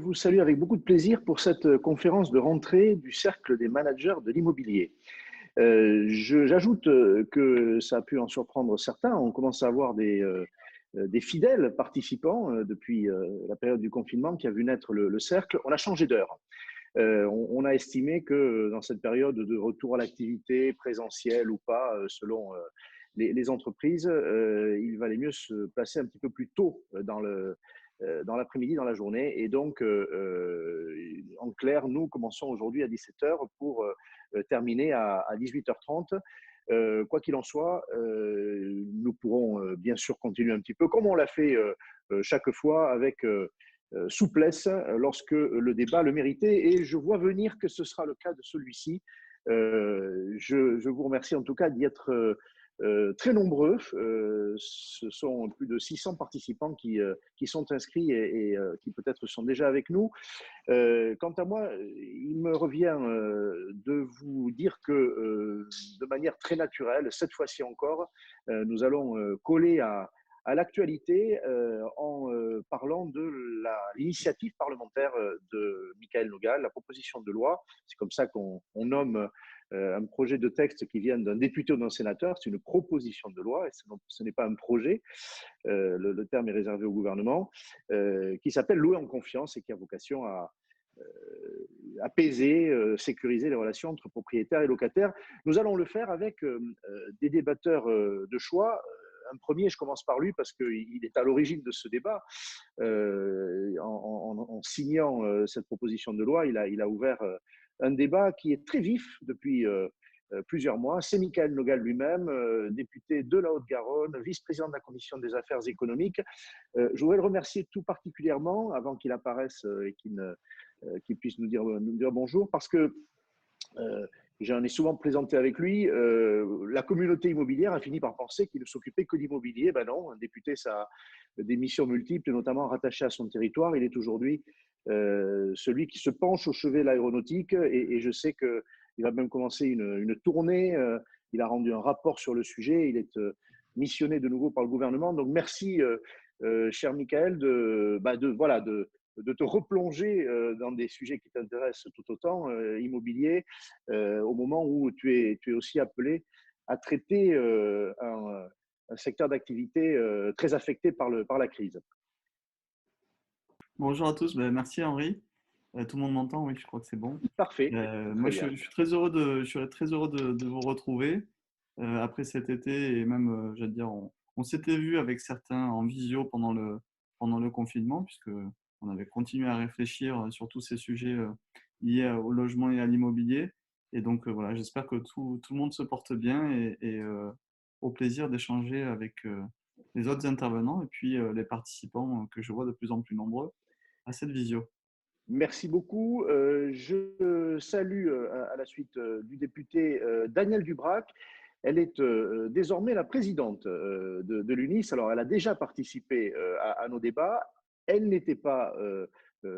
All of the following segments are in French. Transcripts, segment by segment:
vous salue avec beaucoup de plaisir pour cette conférence de rentrée du Cercle des managers de l'immobilier. J'ajoute que ça a pu en surprendre certains. On commence à avoir des fidèles participants depuis la période du confinement qui a vu naître le Cercle. On a changé d'heure. On a estimé que dans cette période de retour à l'activité, présentielle ou pas, selon les entreprises, il valait mieux se placer un petit peu plus tôt dans l'après-midi, dans la journée. Et donc, en clair, nous commençons aujourd'hui à 17h pour terminer à 18h30. Quoi qu'il en soit, nous pourrons bien sûr continuer un petit peu, comme on l'a fait chaque fois, avec souplesse lorsque le débat le méritait. Et je vois venir que ce sera le cas de celui-ci. Je vous remercie en tout cas d'y être très nombreux. Ce sont plus de 600 participants qui sont inscrits et qui peut-être sont déjà avec nous. Quant à moi, il me revient de vous dire que de manière très naturelle, cette fois-ci encore, nous allons coller à l'actualité en parlant de l'initiative parlementaire de Michaël Nogal, la proposition de loi. C'est comme ça qu'on nomme un projet de texte qui vient d'un député ou d'un sénateur. C'est une proposition de loi, et ce n'est pas un projet. Le terme est réservé au gouvernement, qui s'appelle Louer en confiance et qui a vocation à apaiser, sécuriser les relations entre propriétaires et locataires. Nous allons le faire avec des débatteurs de choix. Un premier, je commence par lui parce qu'il est à l'origine de ce débat. En signant cette proposition de loi, il a ouvert un débat qui est très vif depuis plusieurs mois. C'est Michaël Nogal lui-même, député de la Haute-Garonne, vice-président de la Commission des affaires économiques. Je voudrais le remercier tout particulièrement, avant qu'il apparaisse et qu'il puisse nous dire bonjour, parce que j'en ai souvent présenté avec lui, la communauté immobilière a fini par penser qu'il ne s'occupait que d'immobilier. Ben non, un député, ça a des missions multiples, notamment rattachées à son territoire. Il est aujourd'hui celui qui se penche au chevet de l'aéronautique, et je sais qu'il va même commencer une tournée. Il a rendu un rapport sur le sujet. Il est missionné de nouveau par le gouvernement. Donc merci, cher Michaël, de te replonger dans des sujets qui t'intéressent tout autant, immobilier, au moment où tu es aussi appelé à traiter un secteur d'activité très affecté par la crise. Bonjour à tous, merci Henri. Tout le monde m'entend, oui, je crois que c'est bon. Parfait. Moi, je suis très heureux de vous retrouver après cet été, et même, j'allais dire, on s'était vu avec certains en visio pendant le confinement, puisque on avait continué à réfléchir sur tous ces sujets liés au logement et à l'immobilier. Et donc voilà, j'espère que tout le monde se porte bien, et au plaisir d'échanger avec les autres intervenants et puis les participants que je vois de plus en plus nombreux à cette visio. Merci beaucoup. Je salue à la suite du député Daniel Dubrac. Elle est désormais la présidente de l'UNIS. Alors, elle a déjà participé à nos débats. Elle n'était pas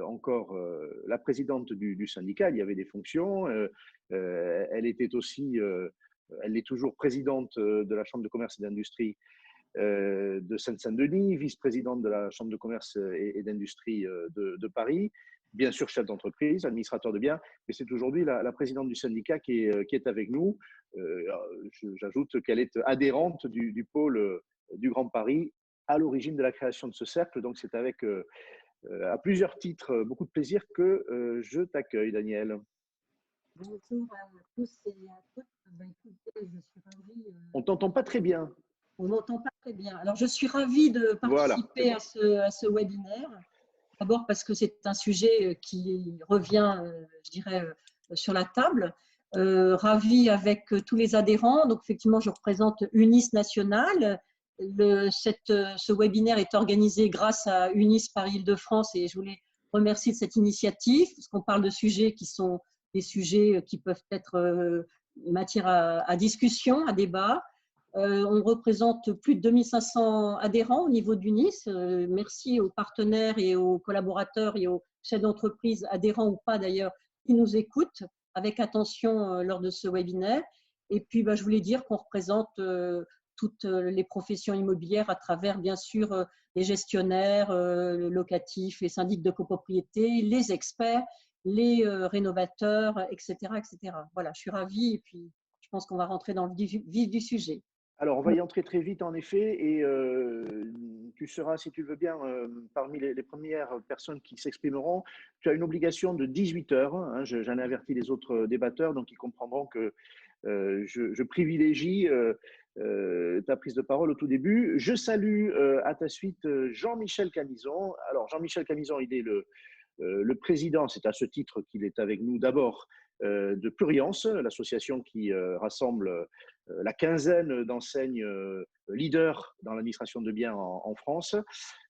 encore la présidente du syndicat. Il y avait des fonctions. Elle était aussi, elle est toujours présidente de la Chambre de commerce et d'industrie de Seine-Saint-Denis, vice-présidente de la Chambre de commerce et d'industrie de Paris, bien sûr chef d'entreprise, administrateur de biens, mais c'est aujourd'hui la présidente du syndicat qui est avec nous. J'ajoute qu'elle est adhérente du pôle du Grand Paris à l'origine de la création de ce cercle. Donc c'est avec, à plusieurs titres, beaucoup de plaisir que je t'accueille, Daniel. Bonjour à tous et à toutes. Écoutez, je suis ravie. On ne t'entend pas très bien. On ne m'entend pas très bien. Alors, je suis ravie de participer à ce webinaire. D'abord parce que c'est un sujet qui revient, je dirais, sur la table. Ravie avec tous les adhérents. Donc, effectivement, je représente UNIS National. Ce webinaire est organisé grâce à UNIS Paris-Île-de-France, et je voulais remercier de cette initiative, parce qu'on parle de sujets qui sont des sujets qui peuvent être matière à discussion, à débat. On représente plus de 2500 adhérents au niveau d'UNIS. Merci aux partenaires et aux collaborateurs et aux chefs d'entreprise, adhérents ou pas d'ailleurs, qui nous écoutent avec attention lors de ce webinaire. Et puis, je voulais dire qu'on représente toutes les professions immobilières à travers, bien sûr, les gestionnaires locatifs, les syndics de copropriété, les experts, les rénovateurs, etc., etc. Voilà, je suis ravie et puis je pense qu'on va rentrer dans le vif du sujet. Alors, on va y entrer très vite, en effet, et tu seras, si tu le veux bien, parmi les premières personnes qui s'exprimeront. Tu as une obligation de 18 heures. Hein, j'en ai averti les autres débatteurs, donc ils comprendront que je privilégie ta prise de parole au tout début. Je salue à ta suite Jean-Michel Camison. Alors, Jean-Michel Camison, il est le président, c'est à ce titre qu'il est avec nous d'abord, de Pluriance, l'association qui rassemble la quinzaine d'enseignes leaders dans l'administration de biens en France.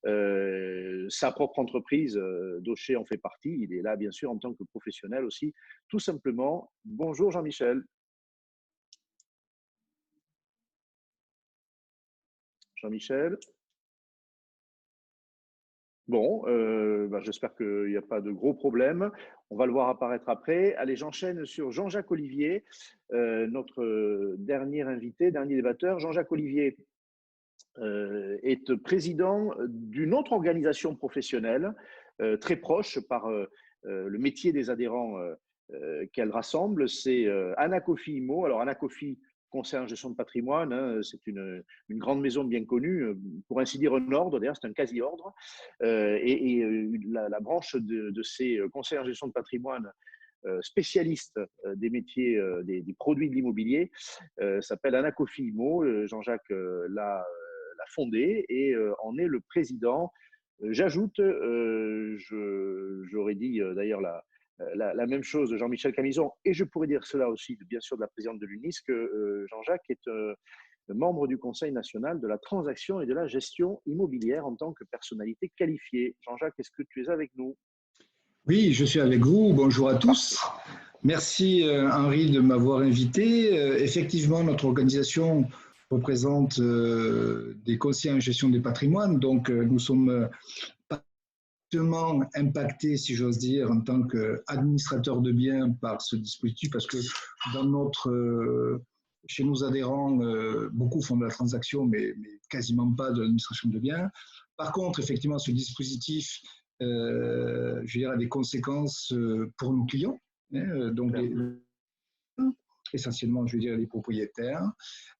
Sa propre entreprise, Daucher, en fait partie. Il est là, bien sûr, en tant que professionnel aussi, tout simplement. Bonjour Jean-Michel. Jean-Michel. Bon, j'espère qu'il n'y a pas de gros problèmes. On va le voir apparaître après. Allez, j'enchaîne sur Jean-Jacques Olivier, notre dernier invité, dernier débatteur. Jean-Jacques Olivier est président d'une autre organisation professionnelle, très proche par le métier des adhérents qu'elle rassemble. C'est Anacofi Immo. Alors, Anacofi, conseil en gestion de patrimoine, hein, c'est une grande maison bien connue, pour ainsi dire un ordre, d'ailleurs c'est un quasi-ordre, la branche de ces conseils en gestion de patrimoine spécialistes des métiers, des produits de l'immobilier, s'appelle Anacofi Immo. Jean-Jacques l'a fondée et en est le président. J'ajoute, j'aurais dit d'ailleurs la même chose de Jean-Michel Camison, et je pourrais dire cela aussi, bien sûr, de la présidente de l'UNIS, que Jean-Jacques est membre du Conseil national de la transaction et de la gestion immobilière en tant que personnalité qualifiée. Jean-Jacques, est-ce que tu es avec nous? Oui, je suis avec vous. Bonjour à tous. Merci Henri de m'avoir invité. Effectivement, notre organisation représente des conseillers en gestion des patrimoines, donc nous sommes impacté, si j'ose dire, en tant qu'administrateur de biens par ce dispositif, parce que chez nos adhérents, beaucoup font de la transaction, mais quasiment pas de l'administration de biens. Par contre, effectivement, ce dispositif, je veux dire, a des conséquences pour nos clients, hein, donc essentiellement, je veux dire, les propriétaires.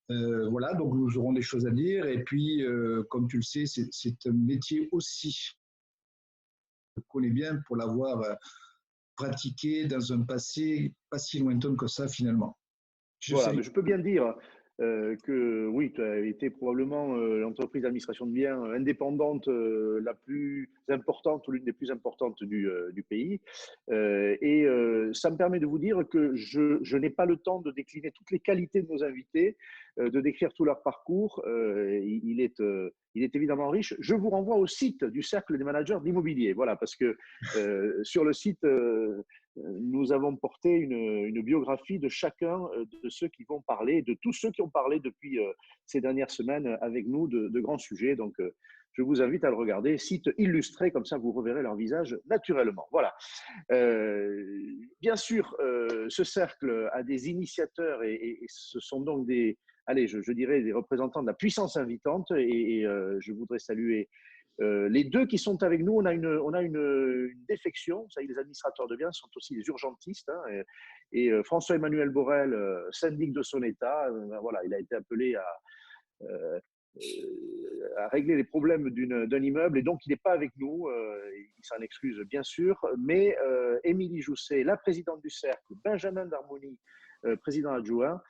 Voilà, donc nous aurons des choses à dire. Et puis, comme tu le sais, c'est un métier aussi je connais bien pour l'avoir pratiqué dans un passé pas si lointain que ça finalement. Voilà, mais je peux bien dire que oui, tu as été probablement l'entreprise d'administration de biens indépendante la plus importante ou l'une des plus importantes du pays. Et ça me permet de vous dire que je n'ai pas le temps de décliner toutes les qualités de nos invités, de décrire tout leur parcours. Il est évidemment riche. Je vous renvoie au site du Cercle des managers d'immobilier. Voilà, parce que sur le site, nous avons porté une biographie de chacun de ceux qui vont parler, de tous ceux qui ont parlé depuis ces dernières semaines avec nous de grands sujets. Donc, je vous invite à le regarder. Site illustré, comme ça vous reverrez leur visage naturellement. Voilà. Bien sûr, ce cercle a des initiateurs et ce sont donc je dirais des représentants de la puissance invitante et je voudrais saluer les deux qui sont avec nous. On a une défection. Vous savez, les administrateurs de biens sont aussi des urgentistes. Hein, et François-Emmanuel Borel, syndic de son État, voilà, il a été appelé à régler les problèmes d'un immeuble et donc il n'est pas avec nous. Il s'en excuse bien sûr. Mais Émilie Jousset, la présidente du Cercle, Benjamin Darmoni, président adjoint,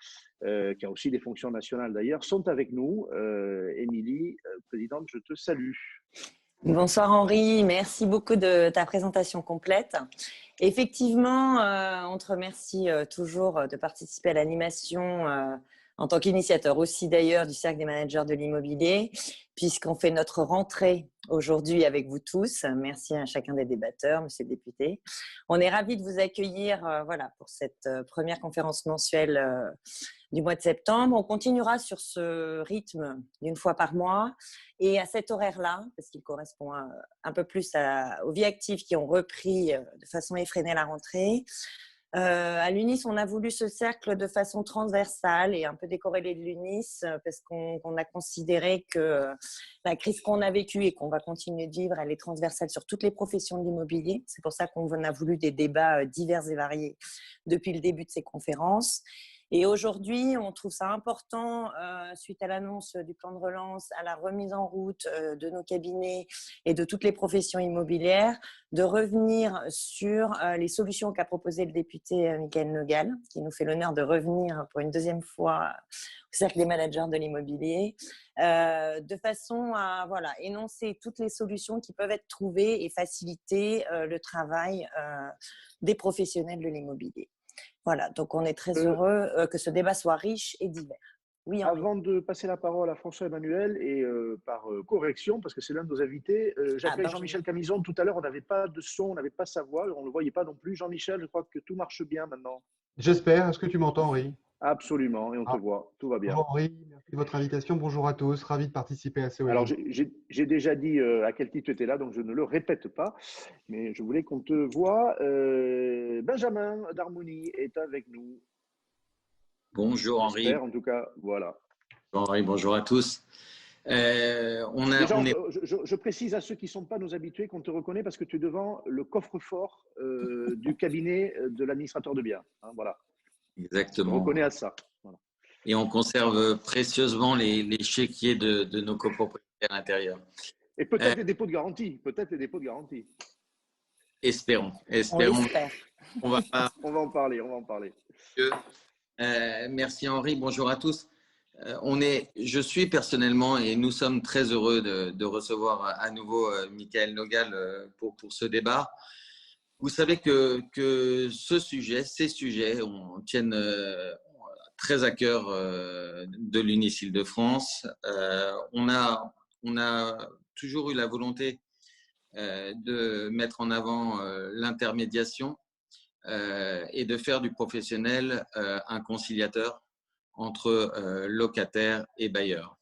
qui a aussi des fonctions nationales d'ailleurs, sont avec nous. Émilie, présidente, je te salue. Bonsoir Henri, merci beaucoup de ta présentation complète. Effectivement, on te remercie toujours de participer à l'animation en tant qu'initiateur aussi d'ailleurs du Cercle des managers de l'immobilier, puisqu'on fait notre rentrée aujourd'hui avec vous tous. Merci à chacun des débatteurs, monsieur le député. On est ravis de vous accueillir pour cette première conférence mensuelle du mois de septembre. On continuera sur ce rythme d'une fois par mois et à cet horaire-là, parce qu'il correspond un peu plus aux vies actives qui ont repris de façon effrénée la rentrée. À l'UNIS, on a voulu ce cercle de façon transversale et un peu décorrélé de l'UNIS parce qu'on a considéré que la crise qu'on a vécue et qu'on va continuer de vivre, elle est transversale sur toutes les professions de l'immobilier. C'est pour ça qu'on a voulu des débats divers et variés depuis le début de ces conférences. Et aujourd'hui, on trouve ça important, suite à l'annonce du plan de relance, à la remise en route de nos cabinets et de toutes les professions immobilières, de revenir sur les solutions qu'a proposé le député Michael Nogal, qui nous fait l'honneur de revenir pour une deuxième fois au Cercle des managers de l'immobilier, de façon à énoncer toutes les solutions qui peuvent être trouvées et faciliter le travail des professionnels de l'immobilier. Voilà, donc on est très heureux que ce débat soit riche et divers. Oui, Henri. Avant de passer la parole à François-Emmanuel, et par correction, parce que c'est l'un de nos invités, j'accueille Jean-Michel Camison. Tout à l'heure, on n'avait pas de son, on n'avait pas sa voix, on ne le voyait pas non plus. Jean-Michel, je crois que tout marche bien maintenant. J'espère. Est-ce que tu m'entends, Henri? Absolument, et on te voit, tout va bien. Bonjour Henri, merci de votre invitation. Bonjour à tous, ravi de participer à ce webinaire. Alors, j'ai déjà dit à quel titre tu étais là, donc je ne le répète pas, mais je voulais qu'on te voie. Benjamin d'Harmonie est avec nous. Bonjour Henri. En tout cas, voilà. Bonjour Henri, bonjour à tous. Je précise à ceux qui ne sont pas nos habitués qu'on te reconnaît parce que tu es devant le coffre-fort du cabinet de l'administrateur de biens. Hein, voilà. Exactement. On reconnaît à ça. Voilà. Et on conserve précieusement les chéquiers de nos copropriétaires à l'intérieur. Et peut-être des dépôts de garantie. Peut-être des dépôts de garantie. Espérons. On va en parler. Merci Henri, bonjour à tous. Je suis personnellement, et nous sommes très heureux de recevoir à nouveau Michael Nogal pour ce débat. Vous savez que ces sujets, on tiennent très à cœur de l'UNIS Île-de-France. On a toujours eu la volonté de mettre en avant l'intermédiation et de faire du professionnel un conciliateur entre locataires et bailleurs.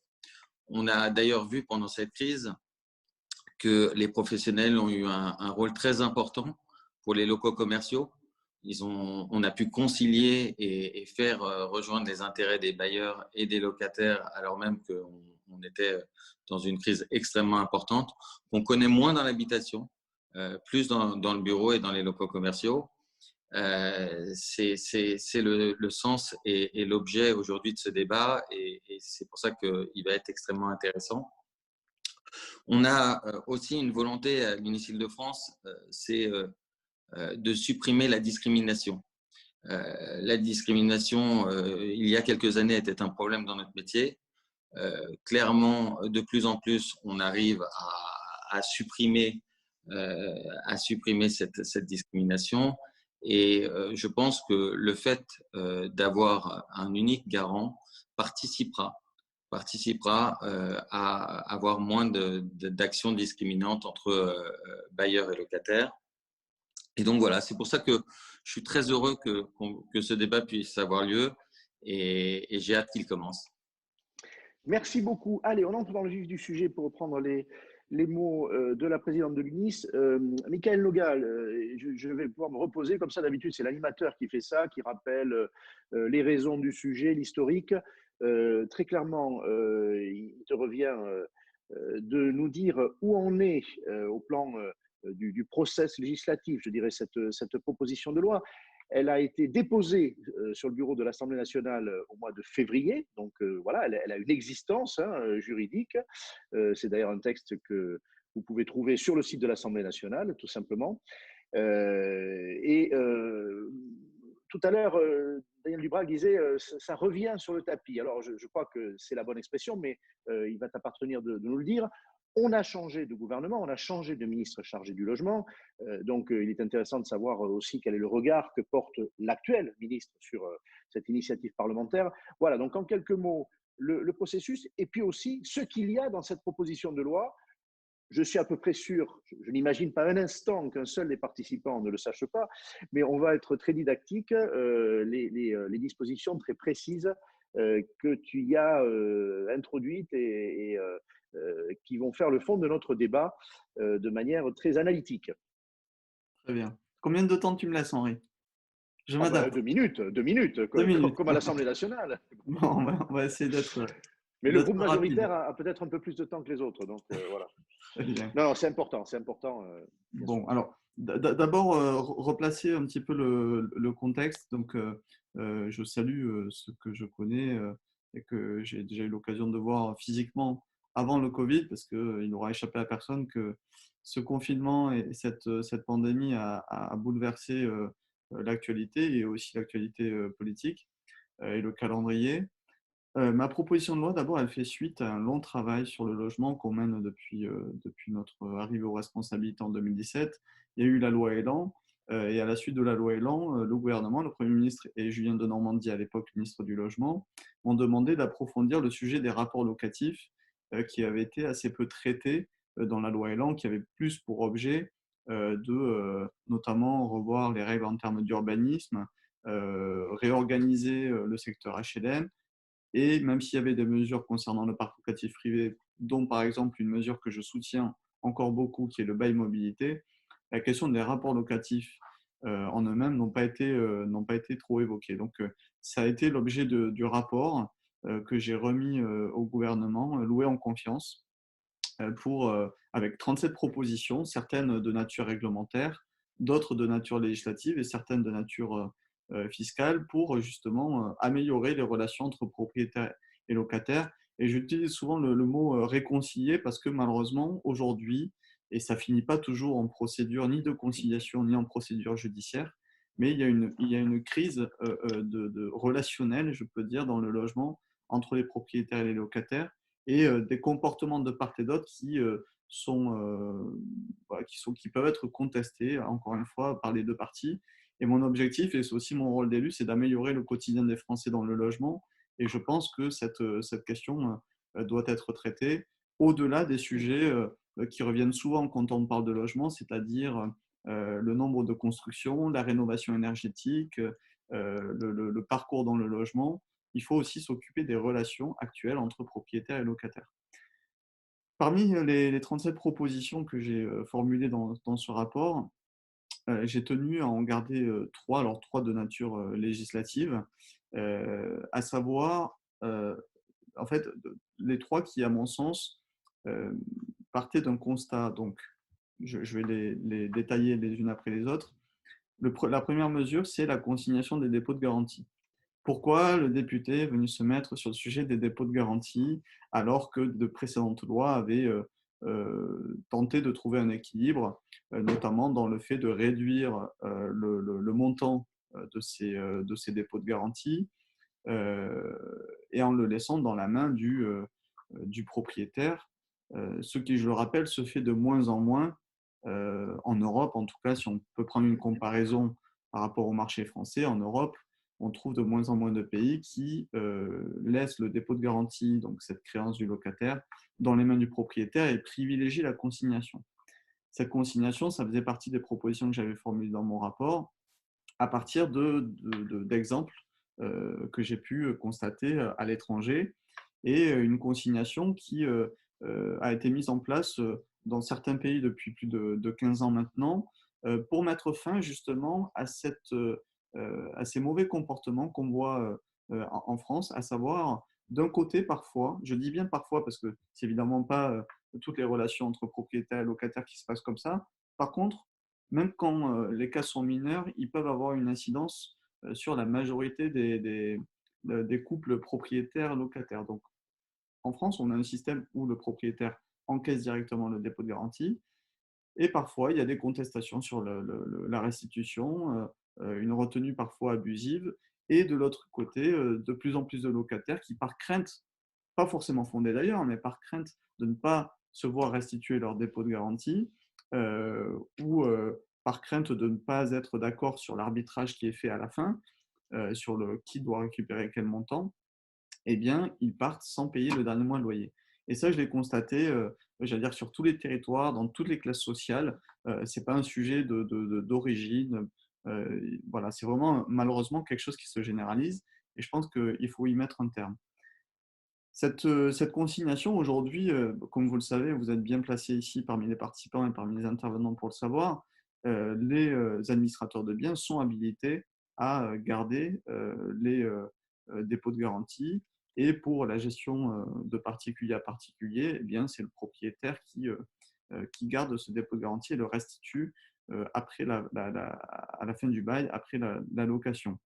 On a d'ailleurs vu pendant cette crise que les professionnels ont eu un rôle très important pour les locaux commerciaux. On a pu concilier et faire rejoindre les intérêts des bailleurs et des locataires alors même qu'on était dans une crise extrêmement importante, qu'on connaît moins dans l'habitation, plus dans le bureau et dans les locaux commerciaux. C'est le sens et l'objet aujourd'hui de ce débat et c'est pour ça qu'il va être extrêmement intéressant. On a aussi une volonté à l'UNIS Île-de-France, c'est de supprimer la discrimination. La discrimination, il y a quelques années, était un problème dans notre métier. Clairement, de plus en plus, on arrive à supprimer cette discrimination. Et je pense que le fait d'avoir un unique garant participera à avoir moins d'actions discriminantes entre bailleurs et locataires. Et donc voilà, c'est pour ça que je suis très heureux que ce débat puisse avoir lieu et j'ai hâte qu'il commence. Merci beaucoup. Allez, on entre dans le vif du sujet pour reprendre les mots de la présidente de l'UNIS. Michael Nogal, je vais pouvoir me reposer comme ça. D'habitude, c'est l'animateur qui fait ça, qui rappelle les raisons du sujet, l'historique. Très clairement, il te revient de nous dire où on est au plan du process législatif, je dirais, cette proposition de loi. Elle a été déposée sur le bureau de l'Assemblée nationale au mois de février. Donc voilà, elle a une existence juridique. C'est d'ailleurs un texte que vous pouvez trouver sur le site de l'Assemblée nationale, tout simplement. Tout à l'heure, Daniel Dubrac disait ça revient sur le tapis. Alors, je crois que c'est la bonne expression, mais il va t'appartenir de nous le dire. On a changé de gouvernement, on a changé de ministre chargé du logement. Donc, il est intéressant de savoir aussi quel est le regard que porte l'actuel ministre sur cette initiative parlementaire. Voilà, donc en quelques mots, le processus et puis aussi ce qu'il y a dans cette proposition de loi. Je suis à peu près sûr, je n'imagine pas un instant qu'un seul des participants ne le sache pas, mais on va être très didactique, les dispositions très précises que tu y as introduites et qui vont faire le fond de notre débat de manière très analytique. Très bien. Combien de temps tu me laisses, Henri? Je Ah ben, m'adapte. 2 minutes, 2 minutes, 2 minutes. comme à l'Assemblée nationale. Bon, on va essayer Mais le d'être groupe rapide. majoritaire a peut-être un peu plus de temps que les autres, donc voilà. Très bien. Non, c'est important, bien sûr. Bon, alors, d'abord, replacer un petit peu le contexte. Donc, je salue ce que je connais et que j'ai déjà eu l'occasion de voir physiquement avant le Covid, parce qu'il n'aura échappé à personne que ce confinement et cette pandémie a bouleversé l'actualité et aussi l'actualité politique et le calendrier. Ma proposition de loi, d'abord, elle fait suite à un long travail sur le logement qu'on mène depuis notre arrivée aux responsabilités en 2017. Il y a eu la loi Elan, et à la suite de la loi Elan, le gouvernement, le Premier ministre et Julien Denormandie, à l'époque ministre du Logement, m'ont demandé d'approfondir le sujet des rapports locatifs qui avaient été assez peu traités dans la loi Elan, qui avait plus pour objet de notamment revoir les règles en termes d'urbanisme, réorganiser le secteur HLM, et même s'il y avait des mesures concernant le parc locatif privé, dont par exemple une mesure que je soutiens encore beaucoup, qui est le bail mobilité, la question des rapports locatifs en eux-mêmes n'ont pas été trop évoqués. Donc, ça a été l'objet du rapport que j'ai remis au gouvernement, loué en confiance, avec 37 propositions, certaines de nature réglementaire, d'autres de nature législative et certaines de nature fiscale, pour justement améliorer les relations entre propriétaires et locataires. Et j'utilise souvent le mot réconcilier, parce que malheureusement, aujourd'hui, et ça finit pas toujours en procédure ni de conciliation ni en procédure judiciaire, mais il y a une crise relationnelle, je peux dire, dans le logement entre les propriétaires et les locataires, et des comportements de part et d'autre qui peuvent être contestés, encore une fois, par les deux parties. Et mon objectif, et c'est aussi mon rôle d'élu, c'est d'améliorer le quotidien des Français dans le logement. Et je pense que cette question doit être traitée au-delà des sujets qui reviennent souvent quand on parle de logement, c'est-à-dire le nombre de constructions, la rénovation énergétique, le parcours dans le logement. Il faut aussi s'occuper des relations actuelles entre propriétaires et locataires. Parmi les 37 propositions que j'ai formulées dans ce rapport, j'ai tenu à en garder trois, alors trois de nature législative, à savoir, en fait, les trois qui, à mon sens, euh, partaient d'un constat. Donc, je vais les détailler les unes après les autres. La première mesure, c'est la consignation des dépôts de garantie. Pourquoi le député est venu se mettre sur le sujet des dépôts de garantie, alors que de précédentes lois avaient tenté de trouver un équilibre, notamment dans le fait de réduire le montant de ces dépôts de garantie, et en le laissant dans la main du propriétaire, ce qui, je le rappelle, se fait de moins en moins en Europe. En tout cas, si on peut prendre une comparaison par rapport au marché français, en Europe, on trouve de moins en moins de pays qui laissent le dépôt de garantie, donc cette créance du locataire, dans les mains du propriétaire, et privilégient la consignation. Cette consignation, ça faisait partie des propositions que j'avais formulées dans mon rapport, à partir d'exemples que j'ai pu constater à l'étranger, et une consignation qui a été mise en place dans certains pays depuis plus de 15 ans maintenant, pour mettre fin justement à ces mauvais comportements qu'on voit en France, à savoir, d'un côté parfois, je dis bien parfois parce que c'est évidemment pas toutes les relations entre propriétaires et locataires qui se passent comme ça. Par contre, même quand les cas sont mineurs, ils peuvent avoir une incidence sur la majorité des couples propriétaires-locataires. Donc, en France, on a un système où le propriétaire encaisse directement le dépôt de garantie, et parfois, il y a des contestations sur la restitution, une retenue parfois abusive, et de l'autre côté, de plus en plus de locataires qui, par crainte, pas forcément fondée d'ailleurs, mais par crainte de ne pas se voir restituer leur dépôt de garantie, ou par crainte de ne pas être d'accord sur l'arbitrage qui est fait à la fin, sur qui doit récupérer quel montant, eh bien, ils partent sans payer le dernier mois de loyer. Et ça, je l'ai constaté, j'allais dire, sur tous les territoires, dans toutes les classes sociales. Ce n'est pas un sujet d'origine. Voilà, c'est vraiment malheureusement quelque chose qui se généralise, et je pense qu'il faut y mettre un terme. Cette consignation, aujourd'hui, comme vous le savez, vous êtes bien placé ici parmi les participants et parmi les intervenants pour le savoir, les administrateurs de biens sont habilités à garder les dépôts de garantie. Et pour la gestion de particulier à particulier, eh bien, c'est le propriétaire qui garde ce dépôt de garantie et le restitue après à la fin du bail, après la location.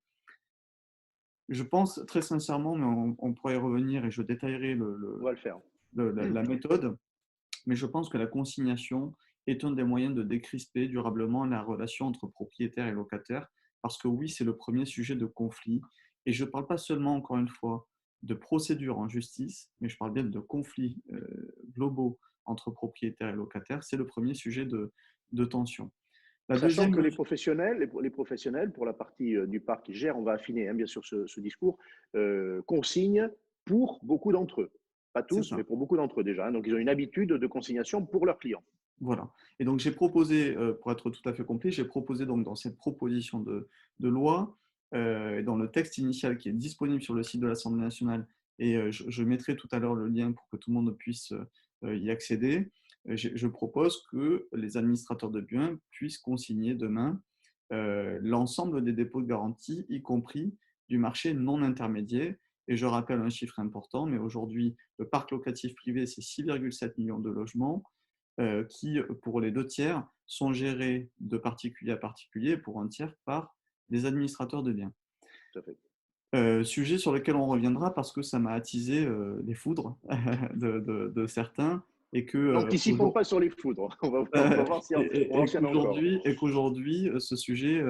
Je pense très sincèrement, mais on pourrait y revenir et je détaillerai On va le faire. la méthode, mais je pense que la consignation est un des moyens de décrisper durablement la relation entre propriétaire et locataire, parce que oui, c'est le premier sujet de conflit. Et je ne parle pas seulement, encore une fois, de procédure en justice, mais je parle bien de conflits globaux entre propriétaires et locataires. C'est le premier sujet de tension. La Sachant deuxième que les professionnels, pour la partie du parc qui gèrent, on va affiner bien sûr ce discours, consignent pour beaucoup d'entre eux. Pas tous, mais pour beaucoup d'entre eux déjà. Hein. Donc, ils ont une habitude de consignation pour leurs clients. Voilà. Et donc, j'ai proposé, pour être tout à fait complet, j'ai proposé donc dans cette proposition de loi, dans le texte initial qui est disponible sur le site de l'Assemblée nationale, et je mettrai tout à l'heure le lien pour que tout le monde puisse y accéder, je propose que les administrateurs de biens puissent consigner demain l'ensemble des dépôts de garantie, y compris du marché non intermédiaire. Et je rappelle un chiffre important, mais aujourd'hui, le parc locatif privé, c'est 6,7 millions de logements qui, pour les 2 tiers, sont gérés de particulier à particulier, pour un tiers par des administrateurs de biens. Tout à fait. Sujet sur lequel on reviendra parce que ça m'a attisé les foudres de certains et que n'anticipons pas sur les foudres. On va voir si on enchaîne encore. Et qu'aujourd'hui, ce sujet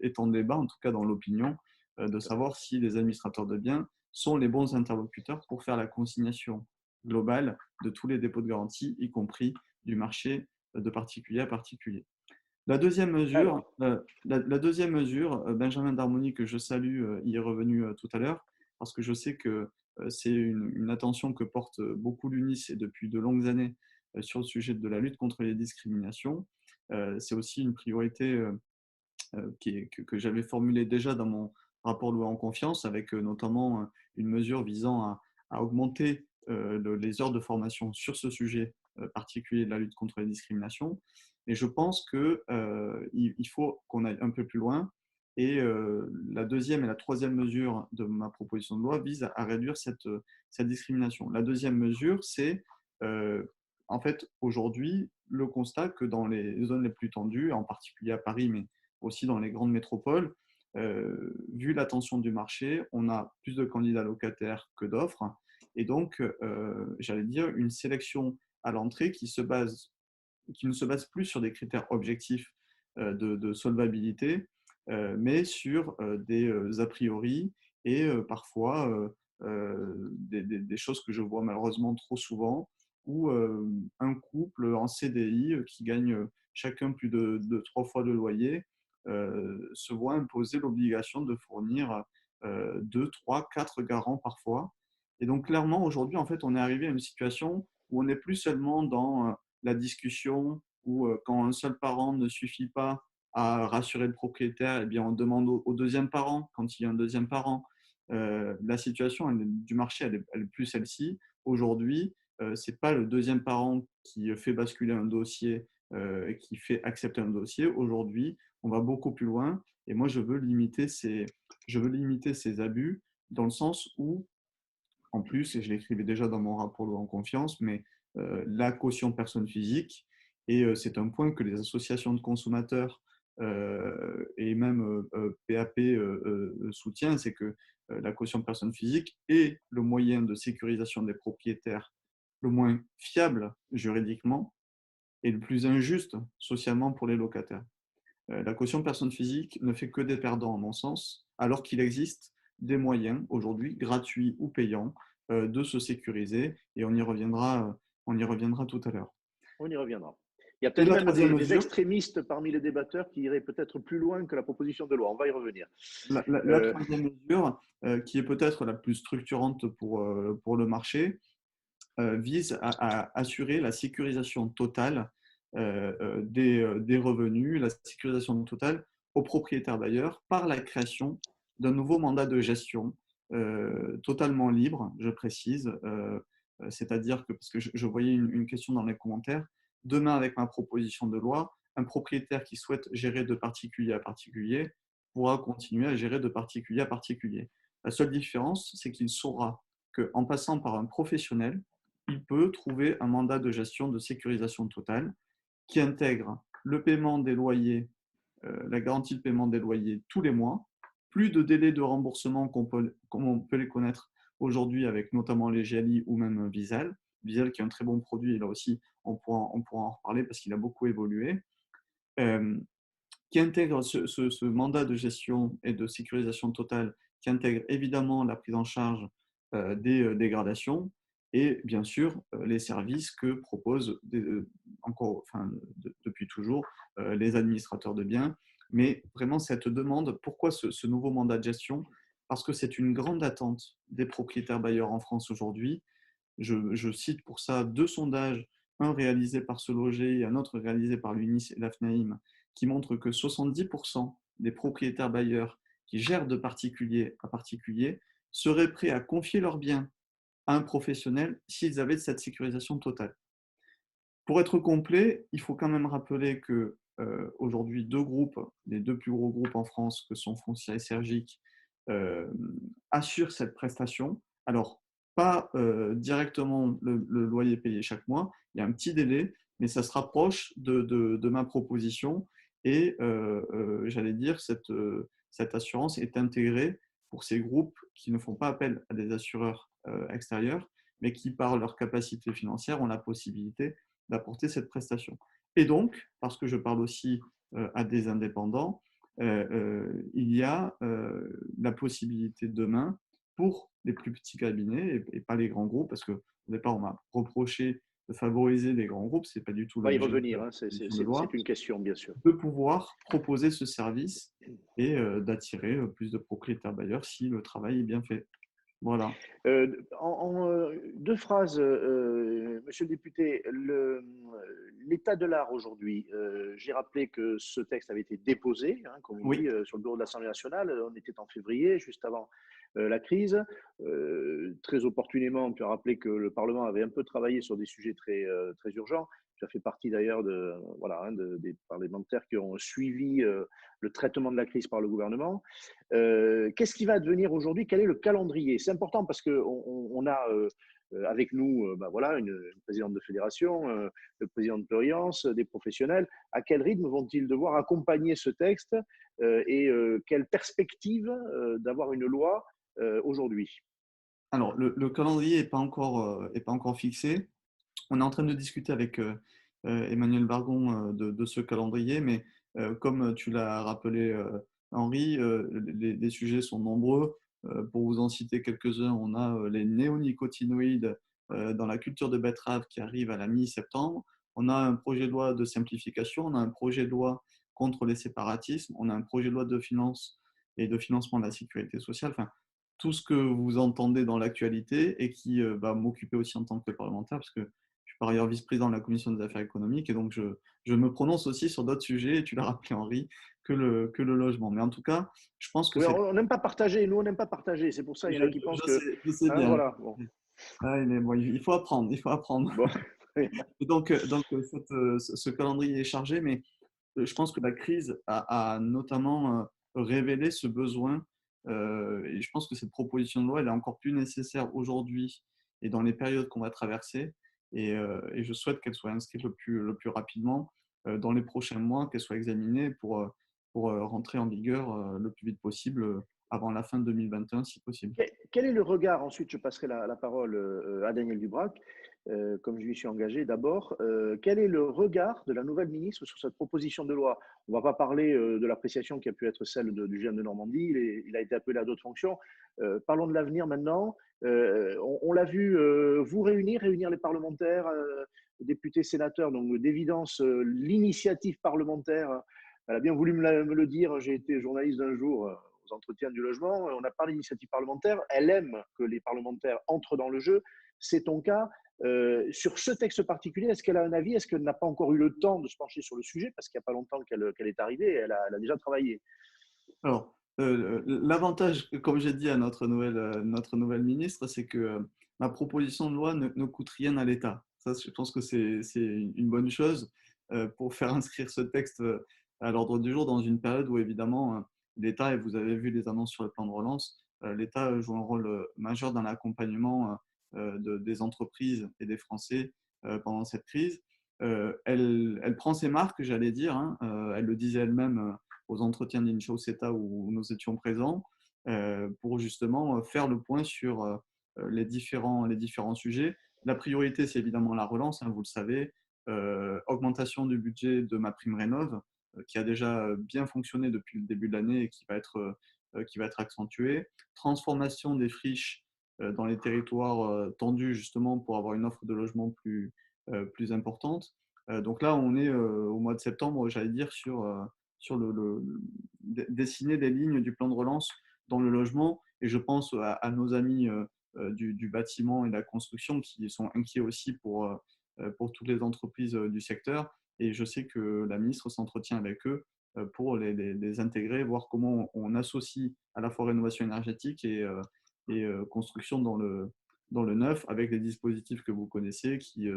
est en débat, en tout cas dans l'opinion, de savoir si les administrateurs de biens sont les bons interlocuteurs pour faire la consignation globale de tous les dépôts de garantie, y compris du marché de particulier à particulier. La deuxième mesure, Benjamin Darmoni, que je salue, y est revenu tout à l'heure, parce que je sais que c'est une attention que porte beaucoup l'UNIS et depuis de longues années sur le sujet de la lutte contre les discriminations. C'est aussi une priorité que j'avais formulée déjà dans mon rapport loi en confiance, avec notamment une mesure visant à augmenter les heures de formation sur ce sujet particulier de la lutte contre les discriminations. Et je pense qu'il faut qu'on aille un peu plus loin. Et la deuxième et la troisième mesure de ma proposition de loi visent à réduire cette discrimination. La deuxième mesure, c'est en fait aujourd'hui le constat que dans les zones les plus tendues, en particulier à Paris, mais aussi dans les grandes métropoles, vu la tension du marché, on a plus de candidats locataires que d'offres. Et donc, j'allais dire, une sélection à l'entrée qui ne se base plus sur des critères objectifs de solvabilité, mais sur des a priori et parfois des choses que je vois malheureusement trop souvent, où un couple en CDI qui gagne chacun plus de 3 fois le loyer se voit imposer l'obligation de fournir 2, 3, 4 garants parfois. Et donc clairement, aujourd'hui, en fait, on est arrivé à une situation où on n'est plus seulement dans la discussion où quand un seul parent ne suffit pas à rassurer le propriétaire, eh bien, on demande au deuxième parent quand il y a un deuxième parent. La situation du marché, elle est plus celle-ci. Aujourd'hui, ce n'est pas le deuxième parent qui fait basculer un dossier et qui fait accepter un dossier. Aujourd'hui, on va beaucoup plus loin et moi, je veux limiter ces abus dans le sens où, en plus, et je l'écrivais déjà dans mon rapport loi en confiance, mais la caution personne physique, et c'est un point que les associations de consommateurs et même PAP soutient, c'est que la caution personne physique est le moyen de sécurisation des propriétaires le moins fiable juridiquement et le plus injuste socialement pour les locataires. La caution personne physique ne fait que des perdants, à mon sens, alors qu'il existe des moyens aujourd'hui, gratuits ou payants, de se sécuriser, et on y reviendra tout à l'heure. On y reviendra. Il y a peut-être même des extrémistes parmi les débatteurs qui iraient peut-être plus loin que la proposition de loi. On va y revenir. La troisième mesure, qui est peut-être la plus structurante pour le marché, vise à assurer la sécurisation totale des revenus, la sécurisation totale aux propriétaires d'ailleurs, par la création d'un nouveau mandat de gestion totalement libre, je précise, c'est-à-dire que, parce que je voyais une question dans les commentaires, demain avec ma proposition de loi, un propriétaire qui souhaite gérer de particulier à particulier pourra continuer à gérer de particulier à particulier. La seule différence, c'est qu'il saura qu'en passant par un professionnel, il peut trouver un mandat de gestion de sécurisation totale qui intègre le paiement des loyers, la garantie de paiement des loyers tous les mois, plus de délais de remboursement comme on peut les connaître aujourd'hui avec notamment les GLI ou même Visal. Visal qui est un très bon produit, et là aussi on pourra en reparler parce qu'il a beaucoup évolué, qui intègre ce mandat de gestion et de sécurisation totale, qui intègre évidemment la prise en charge des dégradations et bien sûr les services que proposent depuis toujours les administrateurs de biens. Mais vraiment cette demande, pourquoi ce nouveau mandat de gestion? Parce que c'est une grande attente des propriétaires bailleurs en France aujourd'hui. Je cite pour ça 2 sondages, un réalisé par Se Loger et un autre réalisé par l'UNIS et l'AFNAIM, qui montrent que 70% des propriétaires bailleurs qui gèrent de particulier à particulier seraient prêts à confier leurs biens à un professionnel s'ils avaient cette sécurisation totale. Pour être complet, il faut quand même rappeler que aujourd'hui, 2 groupes, les 2 plus gros groupes en France, que sont Foncia et Sergic, assurent cette prestation. Alors, pas directement le loyer payé chaque mois, il y a un petit délai, mais ça se rapproche de ma proposition et j'allais dire cette assurance est intégrée pour ces groupes qui ne font pas appel à des assureurs extérieurs, mais qui, par leur capacité financière, ont la possibilité d'apporter cette prestation. Et donc, parce que je parle aussi à des indépendants, il y a la possibilité demain pour les plus petits cabinets et pas les grands groupes, parce qu'au départ, on m'a reproché de favoriser les grands groupes, ce n'est pas du tout l'objet. On va y revenir, hein, c'est une question, bien sûr. De pouvoir proposer ce service et d'attirer plus de propriétaires bailleurs si le travail est bien fait. Voilà. En 2 phrases, monsieur le député, l'état de l'art aujourd'hui, j'ai rappelé que ce texte avait été déposé, hein, comme on dit, sur le bureau de l'Assemblée nationale. On était en février, juste avant la crise. Très opportunément, tu as rappelé que le Parlement avait un peu travaillé sur des sujets très urgents. Tu as fait partie d'ailleurs des parlementaires qui ont suivi le traitement de la crise par le gouvernement. Qu'est-ce qui va advenir aujourd'hui? Quel est le calendrier? C'est important parce qu'on a avec nous une présidente de fédération, le président de Pluriance, des professionnels. À quel rythme vont-ils devoir accompagner ce texte et quelle perspective d'avoir une loi aujourd'hui? Alors, le calendrier n'est pas encore fixé. On est en train de discuter avec Emmanuel Vargon de ce calendrier, mais comme tu l'as rappelé, Henri, les sujets sont nombreux. Pour vous en citer quelques-uns, on a les néonicotinoïdes dans la culture de betterave qui arrive à la mi-septembre. On a un projet de loi de simplification, on a un projet de loi contre les séparatismes, on a un projet de loi de finances et de financement de la sécurité sociale. Enfin, tout ce que vous entendez dans l'actualité et qui va m'occuper aussi en tant que parlementaire, parce que je suis par ailleurs vice-président de la Commission des affaires économiques et donc je me prononce aussi sur d'autres sujets, et tu l'as rappelé Henri, que le logement. Mais en tout cas, je pense que on n'aime pas partager, nous on n'aime pas partager, c'est pour ça qu'il y en a qui pensent que… Je sais bien. Voilà, bon. Il faut apprendre, Bon. Et donc ce calendrier est chargé, mais je pense que la crise a notamment révélé ce besoin et je pense que cette proposition de loi elle est encore plus nécessaire aujourd'hui et dans les périodes qu'on va traverser et je souhaite qu'elle soit inscrite le plus rapidement dans les prochains mois, qu'elle soit examinée pour rentrer en vigueur le plus vite possible avant la fin de 2021 si possible. Quel est le regard, ensuite je passerai la parole à Daniel Dubrac, comme je m'y suis engagé d'abord, quel est le regard de la nouvelle ministre sur cette proposition de loi? On ne va pas parler de l'appréciation qui a pu être celle du GM de Normandie, il a été appelé à d'autres fonctions. Parlons de l'avenir maintenant. On l'a vu vous réunir les parlementaires, députés, sénateurs, donc d'évidence l'initiative parlementaire, elle a bien voulu me le dire, j'ai été journaliste d'un jour aux entretiens du logement, on a parlé d'initiative parlementaire, elle aime que les parlementaires entrent dans le jeu, c'est ton cas. Sur ce texte particulier, est-ce qu'elle a un avis? Est-ce qu'elle n'a pas encore eu le temps de se pencher sur le sujet? Parce qu'il n'y a pas longtemps qu'elle est arrivée, elle a déjà travaillé. Alors, l'avantage, comme j'ai dit à notre nouvelle ministre, c'est que ma proposition de loi ne coûte rien à l'État. Ça, je pense que c'est une bonne chose pour faire inscrire ce texte à l'ordre du jour dans une période où, évidemment, l'État, et vous avez vu les annonces sur le plan de relance, l'État joue un rôle majeur dans l'accompagnement des entreprises et des Français pendant cette crise. Elle prend ses marques, j'allais dire, hein, elle le disait elle-même aux entretiens d'Incho CETA où nous étions présents, pour justement faire le point sur les différents sujets. La priorité, c'est évidemment la relance, hein, vous le savez, augmentation du budget de MaPrimeRénov', qui a déjà bien fonctionné depuis le début de l'année et qui va être accentué. Transformation des friches dans les territoires tendus, justement, pour avoir une offre de logement plus importante. Donc là, on est au mois de septembre, j'allais dire, sur dessiner des lignes du plan de relance dans le logement. Et je pense à nos amis du bâtiment et de la construction qui sont inquiets aussi pour toutes les entreprises du secteur. Et je sais que la ministre s'entretient avec eux pour les intégrer, voir comment on associe à la fois rénovation énergétique et construction dans le neuf, avec les dispositifs que vous connaissez qui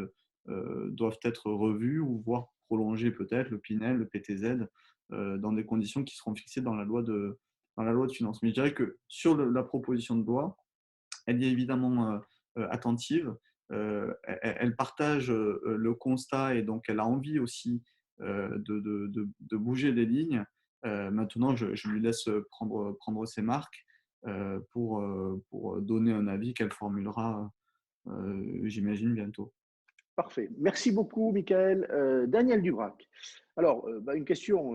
doivent être revus ou voire prolongés peut-être, le Pinel, le PTZ, dans des conditions qui seront fixées dans la loi de finances. Mais je dirais que sur la proposition de loi, elle est évidemment attentive. Elle partage le constat et donc elle a envie aussi de bouger les lignes. Maintenant, je lui laisse prendre ses marques pour donner un avis qu'elle formulera, j'imagine, bientôt. Parfait. Merci beaucoup, Michael. Daniel Dubrac. Alors, une question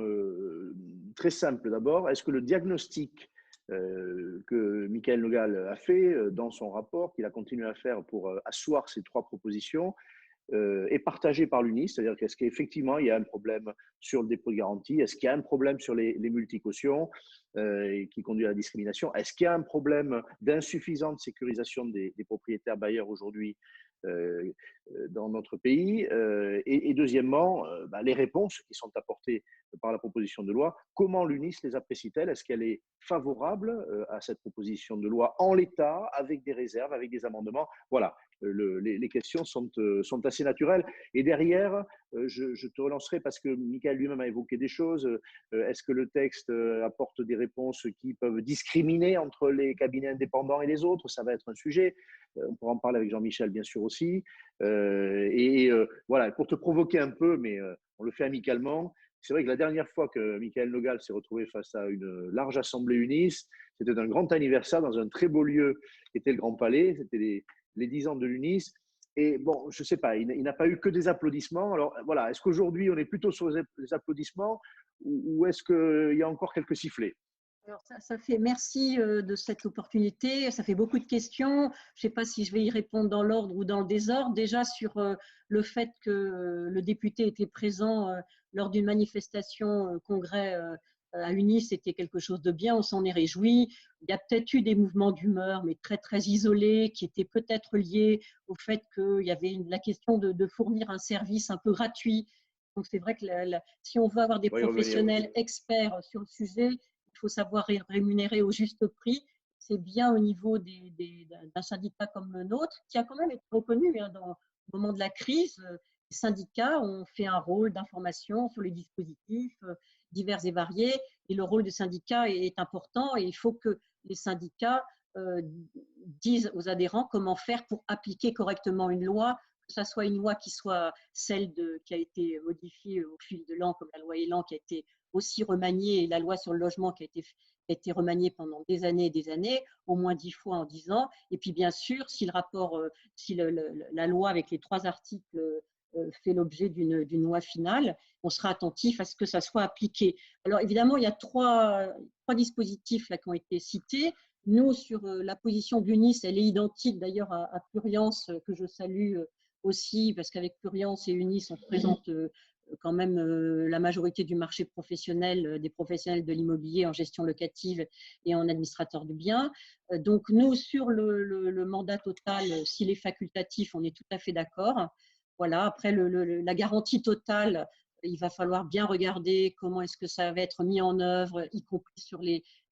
très simple d'abord. Est-ce que le diagnostic que Michael Nogal a fait dans son rapport, qu'il a continué à faire pour asseoir ces 3 propositions, est partagé par l'UNIS? C'est-à-dire qu'est-ce qu'effectivement il y a un problème sur le dépôt de garantie? Est-ce qu'il y a un problème sur les multicautions qui conduit à la discrimination? Est-ce qu'il y a un problème d'insuffisante sécurisation des propriétaires bailleurs aujourd'hui dans notre pays? Et deuxièmement, les réponses qui sont apportées par la proposition de loi, comment l'UNIS les apprécie-t-elle? Est-ce qu'elle est favorable à cette proposition de loi en l'état, avec des réserves, avec des amendements? Voilà, les questions sont assez naturelles. Et derrière, je te relancerai parce que Michael lui-même a évoqué des choses. Est-ce que le texte apporte des réponses qui peuvent discriminer entre les cabinets indépendants et les autres? Ça va être un sujet. On pourra en parler avec Jean-Michel, bien sûr, aussi. Voilà, pour te provoquer un peu, mais on le fait amicalement. C'est vrai que la dernière fois que Michael Nogal s'est retrouvé face à une large assemblée UNIS, c'était un grand anniversaire dans un très beau lieu qui était le Grand Palais. C'était les 10 ans de l'UNIS. Et bon, je ne sais pas, il n'a pas eu que des applaudissements. Alors voilà, est-ce qu'aujourd'hui, on est plutôt sur les applaudissements ou est-ce qu'il y a encore quelques sifflets? Alors ça fait merci de cette opportunité. Ça fait beaucoup de questions. Je ne sais pas si je vais y répondre dans l'ordre ou dans le désordre. Déjà sur le fait que le député était présent lors d'une manifestation congrès à UNIS, c'était quelque chose de bien. On s'en est réjoui. Il y a peut-être eu des mouvements d'humeur, mais très très isolés, qui étaient peut-être liés au fait qu'il y avait la question de fournir un service un peu gratuit. Donc c'est vrai que si on veut avoir des professionnels experts sur le sujet, il faut savoir rémunérer au juste prix. C'est bien au niveau d'un syndicat comme le nôtre, qui a quand même été reconnu dans le moment de la crise. Les syndicats ont fait un rôle d'information sur les dispositifs divers et variés. Et le rôle des syndicats est important. Et il faut que les syndicats disent aux adhérents comment faire pour appliquer correctement une loi, que ce soit une loi qui soit celle qui a été modifiée au fil de l'an, comme la loi Elan qui a été aussi remaniée, et la loi sur le logement qui a été remaniée pendant des années, au moins 10 fois en 10 ans. Et puis bien sûr, si la loi avec les 3 articles fait l'objet d'une loi finale, on sera attentif à ce que ça soit appliqué. Alors évidemment, il y a trois dispositifs là qui ont été cités. Nous, sur la position d'UNIS, elle est identique d'ailleurs à Pluriance, que je salue aussi, parce qu'avec Pluriance et UNIS, on représente quand même la majorité du marché professionnel, des professionnels de l'immobilier en gestion locative et en administrateur de biens. Donc nous, sur le mandat total, s'il est facultatif, on est tout à fait d'accord. Voilà. Après, la garantie totale, il va falloir bien regarder comment est-ce que ça va être mis en œuvre, y compris sur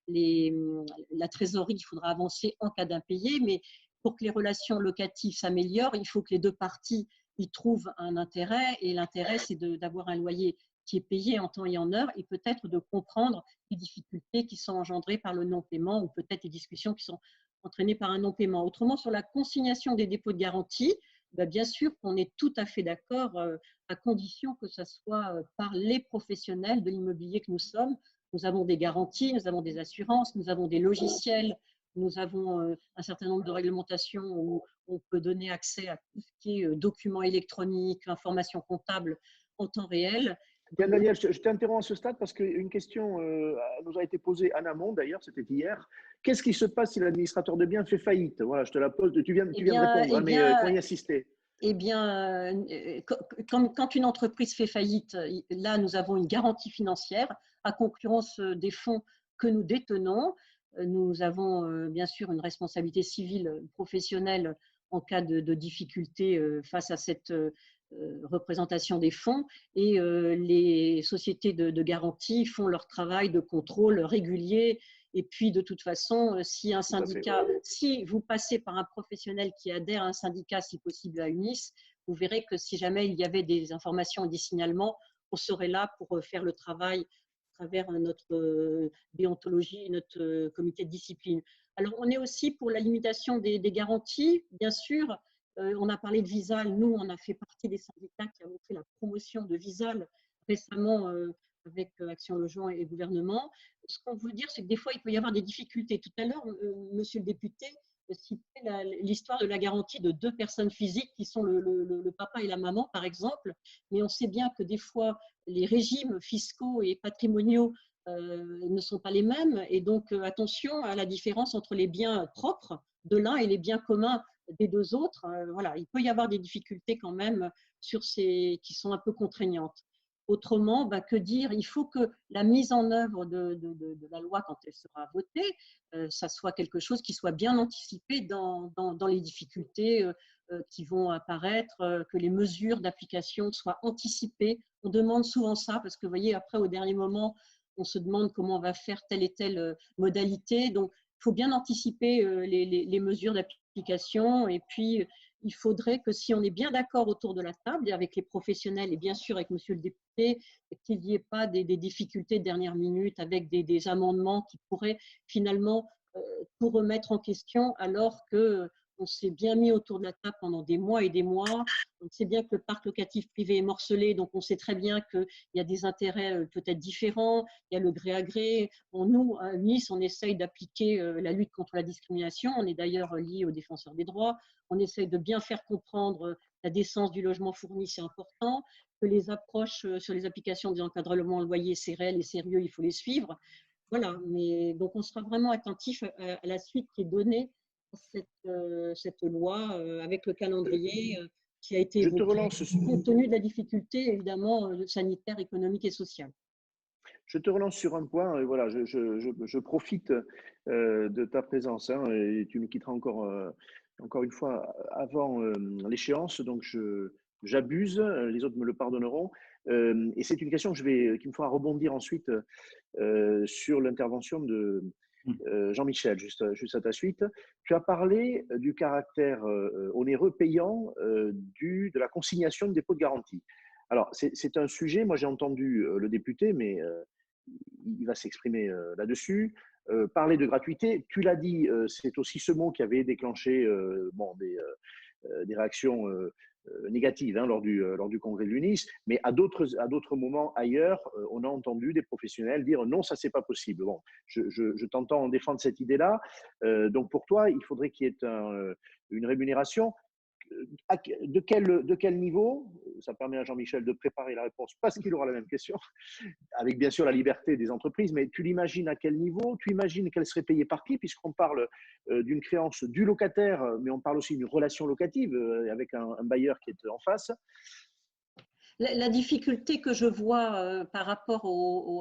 la trésorerie. Il faudra avancer en cas d'impayé, mais pour que les relations locatives s'améliorent, il faut que les 2 parties y trouvent un intérêt, et l'intérêt, c'est d'avoir un loyer qui est payé en temps et en heure, et peut-être de comprendre les difficultés qui sont engendrées par le non-paiement ou peut-être les discussions qui sont entraînées par un non-paiement. Autrement, sur la consignation des dépôts de garantie, bien sûr qu'on est tout à fait d'accord, à condition que ce soit par les professionnels de l'immobilier que nous sommes. Nous avons des garanties, nous avons des assurances, nous avons des logiciels, nous avons un certain nombre de réglementations où on peut donner accès à tout ce qui est documents électroniques, informations comptables en temps réel. Bien, Daniel, je t'interromps à ce stade parce qu'une question nous a été posée en amont, d'ailleurs, c'était hier. Qu'est-ce qui se passe si l'administrateur de biens fait faillite? Voilà, je te la pose, tu viens de répondre, mais il faut y insister. Eh bien, quand une entreprise fait faillite, là, nous avons une garantie financière à concurrence des fonds que nous détenons. Nous avons bien sûr une responsabilité civile professionnelle en cas de difficulté face à cette représentation des fonds, et les sociétés de garantie font leur travail de contrôle régulier. Et puis, de toute façon, si un syndicat, si vous passez par un professionnel qui adhère à un syndicat, si possible à UNIS, vous verrez que si jamais il y avait des informations et des signalements, on serait là pour faire le travail à travers notre déontologie, notre comité de discipline. Alors, on est aussi pour la limitation des garanties, bien sûr. On a parlé de Visal. Nous, on a fait partie des syndicats qui avons fait la promotion de Visal récemment avec Action Logement et gouvernement. Ce qu'on veut dire, c'est que des fois, il peut y avoir des difficultés. Tout à l'heure, monsieur le député citait l'histoire de la garantie de 2 personnes physiques qui sont le papa et la maman, par exemple. Mais on sait bien que des fois, les régimes fiscaux et patrimoniaux ne sont pas les mêmes. Et donc, attention à la différence entre les biens propres de l'un et les biens communs des 2 autres. Voilà, il peut y avoir des difficultés quand même sur qui sont un peu contraignantes. Autrement, que dire? Il faut que la mise en œuvre de la loi, quand elle sera votée, ça soit quelque chose qui soit bien anticipé dans les difficultés qui vont apparaître, que les mesures d'application soient anticipées. On demande souvent ça parce que, vous voyez, après, au dernier moment, on se demande comment on va faire telle et telle modalité. Donc, il faut bien anticiper les mesures d'application. Et puis, il faudrait que si on est bien d'accord autour de la table, et avec les professionnels et bien sûr avec monsieur le député, qu'il n'y ait pas des difficultés de dernière minute avec des amendements qui pourraient finalement tout remettre en question, alors qu'on s'est bien mis autour de la table pendant des mois et des mois. On sait bien que le parc locatif privé est morcelé, donc on sait très bien qu'il y a des intérêts peut-être différents, il y a le gré à gré. Bon, nous, à Nice, on essaye d'appliquer la lutte contre la discrimination. On est d'ailleurs lié aux défenseurs des droits. On essaye de bien faire comprendre la décence du logement fourni, c'est important, que les approches sur les applications des encadrements loyers, c'est réel et sérieux, il faut les suivre. Voilà, mais donc on sera vraiment attentif à la suite qui est donnée à cette loi avec le calendrier qui a été évoqué, compte tenu de la difficulté évidemment sanitaire, économique et sociale. Je te relance sur un point. Voilà, je profite de ta présence et tu nous quitteras encore une fois avant l'échéance, donc j'abuse, les autres me le pardonneront. Et c'est une question qui me fera rebondir ensuite sur l'intervention de Jean-Michel, juste à ta suite. Tu as parlé du caractère onéreux payant de la consignation de dépôt de garantie. Alors, c'est un sujet, moi j'ai entendu le député, mais il va s'exprimer là-dessus. Parler de gratuité, tu l'as dit, c'est aussi ce mot qui avait déclenché des réactions négatives lors du congrès de l'UNIS, mais à d'autres moments ailleurs, on a entendu des professionnels dire non, ça c'est pas possible. Bon, je t'entends défendre cette idée-là. Donc pour toi, il faudrait qu'il y ait une rémunération. De quel niveau? Ça permet à Jean-Michel de préparer la réponse parce qu'il aura la même question, avec bien sûr la liberté des entreprises, mais tu l'imagines à quel niveau? Tu imagines qu'elle serait payée par qui? Puisqu'on parle d'une créance du locataire, mais on parle aussi d'une relation locative avec un bailleur qui est en face. La difficulté que je vois par rapport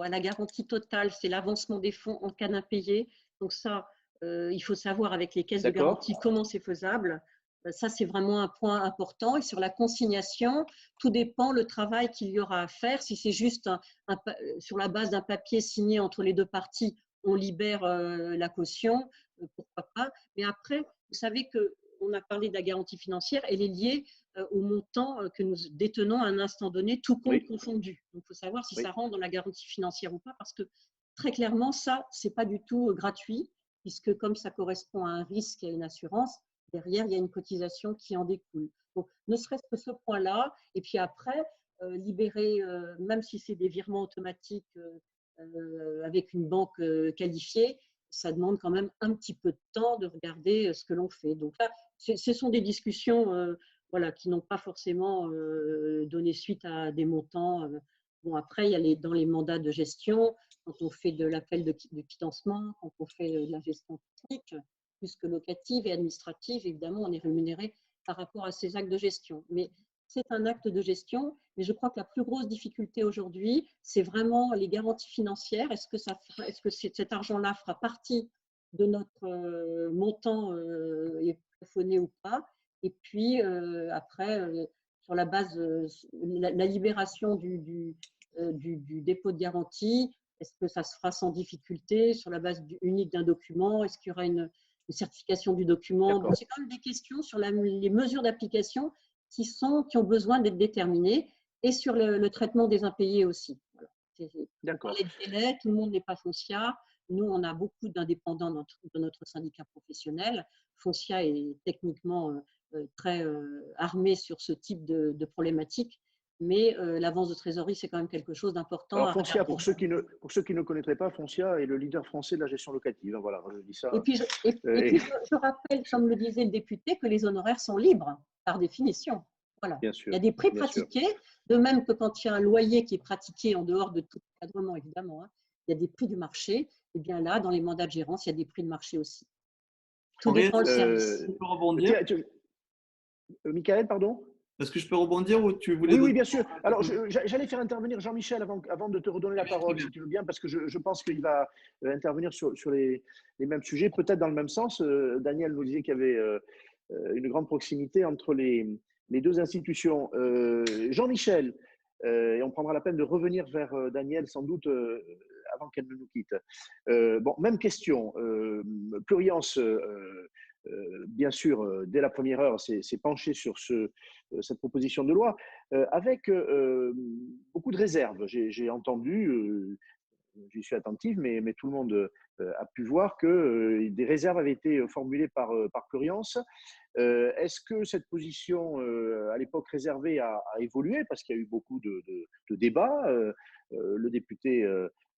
à la garantie totale, c'est l'avancement des fonds en cas d'impayé. Donc ça, il faut savoir avec les caisses de garantie comment c'est faisable. Ça, c'est vraiment un point important. Et sur la consignation, tout dépend le travail qu'il y aura à faire. Si c'est juste sur la base d'un papier signé entre les 2 parties, on libère la caution, pourquoi pas. Mais après, vous savez qu'on a parlé de la garantie financière, elle est liée au montant que nous détenons à un instant donné, tout compte confondu. Donc, il faut savoir si ça rentre dans la garantie financière ou pas, parce que très clairement, ça, ce n'est pas du tout gratuit, puisque comme ça correspond à un risque et à une assurance, derrière, il y a une cotisation qui en découle. Donc, ne serait-ce que ce point-là, et puis après, libérer, même si c'est des virements automatiques avec une banque qualifiée, ça demande quand même un petit peu de temps de regarder ce que l'on fait. Donc là, ce sont des discussions voilà, qui n'ont pas forcément donné suite à des montants. Bon, après, il y a dans les mandats de gestion, quand on fait de l'appel de quittancement, quand on fait de la gestion technique, plus que locative et administrative, évidemment, on est rémunéré par rapport à ces actes de gestion. Mais c'est un acte de gestion, mais je crois que la plus grosse difficulté aujourd'hui, c'est vraiment les garanties financières. Est-ce que cet argent-là fera partie de notre montant plafonné ou pas? Et puis, après, sur la base, la libération du dépôt de garantie, est-ce que ça se fera sans difficulté sur la base unique d'un document? Est-ce qu'il y aura une certification du document? Donc, c'est quand même des questions sur les mesures d'application qui ont besoin d'être déterminées, et sur le traitement des impayés aussi. Voilà. On parlait de délai, tout le monde n'est pas Foncia. Nous, on a beaucoup d'indépendants dans notre syndicat professionnel. Foncia est techniquement très armé sur ce type de problématique, mais l'avance de trésorerie, c'est quand même quelque chose d'important. Alors, Foncia, pour ceux qui ne connaîtraient pas, Foncia est le leader français de la gestion locative. Voilà, je dis ça. Et puis, je rappelle, comme le disait le député, que les honoraires sont libres, par définition. Voilà. Bien sûr, il y a des prix pratiqués, de même que quand il y a un loyer qui est pratiqué en dehors de tout encadrement, évidemment, il y a des prix du marché. Et bien là, dans les mandats de gérance, il y a des prix de marché aussi. Tout dépend du service. Tu peux rebondir. Michael, pardon? Est-ce que je peux rebondir ou tu voulais… Oui, bien sûr. Alors, j'allais faire intervenir Jean-Michel avant de te redonner la parole, si tu veux bien, parce que je pense qu'il va intervenir sur les mêmes sujets, peut-être dans le même sens. Daniel nous disait qu'il y avait une grande proximité entre les deux institutions. Jean-Michel, et on prendra la peine de revenir vers Daniel sans doute avant qu'elle ne nous quitte. Bon, même question. Pluriance, bien sûr, dès la première heure, s'est penché sur cette proposition de loi avec beaucoup de réserves. J'ai entendu, j'y suis attentif, mais tout le monde a pu voir que des réserves avaient été formulées par Pluriance. Est-ce que cette position, à l'époque réservée, a évolué? Parce qu'il y a eu beaucoup de débats. Le député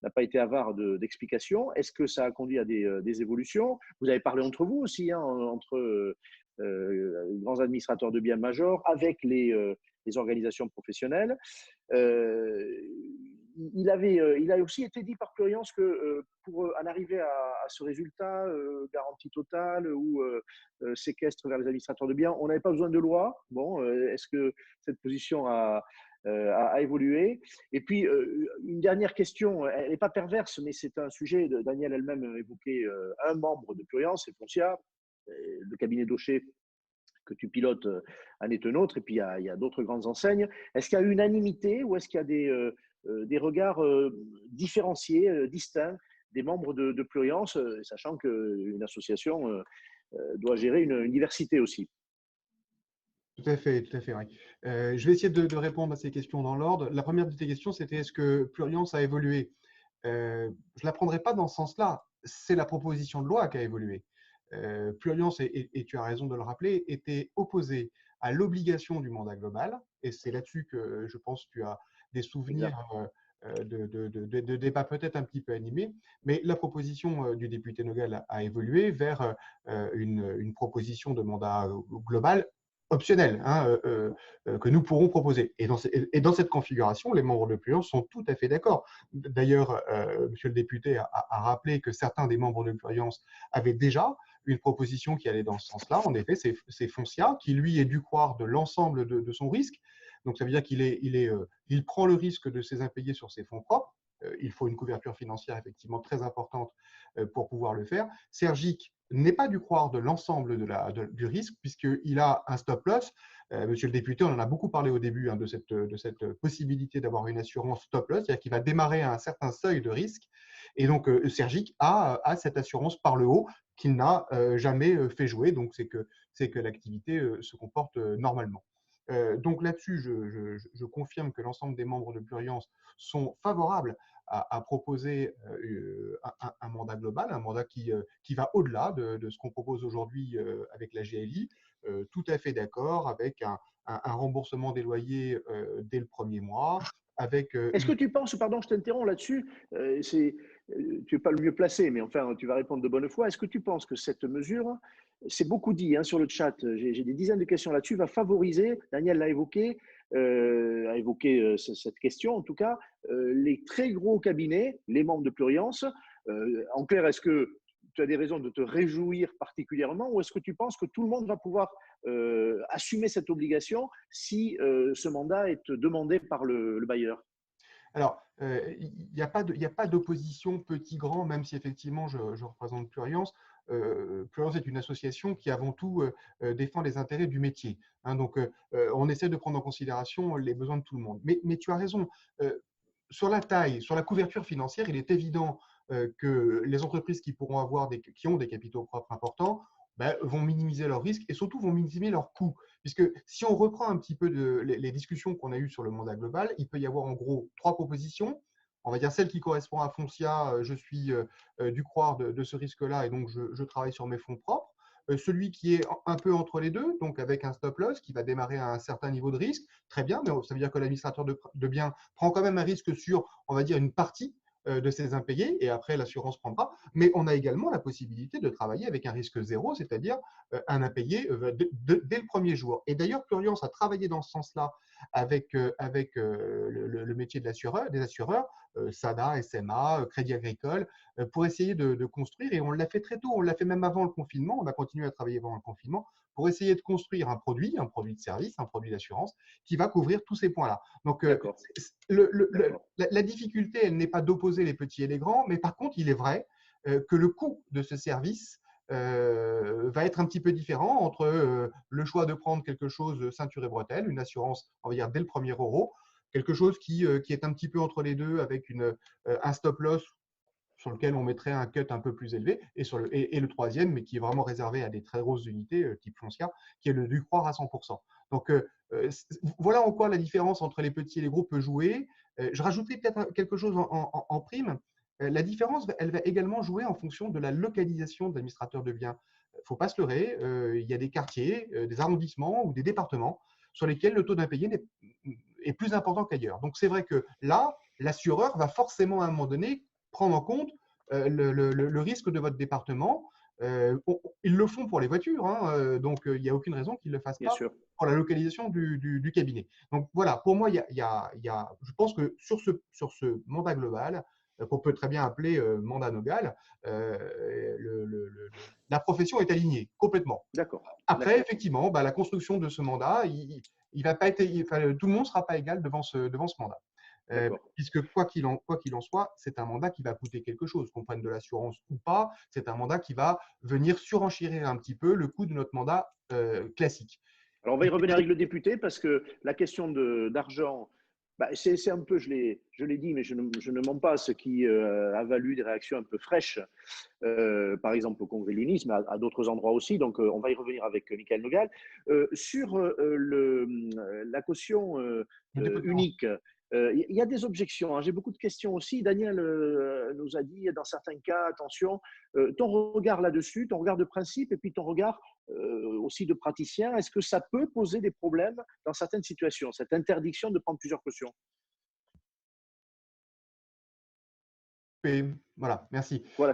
n'a pas été avare d'explications. Est-ce que ça a conduit à des évolutions? Vous avez parlé entre vous aussi, hein, entre grands administrateurs de biens majors, avec les organisations professionnelles. Il a aussi été dit par Pluriance que pour en arriver à ce résultat, garantie totale ou séquestre vers les administrateurs de biens, on n'avait pas besoin de loi. Bon, est-ce que cette position a évolué? Et puis, une dernière question, elle n'est pas perverse, mais c'est un sujet, Daniel elle-même évoquait un membre de Pluriance, c'est Foncia, le cabinet d'Aucher que tu pilotes en est un autre, et puis il y a d'autres grandes enseignes. Est-ce qu'il y a unanimité ou est-ce qu'il y a des regards différenciés, distincts des membres de Pluriance, sachant qu'une association doit gérer une diversité aussi? Tout à fait, oui. Je vais essayer de répondre à ces questions dans l'ordre. La première de tes questions, c'était est-ce que Pluriance a évolué? Je ne la prendrai pas dans ce sens-là. C'est la proposition de loi qui a évolué. Pluriance, et tu as raison de le rappeler, était opposé à l'obligation du mandat global. Et c'est là-dessus que je pense que tu as des souvenirs de débats peut-être un petit peu animés. Mais la proposition du député Nogal a évolué vers une proposition de mandat global optionnel, hein, que nous pourrons proposer. Et dans cette configuration, les membres de Pluriance sont tout à fait d'accord. D'ailleurs, monsieur le député a rappelé que certains des membres de Pluriance avaient déjà une proposition qui allait dans ce sens-là. En effet, c'est Foncia qui, lui, est dû croire de l'ensemble de son risque. Donc, ça veut dire qu'il prend le risque de ses impayés sur ses fonds propres. Il faut une couverture financière effectivement très importante pour pouvoir le faire. Sergic n'est pas dû croire de l'ensemble du risque puisqu'il a un stop loss. Monsieur le député, on en a beaucoup parlé au début de cette possibilité d'avoir une assurance stop loss, c'est-à-dire qu'il va démarrer à un certain seuil de risque. Et donc, Sergic a cette assurance par le haut qu'il n'a jamais fait jouer. Donc, c'est que l'activité se comporte normalement. Donc là-dessus, je confirme que l'ensemble des membres de Pluriance sont favorables à proposer un mandat global, un mandat qui va au-delà de ce qu'on propose aujourd'hui avec la GLI, tout à fait d'accord avec un remboursement des loyers dès le premier mois. Est-ce que tu penses, pardon, je t'interromps là-dessus, tu n'es pas le mieux placé, mais enfin, tu vas répondre de bonne foi. Est-ce que tu penses que cette mesure, c'est beaucoup dit sur le chat, j'ai des dizaines de questions là-dessus, va favoriser, Daniel l'a évoqué, cette question en tout cas, les très gros cabinets, les membres de Pluriance. En clair, est-ce que tu as des raisons de te réjouir particulièrement ou est-ce que tu penses que tout le monde va pouvoir assumer cette obligation si ce mandat est demandé par le bailleur? Alors, il n'y a pas d'opposition petit-grand, même si effectivement je représente Pluriance. Pluriance est une association qui avant tout défend les intérêts du métier. Donc, on essaie de prendre en considération les besoins de tout le monde. Mais tu as raison. Sur la taille, sur la couverture financière, il est évident que les entreprises qui ont des capitaux propres importants vont minimiser leurs risques et surtout vont minimiser leurs coûts. Puisque si on reprend un petit peu les discussions qu'on a eues sur le mandat global, il peut y avoir en gros 3 propositions. On va dire celle qui correspond à Foncia, je suis du croire de ce risque-là et donc je travaille sur mes fonds propres. Celui qui est un peu entre les deux, donc avec un stop loss qui va démarrer à un certain niveau de risque, très bien, mais ça veut dire que l'administrateur de biens prend quand même un risque sur, on va dire, une partie de ces impayés et après l'assurance prendra. Mais on a également la possibilité de travailler avec un risque zéro, c'est-à-dire un impayé dès le premier jour. Et d'ailleurs, Pluriance a travaillé dans ce sens-là avec le métier des assureurs, SADA, SMA, Crédit Agricole, pour essayer de construire. Et on l'a fait très tôt, on l'a fait même avant le confinement, on a continué à travailler avant le confinement pour essayer de construire un produit de service, un produit d'assurance qui va couvrir tous ces points-là. Donc, la difficulté, elle n'est pas d'opposer les petits et les grands, mais par contre, il est vrai que le coût de ce service va être un petit peu différent entre le choix de prendre quelque chose ceinture et bretelle, une assurance, on va dire, dès le premier euro, quelque chose qui est un petit peu entre les deux avec un stop loss sur lequel on mettrait un cut un peu plus élevé, et le troisième, mais qui est vraiment réservé à des très grosses unités type Foncia, qui est le du croire à 100%. Donc, voilà en quoi la différence entre les petits et les gros peut jouer. Je rajouterai peut-être quelque chose en prime. La différence, elle va également jouer en fonction de la localisation de l'administrateur de biens. Il ne faut pas se leurrer, il y a des quartiers, des arrondissements ou des départements sur lesquels le taux d'impayé est plus important qu'ailleurs. Donc, c'est vrai que là, l'assureur va forcément à un moment donné prendre en compte le risque de votre département. Ils le font pour les voitures, donc il n'y a aucune raison qu'ils ne le fassent pas pour la localisation du cabinet. Donc voilà, pour moi, je pense que sur ce mandat global, qu'on peut très bien appeler mandat nogal, la profession est alignée complètement. D'accord. Après, effectivement, la construction de ce mandat, il va pas être, tout le monde ne sera pas égal devant ce mandat. Puisque quoi qu'il en soit, c'est un mandat qui va coûter quelque chose, qu'on prenne de l'assurance ou pas, c'est un mandat qui va venir surenchérir un petit peu le coût de notre mandat classique. Alors, on va y revenir avec le député parce que la question d'argent, c'est un peu, je l'ai dit, mais je ne mens pas, ce qui a valu des réactions un peu fraîches, par exemple au Congrès Lunis, mais à d'autres endroits aussi. Donc, on va y revenir avec Michael Nogal. Sur la caution unique, il y a des objections. J'ai beaucoup de questions aussi. Daniel nous a dit, dans certains cas, attention, ton regard là-dessus, ton regard de principe et puis ton regard aussi de praticien, est-ce que ça peut poser des problèmes dans certaines situations, cette interdiction de prendre plusieurs cautions? Et voilà, merci. Voilà,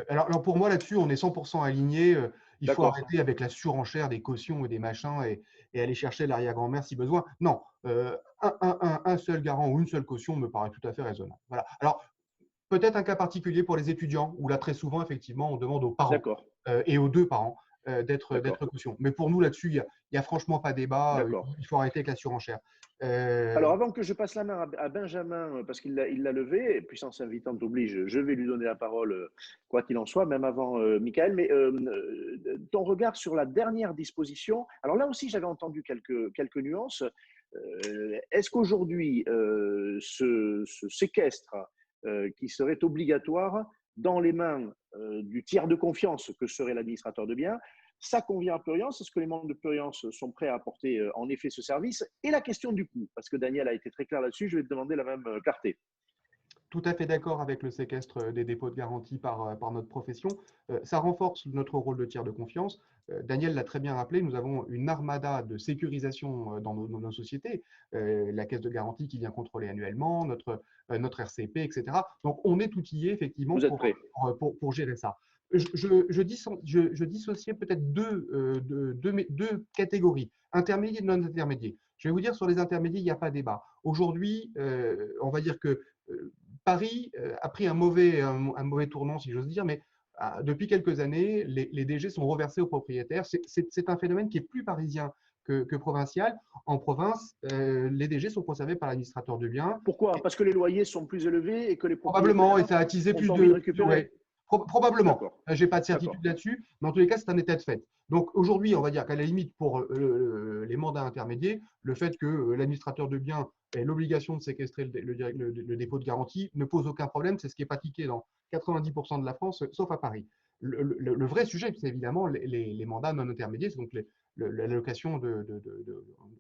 alors pour moi, là-dessus, on est 100% aligné. Il faut arrêter avec la surenchère des cautions et des machins et aller chercher l'arrière-grand-mère si besoin. Non, un seul garant ou une seule caution me paraît tout à fait raisonnable. Voilà. Alors, peut-être un cas particulier pour les étudiants, où là, très souvent, effectivement, on demande aux parents et aux deux parents d'être caution. Mais pour nous, là-dessus, il n'y a franchement pas débat. Il faut arrêter avec la surenchère. Alors, avant que je passe la main à Benjamin, parce qu'il l'a levé, puissance invitante oblige, je vais lui donner la parole, quoi qu'il en soit, même avant Michael. Mais ton regard sur la dernière disposition, alors là aussi, j'avais entendu quelques nuances. Est-ce qu'aujourd'hui, ce séquestre qui serait obligatoire dans les mains du tiers de confiance que serait l'administrateur de biens, Ça convient à Pluriance? Est-ce que les membres de Pluriance sont prêts à apporter en effet ce service? Et la question du coût, parce que Daniel a été très clair là-dessus, je vais te demander la même clarté. Tout à fait d'accord avec le séquestre des dépôts de garantie par notre profession. Ça renforce notre rôle de tiers de confiance. Daniel l'a très bien rappelé, nous avons une armada de sécurisation dans nos sociétés. La caisse de garantie qui vient contrôler annuellement, notre RCP, etc. Donc, on est outillé effectivement Vous êtes prêts? pour gérer ça. Je dissociais peut-être deux catégories, intermédiaires et non intermédiaires. Je vais vous dire, sur les intermédiaires, il n'y a pas débat. Aujourd'hui, on va dire que Paris a pris un mauvais tournant, si j'ose dire, mais depuis quelques années, les DG sont reversés aux propriétaires. C'est un phénomène qui est plus parisien que provincial. En province, les DG sont conservés par l'administrateur de biens. Pourquoi? Parce que les loyers sont plus élevés et que les propriétaires Probablement, et ça a attisé plus envie de récupérer. ouais, probablement. Je n'ai pas de certitude là-dessus, mais en tous les cas, c'est un état de fait. Donc aujourd'hui, on va dire qu'à la limite, pour les mandats intermédiaires, le fait que l'administrateur de biens ait l'obligation de séquestrer le dépôt de garantie ne pose aucun problème. C'est ce qui est pratiqué dans 90% de la France, sauf à Paris. Le vrai sujet, c'est évidemment les mandats non intermédiaires, c'est donc l'allocation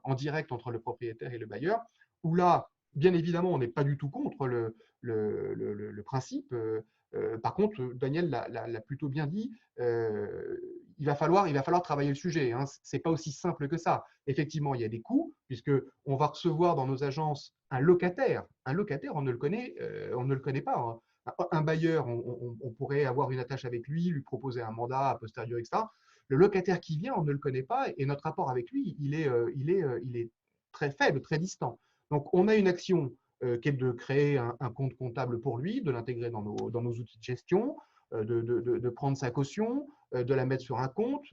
en direct entre le propriétaire et le bailleur, où là, bien évidemment, on n'est pas du tout contre le principe. Par contre, Daniel l'a plutôt bien dit, il va falloir travailler le sujet. Hein. Ce n'est pas aussi simple que ça. Effectivement, il y a des coûts, puisqu'on va recevoir dans nos agences un locataire. Un locataire, on ne le connaît pas. Hein. Un bailleur, on pourrait avoir une attache avec lui, lui proposer un mandat a posteriori, etc. Le locataire qui vient, on ne le connaît pas, et notre rapport avec lui, il est très faible, très distant. Donc, on a une action qui est de créer un compte comptable pour lui, de l'intégrer dans nos outils de gestion, de prendre sa caution, de la mettre sur un compte.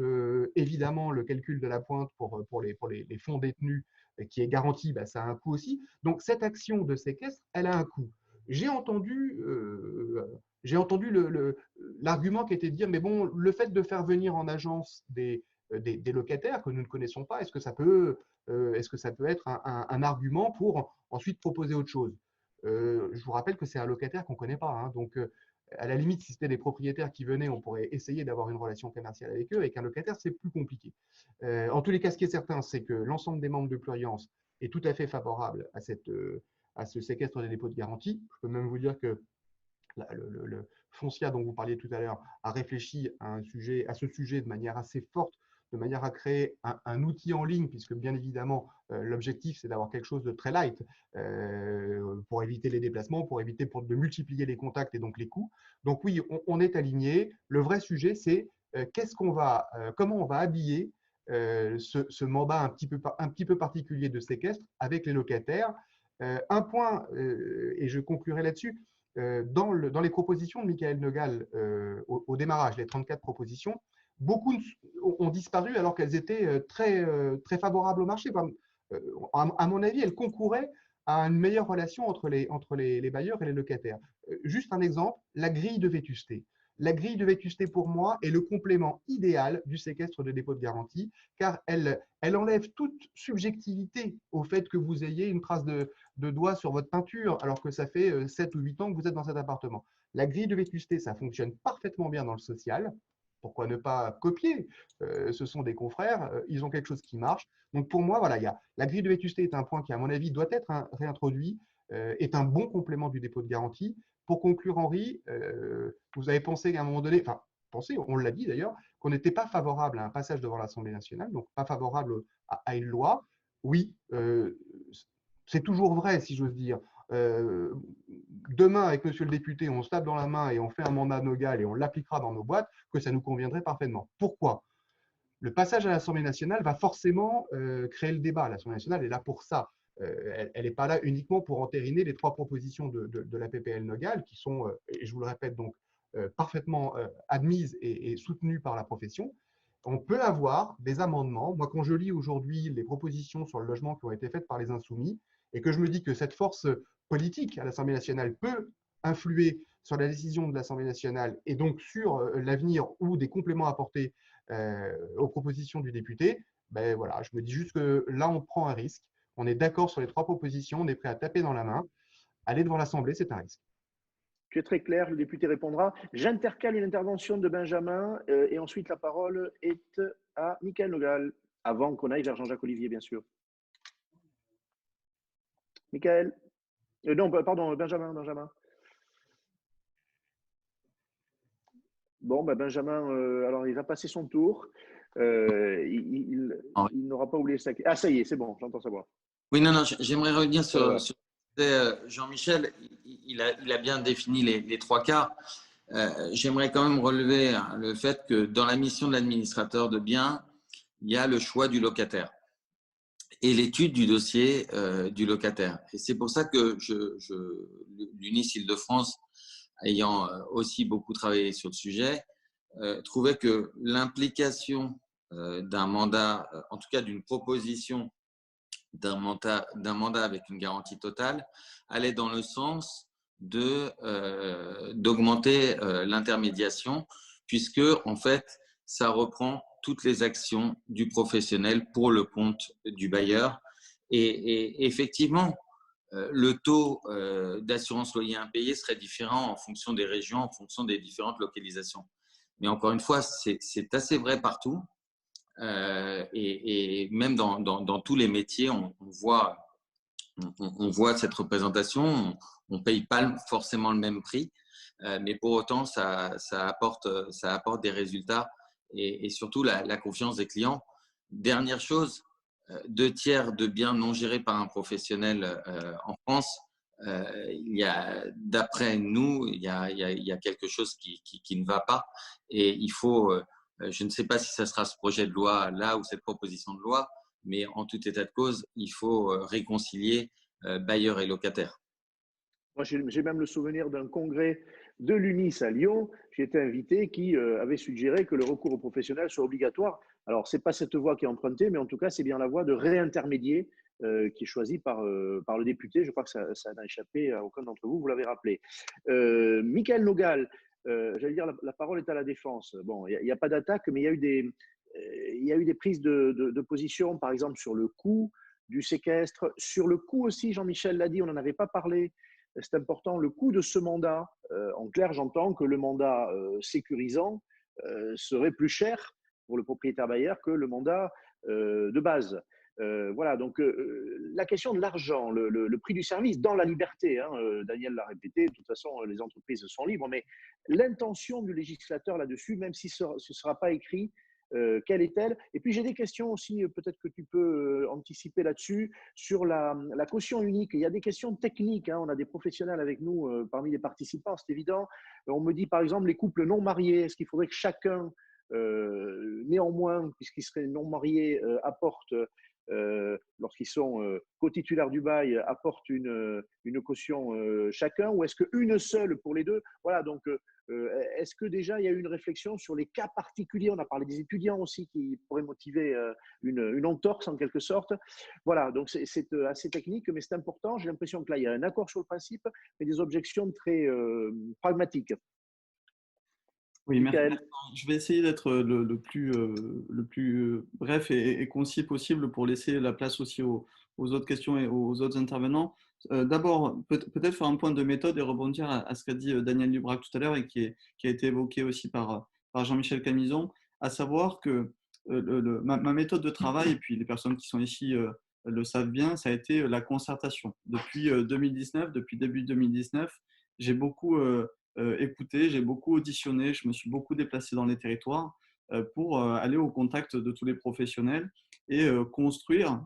Évidemment, le calcul de la pointe pour les fonds détenus qui est garanti, ça a un coût aussi. Donc, cette action de séquestre, elle a un coût. J'ai entendu l'argument qui était de dire, mais bon, le fait de faire venir en agence des locataires que nous ne connaissons pas, est-ce que ça peut être un argument pour ensuite proposer autre chose? Je vous rappelle que c'est un locataire qu'on ne connaît pas. Hein, donc, à la limite, si c'était des propriétaires qui venaient, on pourrait essayer d'avoir une relation commerciale avec eux. Avec un locataire, c'est plus compliqué. En tous les cas, ce qui est certain, c'est que l'ensemble des membres de Pluriance est tout à fait favorable à ce séquestre des dépôts de garantie. Je peux même vous dire que le Foncia, dont vous parliez tout à l'heure, a réfléchi à ce sujet de manière assez forte, de manière à créer un outil en ligne, puisque bien évidemment, l'objectif, c'est d'avoir quelque chose de très light pour éviter les déplacements, pour éviter de multiplier les contacts et donc les coûts. Donc oui, on est aligné. Le vrai sujet, c'est comment on va habiller ce mandat un petit peu particulier de séquestre avec les locataires. Un point, et je conclurai là-dessus, dans les propositions de Michael Nogal au démarrage, les 34 propositions, beaucoup ont disparu alors qu'elles étaient très favorables au marché. À mon avis, elles concouraient à une meilleure relation entre les bailleurs et les locataires. Juste un exemple, la grille de vétusté. La grille de vétusté, pour moi, est le complément idéal du séquestre de dépôt de garantie, car elle enlève toute subjectivité au fait que vous ayez une trace de doigt sur votre peinture, alors que ça fait 7 ou 8 ans que vous êtes dans cet appartement. La grille de vétusté, ça fonctionne parfaitement bien dans le social. Pourquoi ne pas copier? Ce sont des confrères, ils ont quelque chose qui marche. Donc pour moi, voilà, la grille de vétusté est un point qui, à mon avis, doit être réintroduit, est un bon complément du dépôt de garantie. Pour conclure, Henri, vous avez pensé qu'à un moment donné, enfin, on l'a dit d'ailleurs, qu'on n'était pas favorable à un passage devant l'Assemblée nationale, donc pas favorable à une loi. Oui, c'est toujours vrai, si j'ose dire. Demain, avec monsieur le député, on se tape dans la main et on fait un mandat Nogal et on l'appliquera dans nos boîtes, que ça nous conviendrait parfaitement. Pourquoi? Le passage à l'Assemblée nationale va forcément créer le débat. L'Assemblée nationale est là pour ça. Elle n'est pas là uniquement pour entériner les 3 propositions de la PPL Nogal, qui sont, et je vous le répète, donc parfaitement admises et soutenues par la profession. On peut avoir des amendements. Moi, quand je lis aujourd'hui les propositions sur le logement qui ont été faites par les Insoumis, et que je me dis que cette force politique à l'Assemblée nationale peut influer sur la décision de l'Assemblée nationale et donc sur l'avenir ou des compléments apportés aux propositions du député, ben voilà, je me dis juste que là, on prend un risque. On est d'accord sur les 3 propositions, on est prêt à taper dans la main. Aller devant l'Assemblée, c'est un risque. Tu es très clair, le député répondra. J'intercale une intervention de Benjamin et ensuite la parole est à Michael Nogal, avant qu'on aille vers Jean-Jacques Olivier, bien sûr. Michael. Non, pardon, Benjamin. Bon, ben Benjamin, alors il va passer son tour. Il n'aura pas oublié ça. Ah, ça y est, c'est bon, j'entends sa voix. Oui, non, j'aimerais revenir sur Jean-Michel. Il a bien défini les trois cas. J'aimerais quand même relever le fait que dans la mission de l'administrateur de biens, il y a le choix du locataire et l'étude du dossier du locataire. Et c'est pour ça que l'UNIS Île-de-France, ayant aussi beaucoup travaillé sur le sujet, trouvait que l'implication d'un mandat, en tout cas d'une proposition d'un mandat avec une garantie totale, allait dans le sens d'augmenter l'intermédiation, puisque en fait, ça reprend toutes les actions du professionnel pour le compte du bailleur. Et effectivement, le taux d'assurance loyer impayé serait différent en fonction des régions, en fonction des différentes localisations. Mais encore une fois, c'est assez vrai partout. Et même dans tous les métiers, on voit cette représentation. On ne paye pas forcément le même prix, mais pour autant, ça apporte des résultats et surtout la confiance des clients. Dernière chose, 2/3 de biens non gérés par un professionnel en France, d'après nous, il y a quelque chose qui ne va pas et il faut, je ne sais pas si ça sera ce projet de loi là ou cette proposition de loi, mais en tout état de cause, il faut réconcilier bailleurs et locataires. Moi, j'ai même le souvenir d'un congrès de l'UNIS à Lyon. J'ai été invité qui avait suggéré que le recours aux professionnels soit obligatoire. Alors, ce n'est pas cette voie qui est empruntée, mais en tout cas, c'est bien la voie de réintermédier qui est choisie par le député. Je crois que ça n'a échappé à aucun d'entre vous, vous l'avez rappelé. Michael Nogal, j'allais dire, la parole est à la défense. Bon, il n'y a pas d'attaque, mais il y a eu des prises de position, par exemple, sur le coût du séquestre. Sur le coût aussi, Jean-Michel l'a dit, on n'en avait pas parlé. C'est important, le coût de ce mandat. En clair, j'entends que le mandat sécurisant serait plus cher pour le propriétaire bailleur que le mandat de base. Voilà, donc la question de l'argent, le prix du service dans la liberté, hein, Daniel l'a répété, de toute façon, les entreprises sont libres, mais l'intention du législateur là-dessus, même si ce ne sera pas écrit, quelle est-elle? Et puis j'ai des questions aussi, peut-être que tu peux anticiper là-dessus, sur la caution unique. Il y a des questions techniques, hein. On a des professionnels avec nous parmi les participants, c'est évident. On me dit par exemple les couples non mariés, est-ce qu'il faudrait que chacun, néanmoins, puisqu'il serait non marié, apporte, lorsqu'ils sont co-titulaires du bail, apporte une caution chacun, ou est-ce qu'une seule pour les deux? Voilà, donc est-ce que déjà il y a eu une réflexion sur les cas particuliers? On a parlé des étudiants aussi qui pourraient motiver une entorse en quelque sorte. Voilà, donc c'est assez technique, mais c'est important. J'ai l'impression que là, il y a un accord sur le principe, mais des objections très pragmatiques. Oui, merci. Je vais essayer d'être le plus bref et concis possible pour laisser la place aussi aux autres questions et aux autres intervenants. D'abord, peut-être faire un point de méthode et rebondir à ce qu'a dit Daniel Lubrac tout à l'heure et qui a été évoqué aussi par Jean-Michel Camison, à savoir que ma méthode de travail, et puis les personnes qui sont ici le savent bien, ça a été la concertation. Depuis 2019, depuis début 2019, j'ai beaucoup écouté, j'ai beaucoup auditionné, je me suis beaucoup déplacé dans les territoires pour aller au contact de tous les professionnels et construire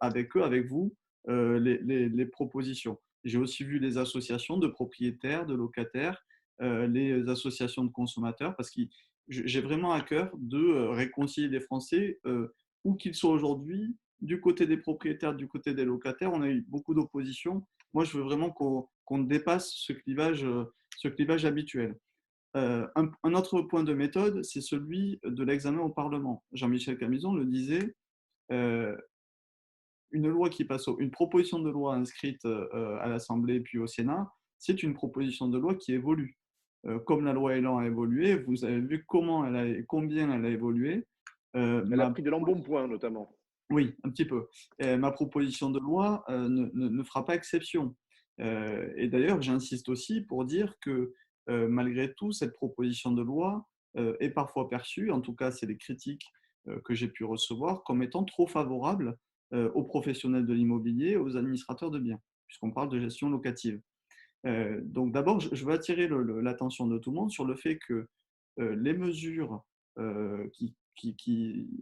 avec eux, avec vous, les propositions. J'ai aussi vu les associations de propriétaires, de locataires, les associations de consommateurs, parce que j'ai vraiment à cœur de réconcilier les Français, où qu'ils soient aujourd'hui, du côté des propriétaires, du côté des locataires. On a eu beaucoup d'opposition. Moi, je veux vraiment qu'on dépasse ce clivage habituel. Un autre point de méthode, c'est celui de l'examen au Parlement. Jean-Michel Camison le disait, une proposition de loi inscrite à l'Assemblée puis au Sénat, c'est une proposition de loi qui évolue. Comme la loi Elan a évolué, vous avez vu combien elle a évolué. Elle a pris de l'embonpoint notamment. Oui, un petit peu. Ma proposition de loi ne fera pas exception. Et d'ailleurs, j'insiste aussi pour dire que malgré tout, cette proposition de loi est parfois perçue, en tout cas c'est les critiques que j'ai pu recevoir, comme étant trop favorable aux professionnels de l'immobilier, aux administrateurs de biens, puisqu'on parle de gestion locative. Donc d'abord, je veux attirer l'attention de tout le monde sur le fait que les mesures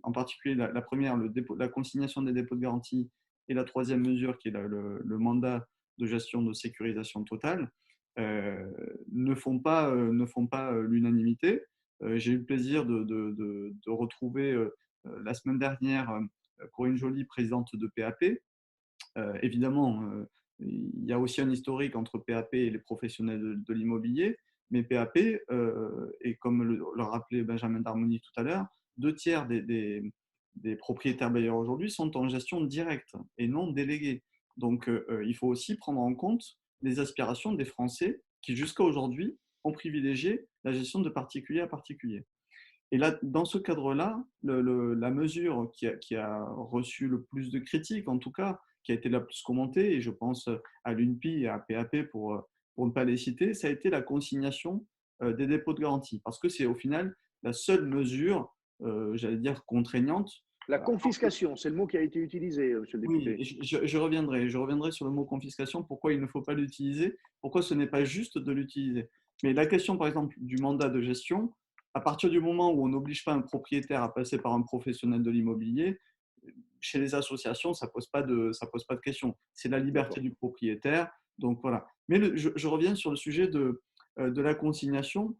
en particulier la première, la consignation des dépôts de garantie, et la troisième mesure qui est le mandat de gestion de sécurisation totale, ne font pas l'unanimité. J'ai eu le plaisir de retrouver la semaine dernière Corinne Joly, présidente de PAP. Évidemment, il y a aussi un historique entre PAP et les professionnels de l'immobilier, mais PAP, et comme le rappelait Benjamin Darmony tout à l'heure, 2/3 des propriétaires bailleurs aujourd'hui sont en gestion directe et non déléguée. Donc, il faut aussi prendre en compte les aspirations des Français qui, jusqu'à aujourd'hui, ont privilégié la gestion de particulier à particulier. Et là, dans ce cadre-là, la mesure qui a reçu le plus de critiques, en tout cas, qui a été la plus commentée, et je pense à l'UNPI et à PAP pour ne pas les citer, ça a été la consignation des dépôts de garantie. Parce que c'est au final la seule mesure, j'allais dire, contraignante. La confiscation, c'est le mot qui a été utilisé, monsieur le député. Oui, je reviendrai sur le mot confiscation, pourquoi il ne faut pas l'utiliser, pourquoi ce n'est pas juste de l'utiliser. Mais la question, par exemple, du mandat de gestion, à partir du moment où on n'oblige pas un propriétaire à passer par un professionnel de l'immobilier, chez les associations, ça pose pas de question. C'est la liberté du propriétaire. Donc voilà. Mais je reviens sur le sujet de la consignation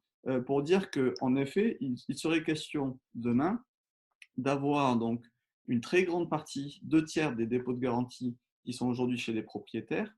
pour dire qu'en effet, il serait question demain d'avoir donc une très grande partie, 2/3 des dépôts de garantie qui sont aujourd'hui chez les propriétaires,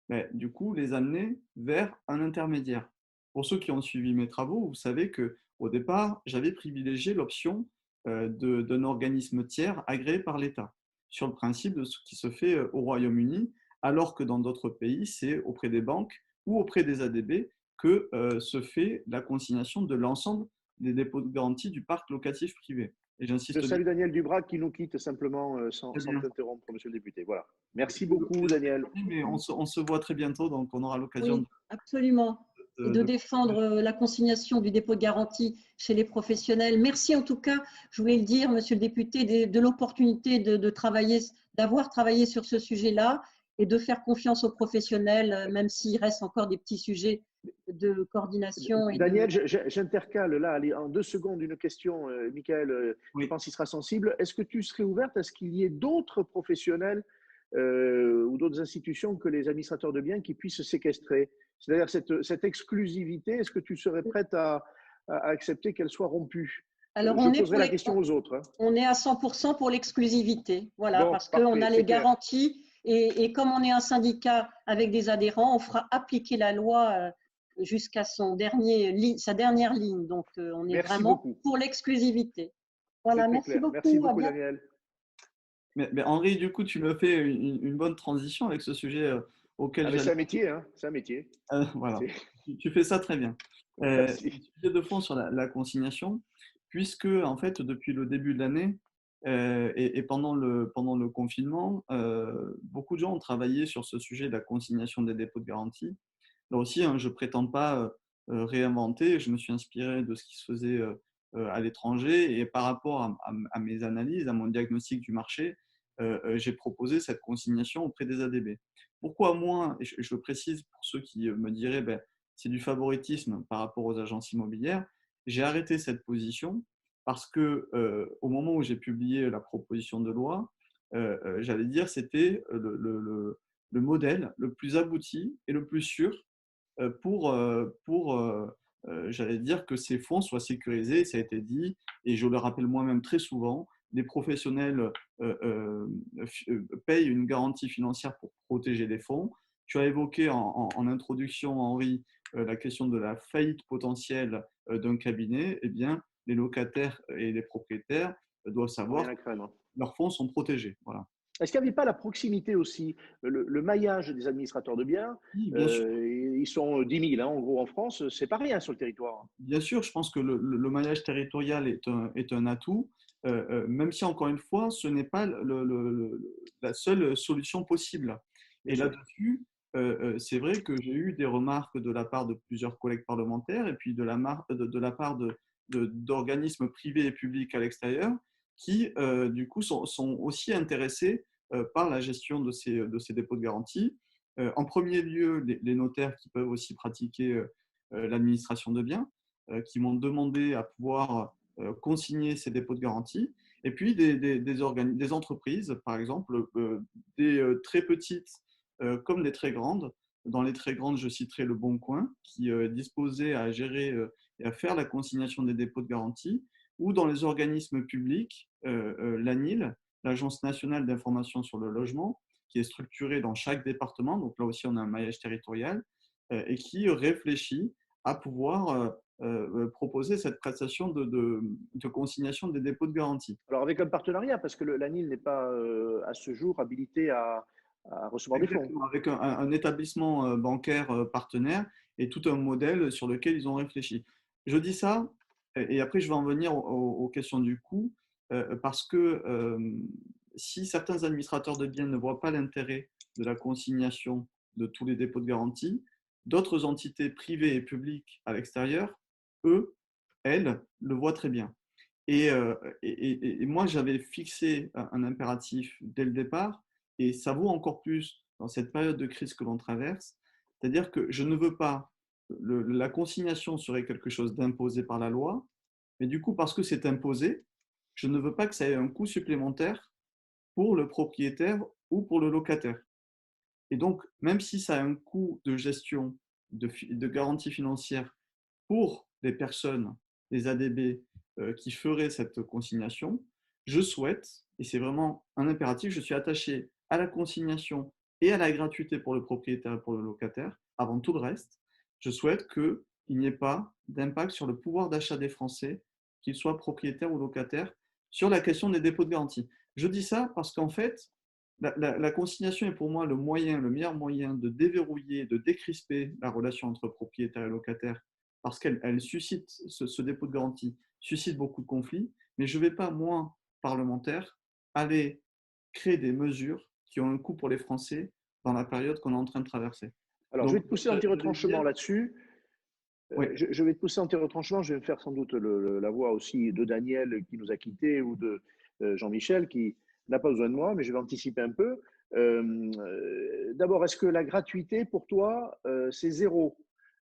mais du coup les amener vers un intermédiaire. Pour ceux qui ont suivi mes travaux, vous savez qu'au départ, j'avais privilégié l'option d'un organisme tiers agréé par l'État, sur le principe de ce qui se fait au Royaume-Uni, alors que dans d'autres pays, c'est auprès des banques ou auprès des ADB que se fait la consignation de l'ensemble des dépôts de garantie du parc locatif privé. Et je salue Daniel Dubrac qui nous quitte simplement sans t'interrompre, monsieur le député. Voilà. Merci beaucoup, Daniel. Mais on se voit très bientôt, donc on aura l'occasion. Oui, absolument. Et de défendre la consignation du dépôt de garantie chez les professionnels. Merci en tout cas, je voulais le dire, monsieur le député, de l'opportunité d'avoir travaillé sur ce sujet-là et de faire confiance aux professionnels, même s'il reste encore des petits sujets de coordination. Daniel, j'intercale là, allez, en 2 secondes, une question. Michael, oui. Je pense qu'il sera sensible. Est-ce que tu serais ouverte à ce qu'il y ait d'autres professionnels ou d'autres institutions que les administrateurs de biens qui puissent séquestrer? C'est-à-dire cette exclusivité, est-ce que tu serais prête à accepter qu'elle soit rompue? Alors, je poserai la question aux autres. On est à 100% pour l'exclusivité, voilà, bon, parce qu'on a les garanties et comme on est un syndicat avec des adhérents, on fera appliquer la loi jusqu'à sa dernière ligne. Donc, on est vraiment pour l'exclusivité. Voilà, merci beaucoup. Merci beaucoup, Daniel. Mais Henri, du coup, tu me fais une bonne transition avec ce sujet auquel c'est un métier, hein, c'est un métier. Voilà, tu fais ça très bien. Sujet de fond sur la consignation, puisque en fait, depuis le début de l'année et pendant le confinement, beaucoup de gens ont travaillé sur ce sujet de la consignation des dépôts de garantie. Là aussi, hein, je ne prétends pas réinventer, je me suis inspiré de ce qui se faisait à l'étranger et par rapport à mes analyses, à mon diagnostic du marché, j'ai proposé cette consignation auprès des ADB. Pourquoi moi, et je le précise pour ceux qui me diraient c'est du favoritisme par rapport aux agences immobilières, j'ai arrêté cette position parce que au moment où j'ai publié la proposition de loi, j'allais dire c'était le modèle le plus abouti et le plus sûr pour j'allais dire que ces fonds soient sécurisés, ça a été dit, et je le rappelle moi-même très souvent, les professionnels payent une garantie financière pour protéger les fonds. Tu as évoqué en introduction, Henri, la question de la faillite potentielle d'un cabinet. Eh bien, les locataires et les propriétaires doivent savoir que leurs fonds sont protégés. Voilà. Est-ce qu'il n'y avait pas la proximité aussi, le maillage des administrateurs de biens? Oui, bien sûr. Ils sont 10 000 hein, en gros en France, c'est pas rien sur le territoire. Bien sûr, je pense que le maillage territorial est un atout, même si encore une fois, ce n'est pas la seule solution possible. Et là-dessus, c'est vrai que j'ai eu des remarques de la part de plusieurs collègues parlementaires et puis de la part d'organismes privés et publics à l'extérieur qui, du coup, sont aussi intéressés par la gestion de ces dépôts de garantie. En premier lieu, les notaires qui peuvent aussi pratiquer l'administration de biens, qui m'ont demandé à pouvoir consigner ces dépôts de garantie. Et puis des entreprises, par exemple, des très petites comme des très grandes. Dans les très grandes, je citerai Le Bon Coin, qui est disposé à gérer et à faire la consignation des dépôts de garantie, ou dans les organismes publics, l'ANIL, l'Agence nationale d'information sur le logement, qui est structurée dans chaque département, donc là aussi on a un maillage territorial, et qui réfléchit à pouvoir proposer cette prestation de consignation des dépôts de garantie. Alors avec un partenariat, parce que l'ANIL n'est pas à ce jour habilité à recevoir des fonds. Avec un établissement bancaire partenaire et tout un modèle sur lequel ils ont réfléchi. Je dis ça, et après je vais en venir aux questions du coût, parce que si certains administrateurs de biens ne voient pas l'intérêt de la consignation de tous les dépôts de garantie, d'autres entités privées et publiques à l'extérieur, elles, le voient très bien. Et moi, j'avais fixé un impératif dès le départ, et ça vaut encore plus dans cette période de crise que l'on traverse, c'est-à-dire que je ne veux pas, la consignation serait quelque chose d'imposé par la loi, mais du coup, parce que c'est imposé, je ne veux pas que ça ait un coût supplémentaire pour le propriétaire ou pour le locataire. Et donc, même si ça a un coût de gestion, de garantie financière pour les personnes, les ADB, qui feraient cette consignation, je souhaite, et c'est vraiment un impératif, je suis attaché à la consignation et à la gratuité pour le propriétaire et pour le locataire, avant tout le reste. Je souhaite qu'il n'y ait pas d'impact sur le pouvoir d'achat des Français, qu'ils soient propriétaires ou locataires, sur la question des dépôts de garantie. Je dis ça parce qu'en fait, la consignation est pour moi le meilleur moyen de déverrouiller, de décrisper la relation entre propriétaire et locataire, parce qu'elle suscite, ce dépôt de garantie suscite beaucoup de conflits, mais je ne vais pas, moi, parlementaire, aller créer des mesures qui ont un coût pour les Français dans la période qu'on est en train de traverser. Alors, je vais te pousser en tir-retranchement là-dessus. Oui. Je vais te pousser en tir-retranchement. Je vais me faire sans doute la voix aussi de Daniel qui nous a quittés ou de Jean-Michel qui n'a pas besoin de moi, mais je vais anticiper un peu. D'abord, est-ce que la gratuité pour toi, c'est zéro?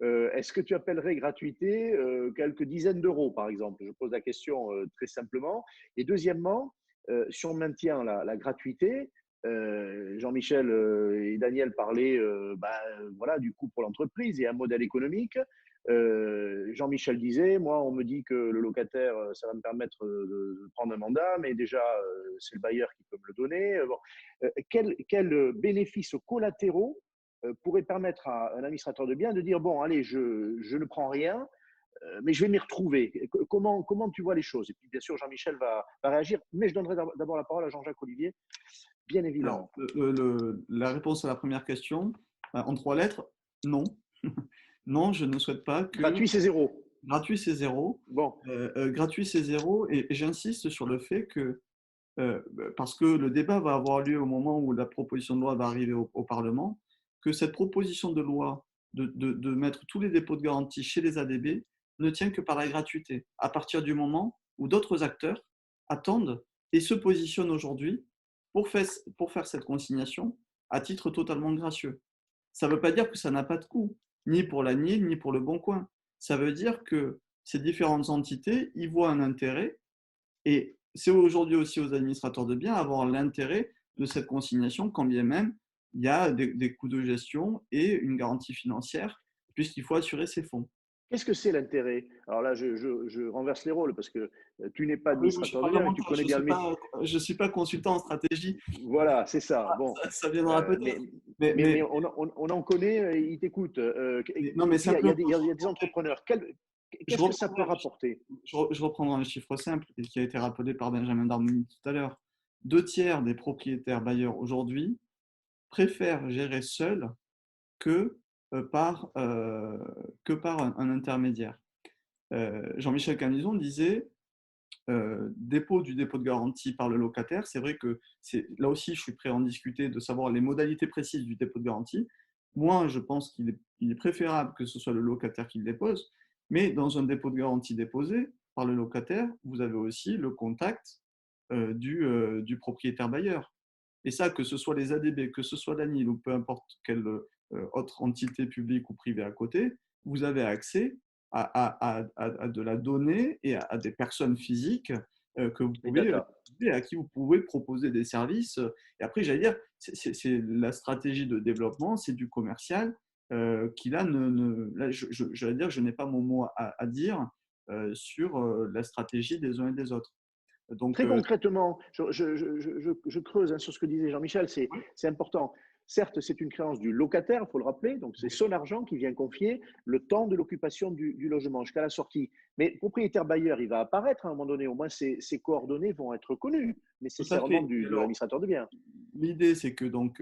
Est-ce que tu appellerais gratuité quelques dizaines d'euros, par exemple? Je pose la question très simplement. Et deuxièmement, si on maintient la gratuité, Jean-Michel et Daniel parlaient voilà, du coût pour l'entreprise et un modèle économique. Jean-Michel disait, moi, on me dit que le locataire, ça va me permettre de prendre un mandat, mais déjà, c'est le bailleur qui peut me le donner. Bon. Quels bénéfices collatéraux pourraient permettre à un administrateur de biens de dire, bon, allez, je ne prends rien, mais je vais m'y retrouver. Comment tu vois les choses? Et puis, bien sûr, Jean-Michel va réagir, mais je donnerai d'abord la parole à Jean-Jacques Olivier, bien évidemment. Alors, la réponse à la première question, en 3 lettres, non. Non, je ne souhaite pas que… Gratuit, c'est zéro. Gratuit, c'est zéro. Bon. Gratuit, c'est zéro. Et j'insiste sur le fait que, parce que le débat va avoir lieu au moment où la proposition de loi va arriver au Parlement, que cette proposition de loi de mettre tous les dépôts de garantie chez les ADB ne tient que par la gratuité, à partir du moment où d'autres acteurs attendent et se positionnent aujourd'hui pour faire cette consignation à titre totalement gracieux. Ça ne veut pas dire que ça n'a pas de coût, ni pour l'ANIL, ni pour le Bon Coin. Ça veut dire que ces différentes entités y voient un intérêt, et c'est aujourd'hui aussi aux administrateurs de biens avoir l'intérêt de cette consignation, quand bien même il y a des coûts de gestion et une garantie financière, puisqu'il faut assurer ses fonds. Qu'est-ce que c'est l'intérêt? Alors là, je renverse les rôles parce que tu n'es pas administrateur de biens, tu connais bien le métier. Je ne suis pas consultant en stratégie. Voilà, c'est ça. Bon. Ça viendra peut-être. Mais on en connaît, ils t'écoutent. Non, mais il y a des entrepreneurs. Qu'est-ce que ça peut rapporter? Je reprendrai un chiffre simple qui a été rappelé par Benjamin Darmoni tout à l'heure. 2/3 des propriétaires bailleurs aujourd'hui préfèrent gérer seuls que par un intermédiaire. Jean-Michel Canizon disait dépôt de garantie par le locataire. C'est vrai que là aussi, je suis prêt à en discuter, de savoir les modalités précises du dépôt de garantie. moi, je pense qu'il est préférable que ce soit le locataire qui le dépose, mais dans un dépôt de garantie déposé par le locataire, vous avez aussi le contact du propriétaire bailleur. Et ça, que ce soit les ADB, que ce soit l'ANIL ou peu importe quelle autre entité publique ou privée à côté, vous avez accès à de la donnée et à des personnes physiques que vous pouvez, à qui vous pouvez proposer des services. Et après, j'allais dire, c'est la stratégie de développement, c'est du commercial qui là, là j'allais dire, je n'ai pas mon mot à dire sur la stratégie des uns et des autres. Donc, très concrètement, je creuse hein, sur ce que disait Jean-Michel, c'est important. Certes, c'est une créance du locataire, il faut le rappeler, donc c'est son argent qui vient confier le temps de l'occupation du logement jusqu'à la sortie. Mais le propriétaire bailleur, il va apparaître à un moment donné, au moins ses coordonnées vont être connues nécessairement de l'administrateur de biens. L'idée, c'est que donc,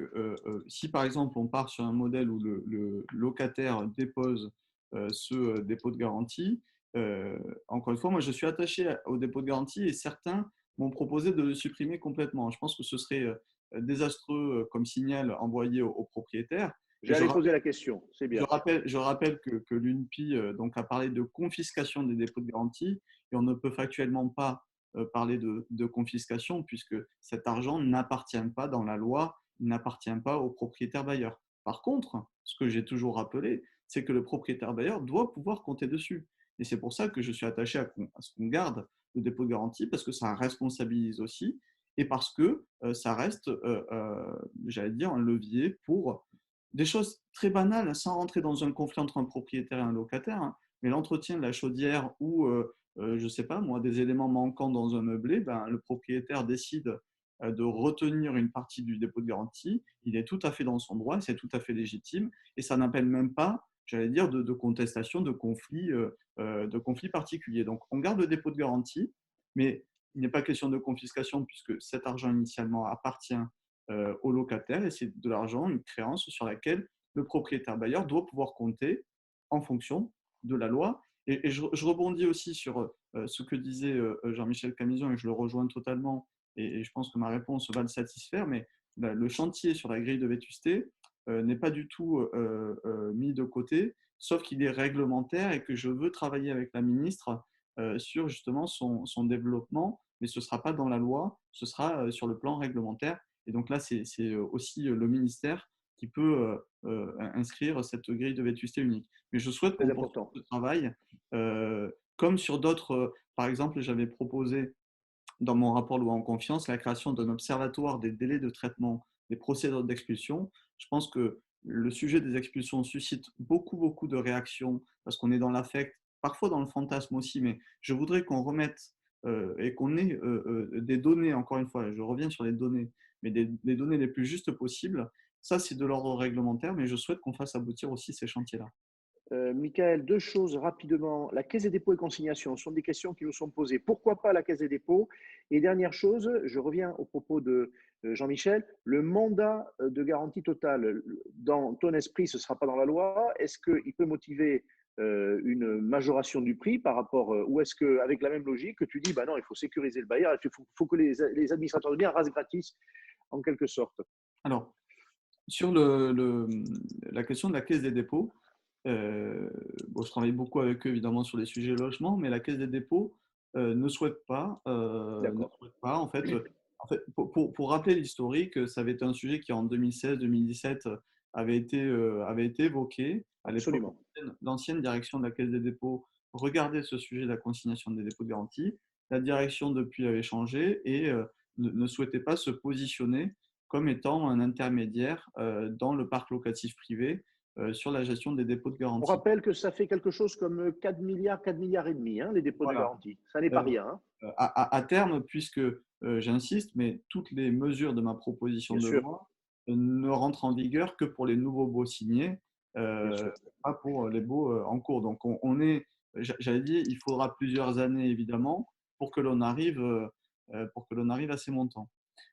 si par exemple on part sur un modèle où le locataire dépose ce dépôt de garantie, encore une fois, moi je suis attaché au dépôt de garantie et certains m'ont proposé de le supprimer complètement. Je pense que ce serait désastreux comme signal envoyé aux propriétaires. J'allais poser la question, c'est bien. Je rappelle que l'UNPI donc, a parlé de confiscation des dépôts de garantie et on ne peut factuellement pas parler de confiscation puisque cet argent n'appartient pas dans la loi, n'appartient pas au propriétaire bailleur. Par contre, ce que j'ai toujours rappelé, c'est que le propriétaire bailleur doit pouvoir compter dessus. Et c'est pour ça que je suis attaché à ce qu'on garde le dépôt de garantie parce que ça responsabilise aussi et parce que ça reste, j'allais dire, un levier pour des choses très banales, sans rentrer dans un conflit entre un propriétaire et un locataire, hein, mais l'entretien de la chaudière ou, je ne sais pas moi, des éléments manquants dans un meublé, ben, le propriétaire décide de retenir une partie du dépôt de garantie, il est tout à fait dans son droit, c'est tout à fait légitime, et ça n'appelle même pas, j'allais dire, de contestation, de conflit particulier. Donc, on garde le dépôt de garantie, mais il n'est pas question de confiscation puisque cet argent initialement appartient au locataire et c'est de l'argent, une créance sur laquelle le propriétaire bailleur doit pouvoir compter en fonction de la loi. Et je rebondis aussi sur ce que disait Jean-Michel Camison et je le rejoins totalement et je pense que ma réponse va le satisfaire, mais le chantier sur la grille de vétusté n'est pas du tout mis de côté, sauf qu'il est réglementaire et que je veux travailler avec la ministre sur justement son développement, mais ce ne sera pas dans la loi, ce sera sur le plan réglementaire. Et donc là, c'est aussi le ministère qui peut inscrire cette grille de vétusté unique. Mais je souhaite qu'on poursuive ce travail, comme sur d'autres, par exemple, j'avais proposé dans mon rapport Loi en confiance la création d'un observatoire des délais de traitement des procédures d'expulsion. Je pense que le sujet des expulsions suscite beaucoup de réactions parce qu'on est dans l'affect, parfois dans le fantasme aussi, mais je voudrais qu'on remette et qu'on ait des données, encore une fois, je reviens sur les données, mais des données les plus justes possibles. Ça, c'est de l'ordre réglementaire, mais je souhaite qu'on fasse aboutir aussi ces chantiers-là. Michael, deux choses rapidement. La Caisse des dépôts et consignations sont des questions qui nous sont posées. Pourquoi pas la Caisse des dépôts? Et dernière chose, je reviens au propos de Jean-Michel, le mandat de garantie totale, dans ton esprit, ce ne sera pas dans la loi. Est-ce qu'il peut motiver une majoration du prix par rapport, ou est-ce qu'avec la même logique, que tu dis, bah non, il faut sécuriser le bailleur, il faut que les administrateurs de biens rasent gratis, en quelque sorte? Alors, sur la question de la Caisse des dépôts, je travaille beaucoup avec eux évidemment sur les sujets logement, mais la Caisse des dépôts ne souhaite pas, en fait, pour rappeler l'historique, ça avait été un sujet qui en 2016-2017 avait été évoqué. À l'époque, l'ancienne direction de la Caisse des dépôts regardait ce sujet de la consignation des dépôts de garantie. La direction depuis avait changé et ne souhaitait pas se positionner comme étant un intermédiaire dans le parc locatif privé sur la gestion des dépôts de garantie. On rappelle que ça fait quelque chose comme 4 milliards et demi, hein, les dépôts de garantie. Ça n'est pas rien. Hein. À terme, puisque j'insiste, mais toutes les mesures de ma proposition de loi ne rentrent en vigueur que pour les nouveaux baux signés, pas pour les baux en cours. Donc, j'avais dit, il faudra plusieurs années, évidemment, pour que l'on arrive à ces montants.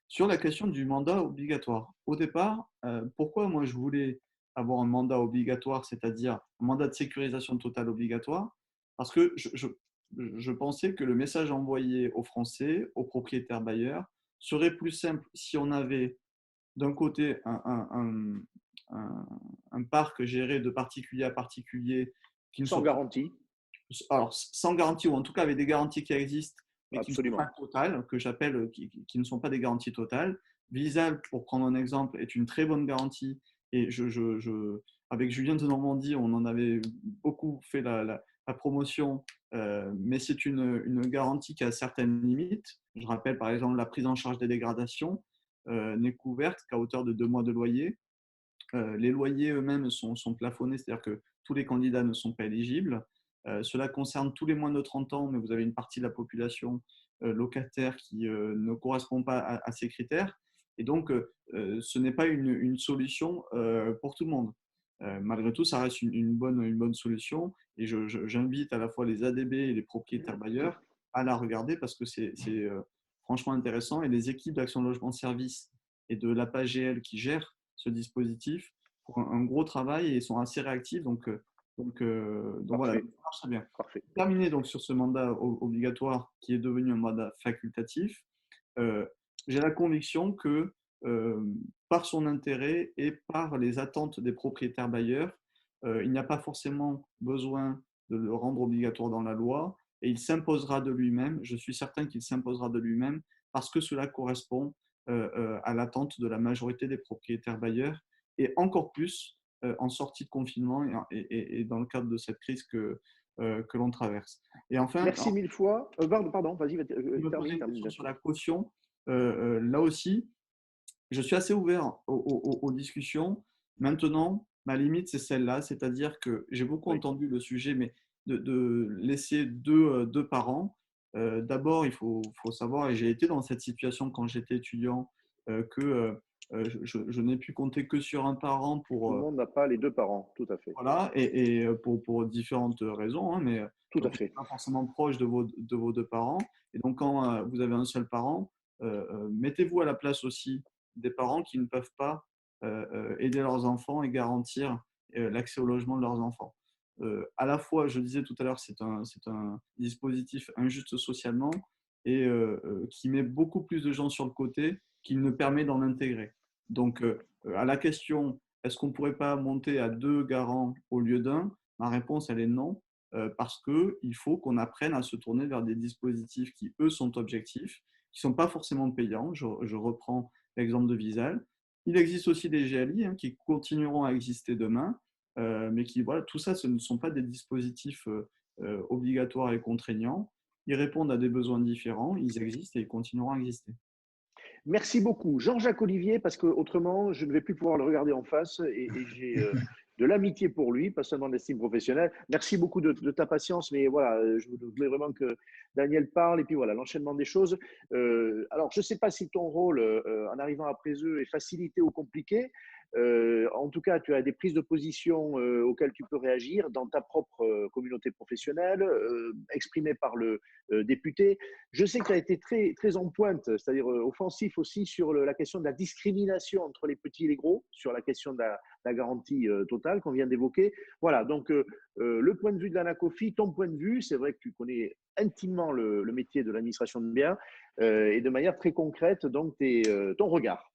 Sur la question du mandat obligatoire, au départ, pourquoi moi je voulais avoir un mandat obligatoire, c'est-à-dire un mandat de sécurisation totale obligatoire, parce que je pensais que le message envoyé aux Français, aux propriétaires bailleurs, serait plus simple si on avait d'un côté un parc géré de particulier à particulier qui ne sans sont garantie. Alors, sans garantie, ou en tout cas avec des garanties qui existent, mais Absolument. qui ne sont pas totales, que j'appelle qui ne sont pas des garanties totales. Visal, pour prendre un exemple, est une très bonne garantie. Et avec Julien de Normandie, on en avait beaucoup fait la promotion, mais c'est une garantie qui a certaines limites. Je rappelle par exemple la prise en charge des dégradations n'est couverte qu'à hauteur de 2 mois de loyer. Les loyers eux-mêmes sont plafonnés, c'est-à-dire que tous les candidats ne sont pas éligibles. Cela concerne tous les moins de 30 ans, mais vous avez une partie de la population locataire qui ne correspond pas à ces critères. Et donc, ce n'est pas une solution pour tout le monde. Malgré tout, ça reste une bonne solution. Et j'invite à la fois les ADB et les propriétaires bailleurs à la regarder parce que c'est franchement intéressant. Et les équipes d'Action Logement Service et de l'APAGL qui gèrent ce dispositif font un gros travail et sont assez réactifs. Donc voilà, ça marche très bien. Parfait. Terminé donc sur ce mandat obligatoire qui est devenu un mandat facultatif, j'ai la conviction que par son intérêt et par les attentes des propriétaires bailleurs, il n'y a pas forcément besoin de le rendre obligatoire dans la loi et il s'imposera de lui-même. Je suis certain qu'il s'imposera de lui-même parce que cela correspond à l'attente de la majorité des propriétaires bailleurs et encore plus en sortie de confinement et dans le cadre de cette crise que l'on traverse. Et enfin, merci mille fois. Pardon, vas-y, termine. Sur la caution, là aussi, je suis assez ouvert aux discussions. Maintenant, ma limite, c'est celle-là, c'est-à-dire que j'ai beaucoup entendu le sujet, mais de laisser deux parents. D'abord, il faut savoir, et j'ai été dans cette situation quand j'étais étudiant, que je n'ai pu compter que sur un parent pour… Tout le monde n'a pas les 2 parents, tout à fait. Voilà, et pour différentes raisons, hein, mais tout à fait. Pas forcément proche de vos 2 parents. Et donc, quand vous avez un seul parent, mettez-vous à la place aussi des parents qui ne peuvent pas aider leurs enfants et garantir l'accès au logement de leurs enfants. À la fois, je disais tout à l'heure, c'est un dispositif injuste socialement et qui met beaucoup plus de gens sur le côté qu'il ne permet d'en intégrer. Donc, à la question, est-ce qu'on ne pourrait pas monter à 2 garants au lieu d'1 ? Ma réponse, elle est non, parce qu'il faut qu'on apprenne à se tourner vers des dispositifs qui, eux, sont objectifs, qui ne sont pas forcément payants. Je reprends l'exemple de Visal. Il existe aussi des GLI qui continueront à exister demain, mais qui, voilà, tout ça, ce ne sont pas des dispositifs obligatoires et contraignants. Ils répondent à des besoins différents, ils existent et ils continueront à exister. Merci beaucoup. Jean-Jacques Olivier, parce qu'autrement, je ne vais plus pouvoir le regarder en face et j'ai de l'amitié pour lui, pas seulement de l'estime professionnelle. Merci beaucoup de ta patience, mais voilà, je voulais vraiment que Daniel parle et puis voilà, l'enchaînement des choses. Alors, je ne sais pas si ton rôle, en arrivant après eux, est facilité ou compliqué. En tout cas, tu as des prises de position auxquelles tu peux réagir dans ta propre communauté professionnelle, exprimées par le député. Je sais que tu as été très, très en pointe, c'est-à-dire offensif aussi sur la question de la discrimination entre les petits et les gros, sur la question de la garantie totale qu'on vient d'évoquer. Voilà, donc le point de vue de l'Anacofi, ton point de vue, c'est vrai que tu connais intimement le métier de l'administration de biens et de manière très concrète, donc ton regard.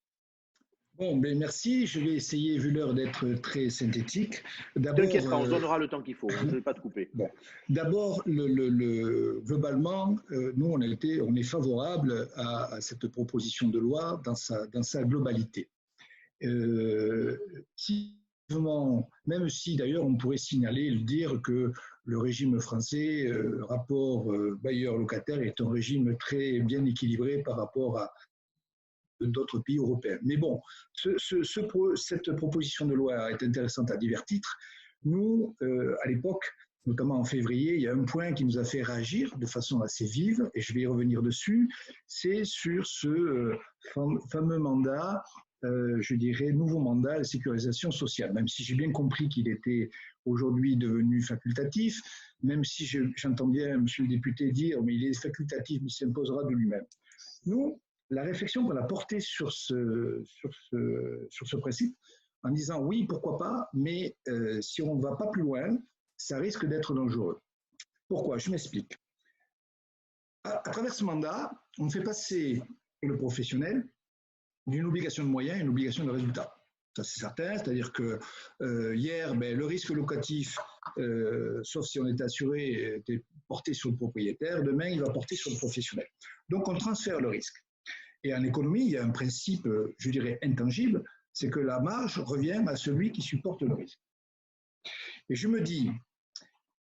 Bon, ben merci. Je vais essayer, vu l'heure, d'être très synthétique. T'inquiète pas, on se donnera le temps qu'il faut. Je ne vais pas te couper. Bon. D'abord, globalement, nous, on est favorable à cette proposition de loi dans sa globalité. Même si, d'ailleurs, on pourrait signaler, dire que le régime français, rapport bailleur-locataire, est un régime très bien équilibré par rapport à d'autres pays européens. Mais bon, cette proposition de loi est intéressante à divers titres. Nous, à l'époque, notamment en février, il y a un point qui nous a fait réagir de façon assez vive, et je vais y revenir dessus, c'est sur ce fameux mandat, je dirais, nouveau mandat de sécurisation sociale, même si j'ai bien compris qu'il était aujourd'hui devenu facultatif, même si j'entends bien monsieur le député dire, mais il est facultatif, mais il s'imposera de lui-même. Nous, la réflexion qu'on a portée sur ce principe, en disant oui, pourquoi pas, mais si on ne va pas plus loin, ça risque d'être dangereux. Pourquoi ? Je m'explique. À travers ce mandat, on fait passer le professionnel d'une obligation de moyens à une obligation de résultat. Ça, c'est certain. C'est-à-dire que hier, le risque locatif, sauf si on est assuré, était porté sur le propriétaire. Demain, il va porter sur le professionnel. Donc, on transfère le risque. Et en économie, il y a un principe, je dirais, intangible, c'est que la marge revient à celui qui supporte le risque. Et je me dis,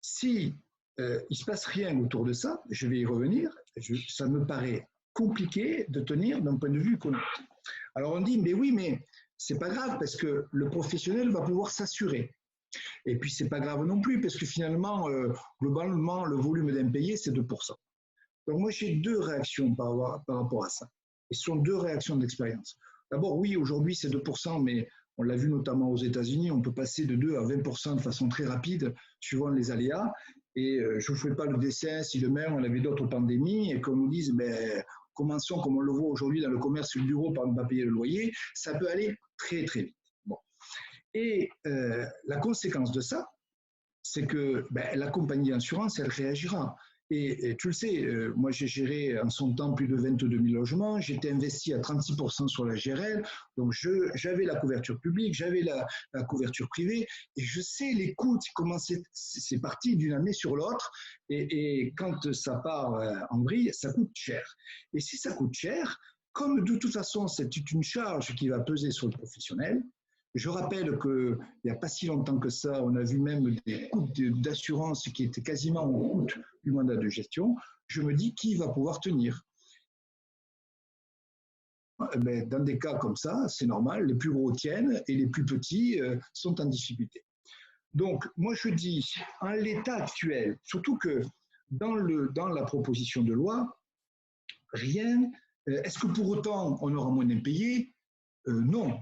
si il ne se passe rien autour de ça, je vais y revenir, ça me paraît compliqué de tenir d'un point de vue économique. Alors on dit, mais oui, mais c'est pas grave parce que le professionnel va pouvoir s'assurer. Et puis c'est pas grave non plus parce que finalement, globalement, le volume d'impayés, c'est 2%. Donc moi, j'ai deux réactions par rapport à ça. Et ce sont deux réactions d'expérience. D'abord, oui, aujourd'hui, c'est 2%, mais on l'a vu notamment aux États-Unis, on peut passer de 2 à 20% de façon très rapide, suivant les aléas. Et je ne vous fais pas le dessin si demain on avait d'autres pandémies et qu'on nous dise, commençons comme on le voit aujourd'hui dans le commerce et le bureau par ne pas payer le loyer, ça peut aller très très vite. Bon. Et la conséquence de ça, c'est que la compagnie d'assurance, elle réagira. Et tu le sais, moi j'ai géré en son temps plus de 22 000 logements, j'étais investi à 36% sur la GRL, donc j'avais la couverture publique, j'avais la couverture privée, et je sais les coûts, comment c'est parti d'une année sur l'autre, et quand ça part en vrille, ça coûte cher. Et si ça coûte cher, comme de toute façon c'est une charge qui va peser sur le professionnel, je rappelle qu'il n'y a pas si longtemps que ça, on a vu même des coûts d'assurance qui étaient quasiment au coût du mandat de gestion. Je me dis, qui va pouvoir tenir? Dans des cas comme ça, c'est normal, les plus gros tiennent et les plus petits sont en difficulté. Donc, moi je dis, en l'état actuel, surtout que dans la proposition de loi, rien, est-ce que pour autant on aura moins d'impayés? Non.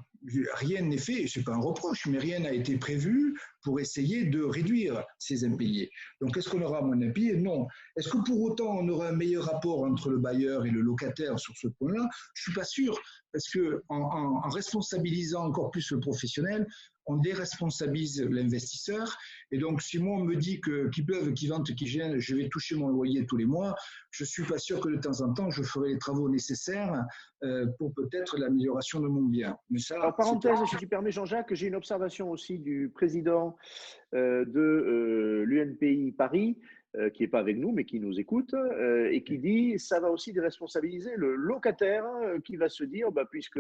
Rien n'est fait, ce n'est pas un reproche, mais rien n'a été prévu pour essayer de réduire ces impayés. Donc, est-ce qu'on aura moins d'impayés? Non. Est-ce que pour autant on aura un meilleur rapport entre le bailleur et le locataire sur ce point-là? Je ne suis pas sûr, parce qu'en responsabilisant encore plus le professionnel, on déresponsabilise l'investisseur. Et donc, si moi on me dit qu'il pleuve, qu'il vente, qu'il gêne, je vais toucher mon loyer tous les mois, je ne suis pas sûr que de temps en temps, je ferai les travaux nécessaires pour peut-être l'amélioration de mon bien. Mais ça, alors, parenthèse, si tu permets, Jean-Jacques, j'ai une observation aussi du président de l'UNPI Paris, qui n'est pas avec nous, mais qui nous écoute, et qui dit ça va aussi déresponsabiliser le locataire qui va se dire, puisque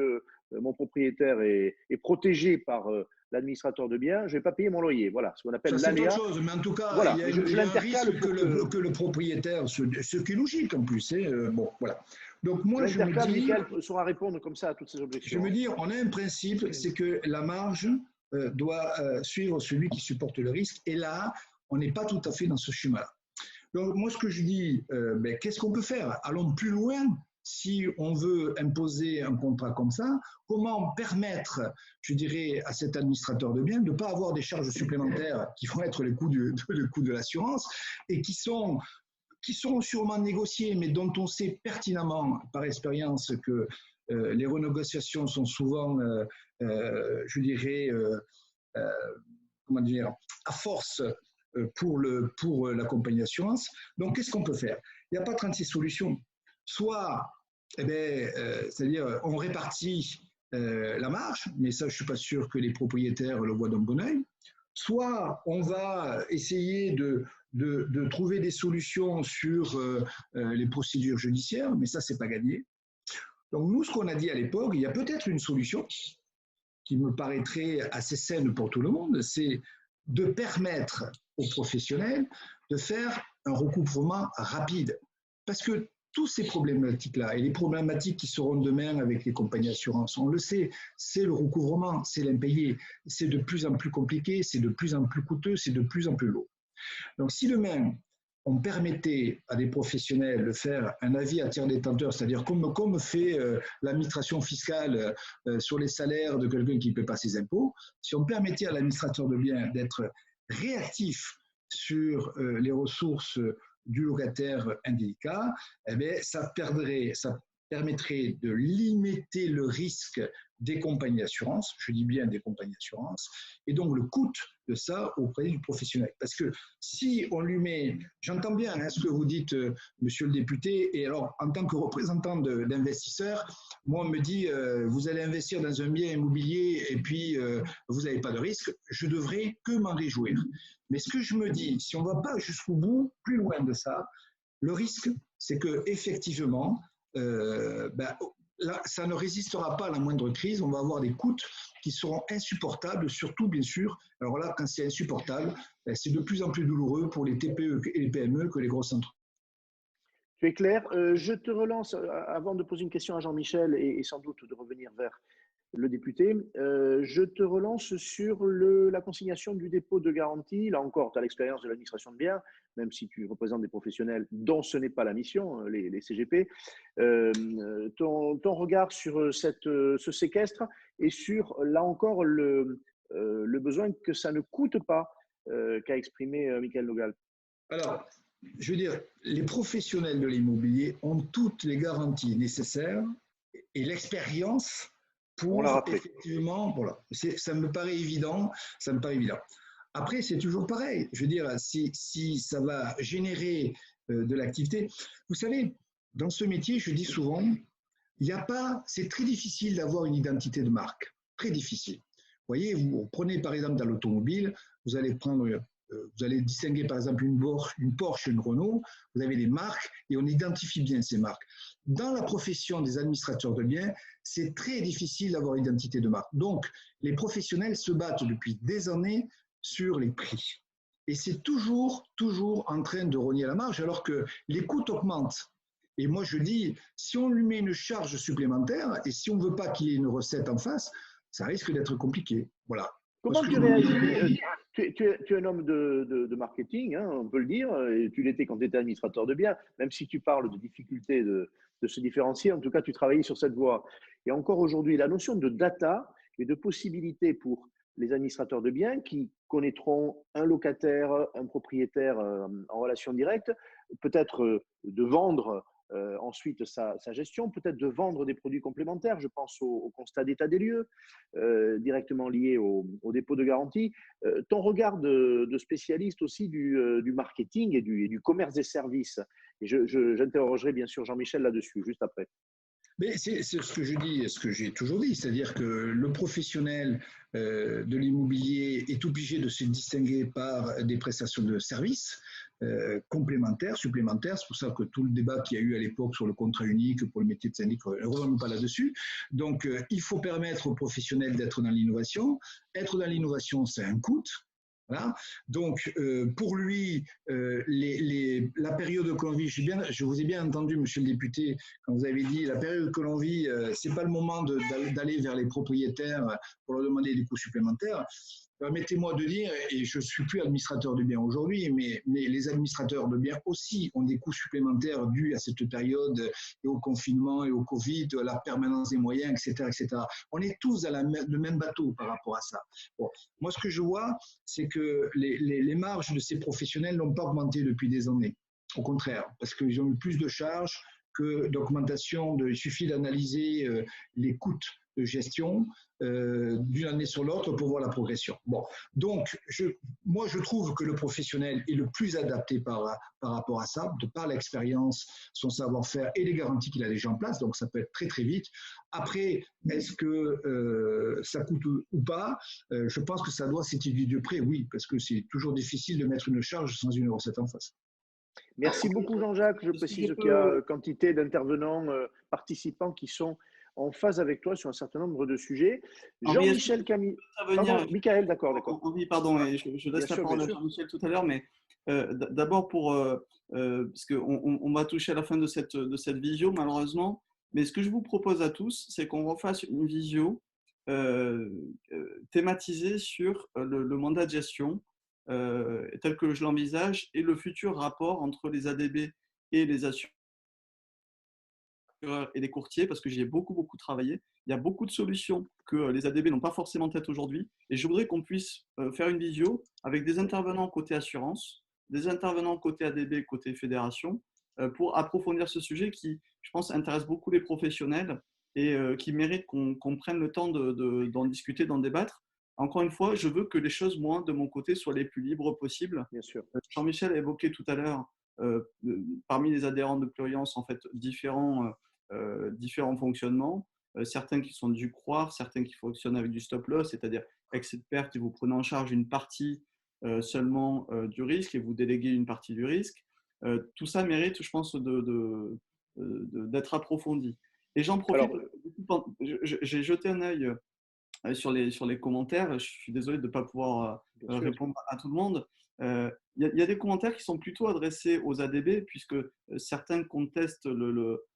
mon propriétaire est protégé par l'administrateur de biens, je ne vais pas payer mon loyer. Voilà, ce qu'on appelle l'aléa. C'est autre chose, mais en tout cas, voilà, il y a un risque que le propriétaire, ce qui est logique en plus. Bon, voilà. Donc moi, je me dis… Michael saura répondre comme ça à toutes ces objections. Je me dis, on a un principe, c'est que la marge doit suivre celui qui supporte le risque. Et là, on n'est pas tout à fait dans ce schéma-là. Donc moi, ce que je dis, qu'est-ce qu'on peut faire? Allons plus loin. Si on veut imposer un contrat comme ça, comment permettre, je dirais, à cet administrateur de biens de ne pas avoir des charges supplémentaires qui vont être le coût de l'assurance et qui sont sûrement négociées, mais dont on sait pertinemment par expérience que les renégociations sont souvent, je dirais, comment dire, à force pour la compagnie d'assurance. Donc, qu'est-ce qu'on peut faire? Il n'y a pas 36 solutions. Soit, c'est-à-dire, on répartit la marge, mais ça, je ne suis pas sûr que les propriétaires le voient d'un bon œil. Soit, on va essayer de trouver des solutions sur les procédures judiciaires, mais ça, ce n'est pas gagné. Donc, nous, ce qu'on a dit à l'époque, il y a peut-être une solution qui me paraîtrait assez saine pour tout le monde, c'est de permettre aux professionnels de faire un recouvrement rapide. Parce que toutes ces problématiques-là et les problématiques qui seront demain avec les compagnies d'assurance, on le sait, c'est le recouvrement, c'est l'impayé. C'est de plus en plus compliqué, c'est de plus en plus coûteux, c'est de plus en plus lourd. Donc si demain, on permettait à des professionnels de faire un avis à tiers détenteur, c'est-à-dire comme fait l'administration fiscale sur les salaires de quelqu'un qui ne paie pas ses impôts, si on permettait à l'administrateur de biens d'être réactif sur les ressources du locataire indélicat, ça permettrait de limiter le risque des compagnies d'assurance, je dis bien des compagnies d'assurance, et donc le coût de ça auprès du professionnel. Parce que si on lui met, j'entends bien ce que vous dites, monsieur le député, et alors en tant que représentant d'investisseurs, moi on me dit, vous allez investir dans un bien immobilier et puis vous n'avez pas de risque, je devrais que m'en réjouir. Mais ce que je me dis, si on ne va pas jusqu'au bout, plus loin de ça, le risque, c'est que effectivement, là, ça ne résistera pas à la moindre crise. On va avoir des coûts qui seront insupportables, surtout, bien sûr. Alors là, quand c'est insupportable, c'est de plus en plus douloureux pour les TPE et les PME que les grosses entreprises. Tu es clair. Je te relance avant de poser une question à Jean-Michel et sans doute de revenir vers le député. Je te relance sur la consignation du dépôt de garantie. Là encore, tu as l'expérience de l'administration de biens, même si tu représentes des professionnels dont ce n'est pas la mission, les CGP. Ton regard sur ce séquestre et sur, là encore, le besoin que ça ne coûte pas qu'a exprimé Michael Nogal. Alors, je veux dire, les professionnels de l'immobilier ont toutes les garanties nécessaires et l'expérience pour effectivement, voilà, ça me paraît évident, ça me paraît évident. Après, c'est toujours pareil. Je veux dire, si ça va générer de l'activité, vous savez, dans ce métier, je dis souvent, il n'y a pas, c'est très difficile d'avoir une identité de marque, très difficile. Vous voyez, vous prenez par exemple dans l'automobile, vous allez distinguer par exemple une Porsche et une Renault, vous avez des marques et on identifie bien ces marques. Dans la profession des administrateurs de biens, c'est très difficile d'avoir une identité de marque. Donc, les professionnels se battent depuis des années sur les prix. Et c'est toujours en train de rogner la marge alors que les coûts augmentent. Et moi, je dis, si on lui met une charge supplémentaire et si on ne veut pas qu'il y ait une recette en face, ça risque d'être compliqué. Voilà. Comment tu réagis? Tu es un homme de marketing, hein, on peut le dire, et tu l'étais quand tu étais administrateur de biens, même si tu parles de difficultés de se différencier, en tout cas, tu travaillais sur cette voie. Et encore aujourd'hui, la notion de data et de possibilité pour les administrateurs de biens qui connaîtront un locataire, un propriétaire en relation directe, peut-être de vendre ensuite sa gestion, peut-être de vendre des produits complémentaires. Je pense au constat d'état des lieux directement lié au dépôt de garantie. Ton regard de spécialiste aussi du marketing et du commerce des services. Et j'interrogerai bien sûr Jean-Michel là-dessus, juste après. Mais c'est ce que je dis, ce que j'ai toujours dit, c'est-à-dire que le professionnel de l'immobilier est obligé de se distinguer par des prestations de services complémentaires, supplémentaires. C'est pour ça que tout le débat qu'il y a eu à l'époque sur le contrat unique pour le métier de syndic, ne revenons pas là-dessus. Donc, il faut permettre aux professionnels d'être dans l'innovation. Être dans l'innovation, c'est un coût. Voilà. Donc, pour lui, la période que l'on vit, je vous ai bien entendu, monsieur le député, quand vous avez dit la période que l'on vit, ce n'est pas le moment d'aller vers les propriétaires pour leur demander des coûts supplémentaires. Permettez-moi de dire, et je ne suis plus administrateur de biens aujourd'hui, mais les administrateurs de biens aussi ont des coûts supplémentaires dus à cette période et au confinement et au Covid, à la permanence des moyens, etc. etc. On est tous dans le même bateau par rapport à ça. Bon, moi, ce que je vois, c'est que les marges de ces professionnels n'ont pas augmenté depuis des années. Au contraire, parce qu'ils ont eu plus de charges que d'augmentation. Il suffit d'analyser les coûts de gestion d'une année sur l'autre pour voir la progression. Bon, donc, moi, je trouve que le professionnel est le plus adapté par rapport à ça, de par l'expérience, son savoir-faire et les garanties qu'il a déjà en place. Donc, ça peut être très, très vite. Après, est-ce que ça coûte ou pas? Je pense que ça doit s'étudier de près, oui, parce que c'est toujours difficile de mettre une charge sans une recette en face. Merci beaucoup, Jean-Jacques. Je précise qu'il y a quantité d'intervenants participants qui sont en phase avec toi sur un certain nombre de sujets. Jean-Michel Camille. Michael, d'accord. Oui, pardon, je laisse la parole à Jean-Michel tout à l'heure, mais d'abord parce qu'on va toucher à la fin de cette visio, malheureusement. Mais ce que je vous propose à tous, c'est qu'on refasse une visio thématisée sur le mandat de gestion tel que je l'envisage et le futur rapport entre les ADB et les assureurs et les courtiers, parce que j'y ai beaucoup travaillé. Il y a beaucoup de solutions que les ADB n'ont pas forcément en tête aujourd'hui. Et je voudrais qu'on puisse faire une visio avec des intervenants côté assurance, des intervenants côté ADB, côté fédération, pour approfondir ce sujet qui, je pense, intéresse beaucoup les professionnels et qui mérite qu'on prenne le temps d'en discuter, d'en débattre. Encore une fois, je veux que les choses, moi, de mon côté, soient les plus libres possibles. Bien sûr. Jean-Michel a évoqué tout à l'heure, parmi les adhérents de Pluriance, en fait, différents fonctionnements. Certains qui sont du croire, certains qui fonctionnent avec du stop-loss, c'est-à-dire excès de perte et vous prenez en charge une partie seulement du risque et vous déléguez une partie du risque. Tout ça mérite, je pense, d'être approfondi. Et j'en profite, j'ai jeté un œil sur les commentaires. Je suis désolé de ne pas pouvoir répondre à tout le monde. Il y a des commentaires qui sont plutôt adressés aux ADB, puisque certains contestent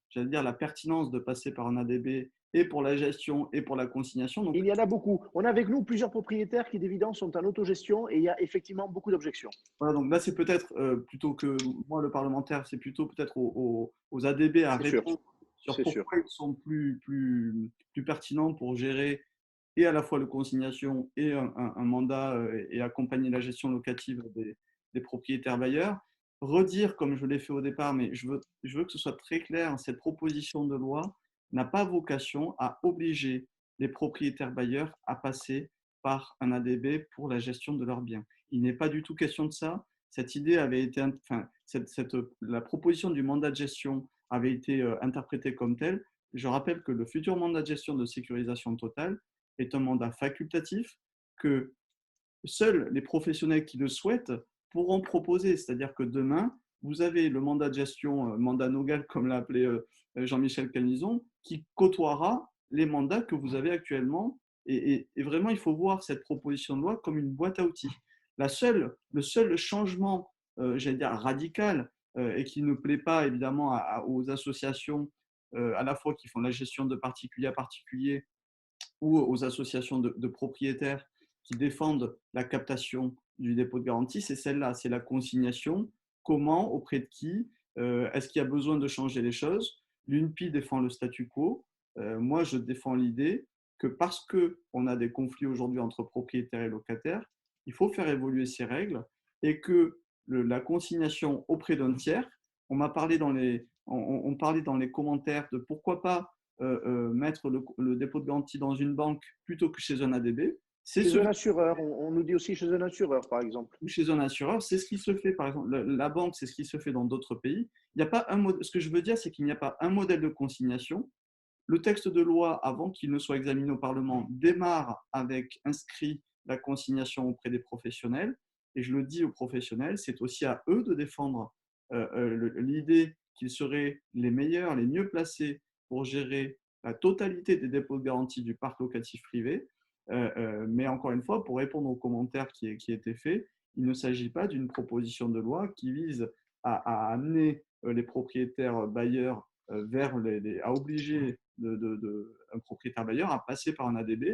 j'allais dire, la pertinence de passer par un ADB et pour la gestion et pour la consignation. Donc, il y en a beaucoup. On a avec nous plusieurs propriétaires qui, d'évidence, sont en autogestion et il y a effectivement beaucoup d'objections. Voilà, donc là, c'est peut-être, plutôt que moi, le parlementaire, c'est plutôt peut-être aux ADB à répondre sur pourquoi ils sont plus pertinents pour gérer et à la fois la consignation et un mandat et accompagner la gestion locative des propriétaires bailleurs. Redire, comme je l'ai fait au départ, mais je veux que ce soit très clair, cette proposition de loi n'a pas vocation à obliger les propriétaires bailleurs à passer par un ADB pour la gestion de leurs biens. Il n'est pas du tout question de ça. Cette idée avait été, la proposition du mandat de gestion avait été interprétée comme telle. Je rappelle que le futur mandat de gestion de sécurisation totale est un mandat facultatif que seuls les professionnels qui le souhaitent pourront proposer. C'est-à-dire que demain, vous avez le mandat de gestion, mandat Nogal, comme l'a appelé Jean-Michel Calnizon, qui côtoiera les mandats que vous avez actuellement. Et vraiment, il faut voir cette proposition de loi comme une boîte à outils. Le seul changement, j'allais dire radical, et qui ne plaît pas évidemment aux associations à la fois qui font la gestion de particulier à particulier ou aux associations de propriétaires qui défendent la captation du dépôt de garantie, c'est celle-là, c'est la consignation. Comment, auprès de qui, est-ce qu'il y a besoin de changer les choses? L'UNPI défend le statu quo. Moi, je défends l'idée que parce qu'on a des conflits aujourd'hui entre propriétaires et locataires, il faut faire évoluer ces règles et que la consignation auprès d'un tiers, on parlait dans les commentaires de pourquoi pas mettre le dépôt de garantie dans une banque plutôt que chez un ADB. Chez un assureur, on nous dit aussi chez un assureur, par exemple. Chez un assureur, c'est ce qui se fait, par exemple. La banque, c'est ce qui se fait dans d'autres pays. Il n'y a pas ce que je veux dire, c'est qu'il n'y a pas un modèle de consignation. Le texte de loi, avant qu'il ne soit examiné au Parlement, démarre avec inscrit la consignation auprès des professionnels. Et je le dis aux professionnels, c'est aussi à eux de défendre l'idée qu'ils seraient les meilleurs, les mieux placés pour gérer la totalité des dépôts de garantie du parc locatif privé. Mais encore une fois, pour répondre aux commentaires qui étaient faits, il ne s'agit pas d'une proposition de loi qui vise à amener les propriétaires bailleurs à obliger un propriétaire bailleur à passer par un ADB.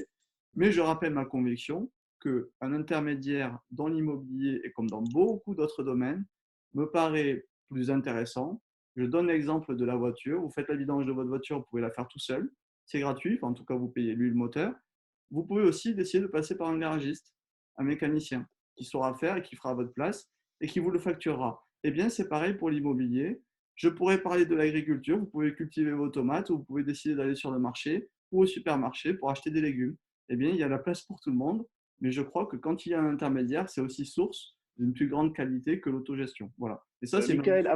Mais je rappelle ma conviction qu'un intermédiaire dans l'immobilier et comme dans beaucoup d'autres domaines me paraît plus intéressant. Je donne l'exemple de la voiture. Vous faites la vidange de votre voiture, vous pouvez la faire tout seul. C'est gratuit, en tout cas, vous payez l'huile moteur. Vous pouvez aussi décider de passer par un garagiste, un mécanicien, qui saura faire et qui fera à votre place et qui vous le facturera. Eh bien, c'est pareil pour l'immobilier. Je pourrais parler de l'agriculture. Vous pouvez cultiver vos tomates ou vous pouvez décider d'aller sur le marché ou au supermarché pour acheter des légumes. Eh bien, il y a la place pour tout le monde. Mais je crois que quand il y a un intermédiaire, c'est aussi source d'une plus grande qualité que l'autogestion. Voilà. Et ça, c'est Michael,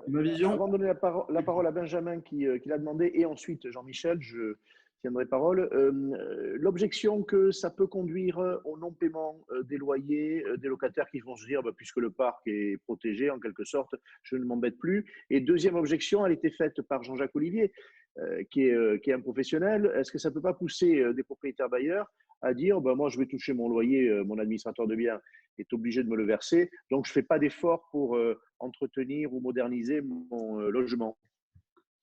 ma vision. Avant de donner la parole à Benjamin qui l'a demandé et ensuite Jean-Michel, je tiendrai parole. L'objection que ça peut conduire au non-paiement des loyers des locataires qui vont se dire puisque le parc est protégé en quelque sorte, je ne m'embête plus. Et deuxième objection, elle était faite par Jean-Jacques Olivier, qui est un professionnel. Est-ce que ça ne peut pas pousser des propriétaires bailleurs à dire moi je vais toucher mon loyer, mon administrateur de biens est obligé de me le verser, donc je ne fais pas d'effort pour entretenir ou moderniser mon logement?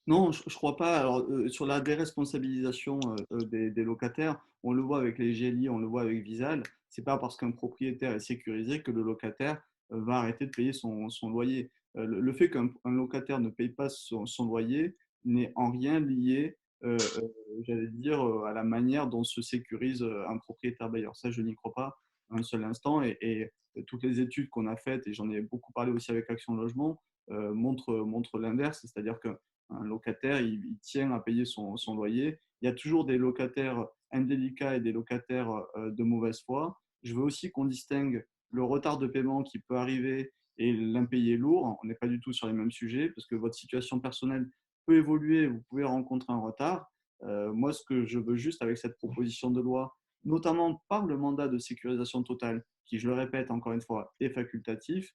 Non, je ne crois pas. Alors, sur la déresponsabilisation des locataires, on le voit avec les GLI, on le voit avec Visal. Ce n'est pas parce qu'un propriétaire est sécurisé que le locataire va arrêter de payer son loyer. Le fait qu'un locataire ne paye pas son loyer n'est en rien lié, j'allais dire, à la manière dont se sécurise un propriétaire bailleur. Ça, je n'y crois pas un seul instant. Et toutes les études qu'on a faites, et j'en ai beaucoup parlé aussi avec Action Logement, montrent l'inverse, c'est-à-dire qu'un locataire, il tient à payer son loyer. Il y a toujours des locataires indélicats et des locataires de mauvaise foi. Je veux aussi qu'on distingue le retard de paiement qui peut arriver et l'impayé lourd. On n'est pas du tout sur les mêmes sujets parce que votre situation personnelle peut évoluer, vous pouvez rencontrer un retard. Moi, ce que je veux juste avec cette proposition de loi, notamment par le mandat de sécurisation totale, qui, je le répète encore une fois, est facultatif,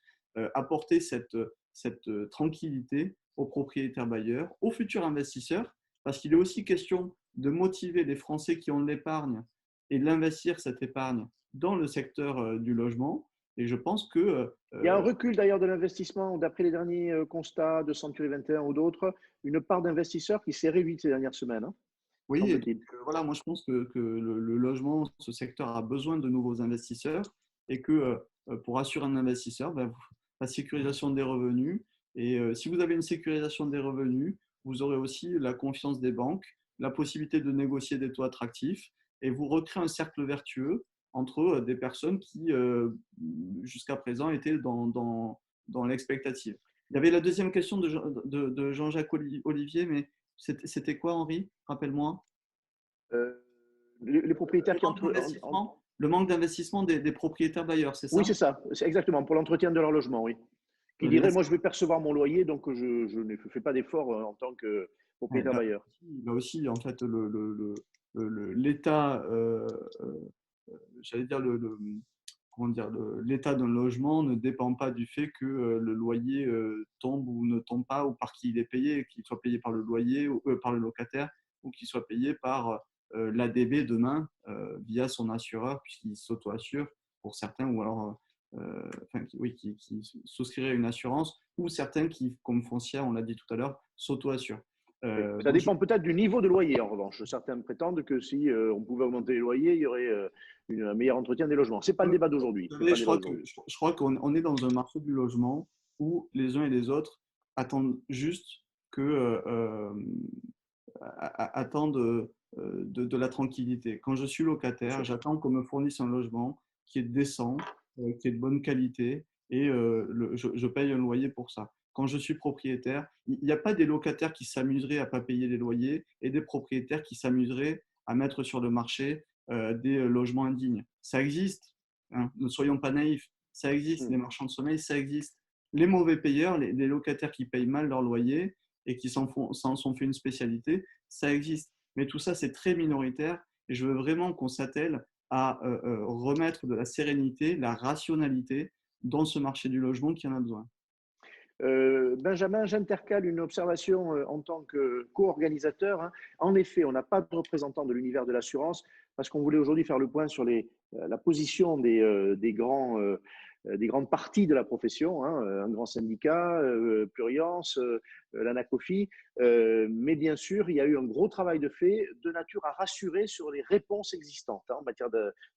apporter cette tranquillité aux propriétaires bailleurs, aux futurs investisseurs, parce qu'il est aussi question de motiver les Français qui ont de l'épargne et de l'investir cette épargne dans le secteur du logement. Et je pense que… Il y a un recul d'ailleurs de l'investissement, d'après les derniers constats de Century 21 ou d'autres, une part d'investisseurs qui s'est réduite ces dernières semaines. Hein, oui, et donc, voilà, moi je pense que le logement, ce secteur a besoin de nouveaux investisseurs et que pour assurer un investisseur, la sécurisation des revenus. Et si vous avez une sécurisation des revenus, vous aurez aussi la confiance des banques, la possibilité de négocier des taux attractifs et vous recréez un cercle vertueux entre des personnes qui, jusqu'à présent, étaient dans l'expectative. Il y avait la deuxième question de Jean-Jacques Olivier, mais c'était quoi, Henri? Rappelle-moi. Les propriétaires qui le manque d'investissement des propriétaires bailleurs, c'est ça? Oui, c'est ça. C'est exactement, pour l'entretien de leur logement, oui. Qui dirait, moi, je vais percevoir mon loyer, donc je ne fais pas d'effort en tant que propriétaire bailleur. Là aussi, en fait, l'État, j'allais dire, l'état d'un logement ne dépend pas du fait que le loyer tombe ou ne tombe pas, ou par qui il est payé, qu'il soit payé par le loyer, par le locataire, ou qu'il soit payé par l'ADB demain via son assureur, puisqu'il s'auto-assure pour certains, ou alors qui souscriraient une assurance, ou certains qui, comme Foncière, on l'a dit tout à l'heure, s'auto-assurent. Ça dépend peut-être du niveau de loyer, en revanche. Certains prétendent que si on pouvait augmenter les loyers, il y aurait un meilleur entretien des logements. Ce n'est pas le débat d'aujourd'hui. Je crois qu'on est dans un marché du logement où les uns et les autres attendent juste attendent de la tranquillité. Quand je suis locataire, j'attends qu'on me fournisse un logement qui est décent, qui est de bonne qualité, et je paye un loyer pour ça. Quand je suis propriétaire, il n'y a pas des locataires qui s'amuseraient à ne pas payer les loyers et des propriétaires qui s'amuseraient à mettre sur le marché des logements indignes. Ça existe, hein, ne soyons pas naïfs, ça existe, les marchands de sommeil, ça existe. Les mauvais payeurs, les locataires qui payent mal leur loyer et qui s'en sont fait une spécialité, ça existe. Mais tout ça, c'est très minoritaire et je veux vraiment qu'on s'attelle à remettre de la sérénité, la rationalité dans ce marché du logement qui en a besoin. Benjamin, j'intercale une observation en tant que co-organisateur. Hein. En effet, on n'a pas de représentant de l'univers de l'assurance parce qu'on voulait aujourd'hui faire le point sur la position des grandes parties de la profession, hein, un grand syndicat, Pluriance, l'ANACOFI. Mais bien sûr, il y a eu un gros travail de fait de nature à rassurer sur les réponses existantes en matière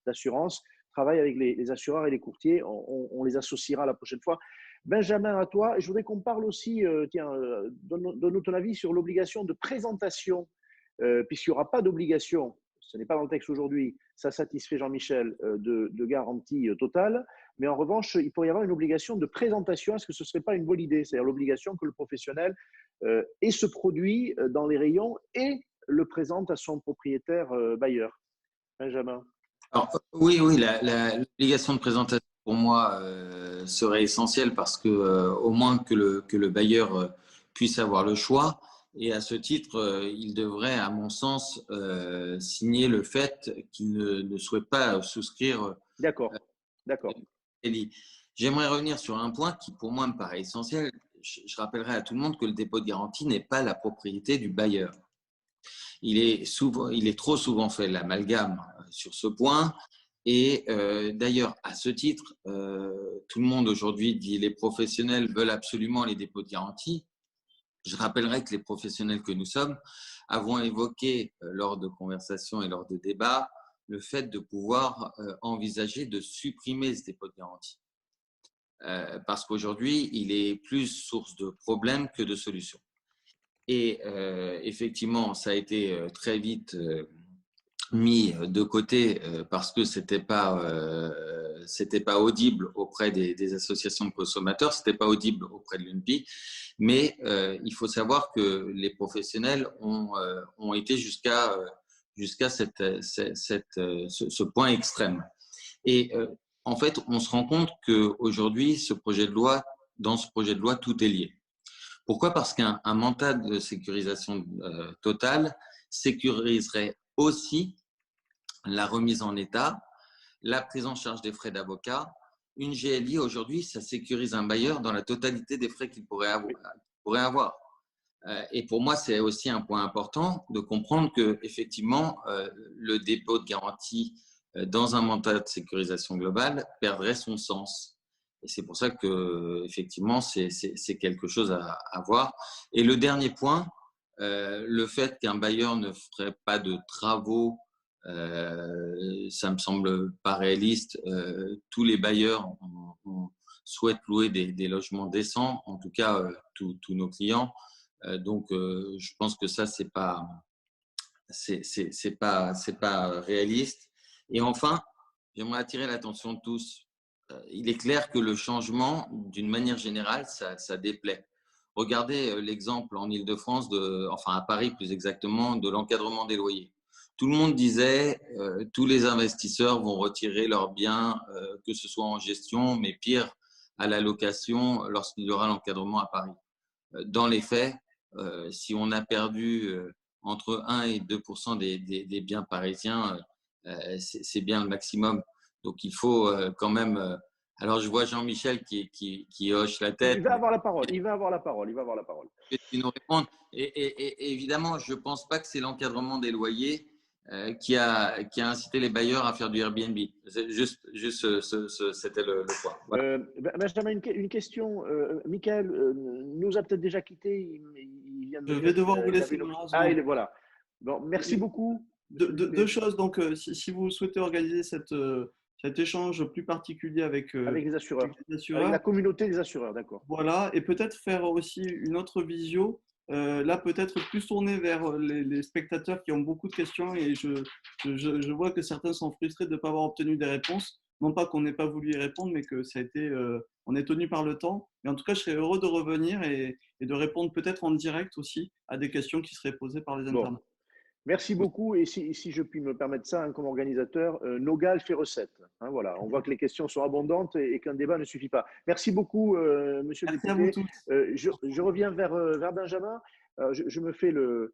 d'assurance. Travail avec les assureurs et les courtiers, on les associera la prochaine fois. Benjamin, à toi. Je voudrais qu'on parle aussi, donne-nous ton avis sur l'obligation de présentation, puisqu'il n'y aura pas d'obligation, ce n'est pas dans le texte aujourd'hui, ça satisfait Jean-Michel, de garantie totale, mais en revanche, il pourrait y avoir une obligation de présentation. Est-ce que ce ne serait pas une bonne idée? C'est-à-dire l'obligation que le professionnel ait ce produit dans les rayons et le présente à son propriétaire bailleur. Benjamin. Alors, oui, l'obligation de présentation pour moi serait essentielle parce que au moins que le bailleur puisse avoir le choix, et à ce titre, il devrait, à mon sens, signer le fait qu'il ne souhaite pas souscrire. D'accord. J'aimerais revenir sur un point qui pour moi me paraît essentiel. Je rappellerai à tout le monde que le dépôt de garantie n'est pas la propriété du bailleur. Il est trop souvent fait l'amalgame sur ce point. Et d'ailleurs, à ce titre, tout le monde aujourd'hui dit les professionnels veulent absolument les dépôts de garantie. Je rappellerai que les professionnels que nous sommes avons évoqué lors de conversations et lors de débats le fait de pouvoir envisager de supprimer ce dépôt de garantie. Parce qu'aujourd'hui, il est plus source de problèmes que de solutions. Et effectivement, ça a été très vite mis de côté parce que c'était pas audible auprès des associations de consommateurs, c'était pas audible auprès de l'UNPI, mais il faut savoir que les professionnels ont été jusqu'à ce point extrême. Et en fait, on se rend compte qu'aujourd'hui, dans ce projet de loi, tout est lié. Pourquoi? Parce qu'un mental de sécurisation totale sécuriserait aussi la remise en état, la prise en charge des frais d'avocat. Une GLI, aujourd'hui, ça sécurise un bailleur dans la totalité des frais qu'il pourrait avoir. Et pour moi, c'est aussi un point important de comprendre qu'effectivement, le dépôt de garantie dans un mandat de sécurisation globale perdrait son sens. Et c'est pour ça que, effectivement, c'est quelque chose à voir. Et le dernier point, le fait qu'un bailleur ne ferait pas de travaux, ça me semble pas réaliste. Tous les bailleurs souhaitent louer des logements décents, en tout cas tous nos clients. Donc, je pense que ça, c'est pas réaliste. Et enfin, j'aimerais attirer l'attention de tous. Il est clair que le changement, d'une manière générale, ça déplaît. Regardez l'exemple en Île-de-France, enfin à Paris plus exactement, de l'encadrement des loyers. Tout le monde disait tous les investisseurs vont retirer leurs biens, que ce soit en gestion, mais pire à la location lorsqu'il y aura l'encadrement à Paris. Dans les faits, si on a perdu entre 1 et 2% des biens parisiens, c'est bien le maximum. Donc, il faut quand même… alors, je vois Jean-Michel qui hoche la tête. Il va avoir la parole. Il va avoir la parole. Nous répondre. Et évidemment, je ne pense pas que c'est l'encadrement des loyers qui a incité les bailleurs à faire du Airbnb. Juste c'était le point. Voilà. Benjamin, une question. Michael nous a peut-être déjà quittés. Je vais devoir vous laisser. Voilà. Bon, merci beaucoup. Deux choses. Donc, si vous souhaitez organiser cet échange plus particulier avec les assureurs, avec la communauté des assureurs, d'accord. Voilà, et peut-être faire aussi une autre visio, là peut-être plus tournée vers les spectateurs qui ont beaucoup de questions, et je vois que certains sont frustrés de ne pas avoir obtenu des réponses. Non pas qu'on n'ait pas voulu y répondre, mais que ça a été, on est tenu par le temps. Mais en tout cas, je serais heureux de revenir et de répondre peut-être en direct aussi à des questions qui seraient posées par les internautes. Merci beaucoup. Et si je puis me permettre ça, comme organisateur, Nogal fait recette. Voilà. On voit que les questions sont abondantes et qu'un débat ne suffit pas. Merci beaucoup, monsieur le député. Je reviens vers Benjamin. Je me fais le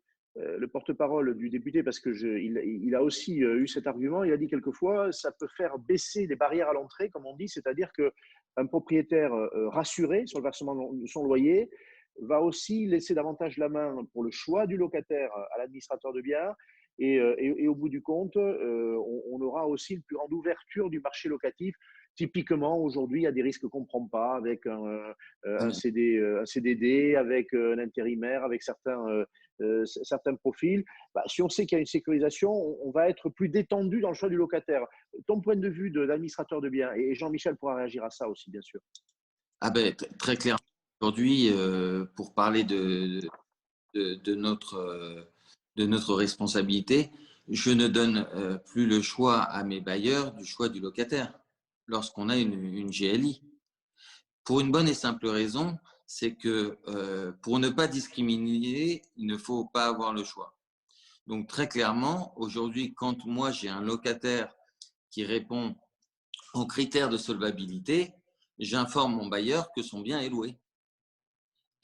porte-parole du député parce qu'il a aussi eu cet argument. Il a dit quelquefois, ça peut faire baisser les barrières à l'entrée, comme on dit, c'est-à-dire qu'un propriétaire rassuré sur le versement de son loyer va aussi laisser davantage la main pour le choix du locataire à l'administrateur de biens. Et au bout du compte, on aura aussi une plus grande ouverture du marché locatif. Typiquement, aujourd'hui, il y a des risques qu'on ne prend pas avec un CDD, avec un intérimaire, avec certains profils. Si on sait qu'il y a une sécurisation, on va être plus détendu dans le choix du locataire. Ton point de vue de l'administrateur de biens, et Jean-Michel pourra réagir à ça aussi, bien sûr. Ah ben, très clair. Aujourd'hui, pour parler de notre responsabilité, je ne donne plus le choix à mes bailleurs du choix du locataire lorsqu'on a une GLI. Pour une bonne et simple raison, c'est que pour ne pas discriminer, il ne faut pas avoir le choix. Donc très clairement, aujourd'hui, quand moi j'ai un locataire qui répond aux critères de solvabilité, j'informe mon bailleur que son bien est loué.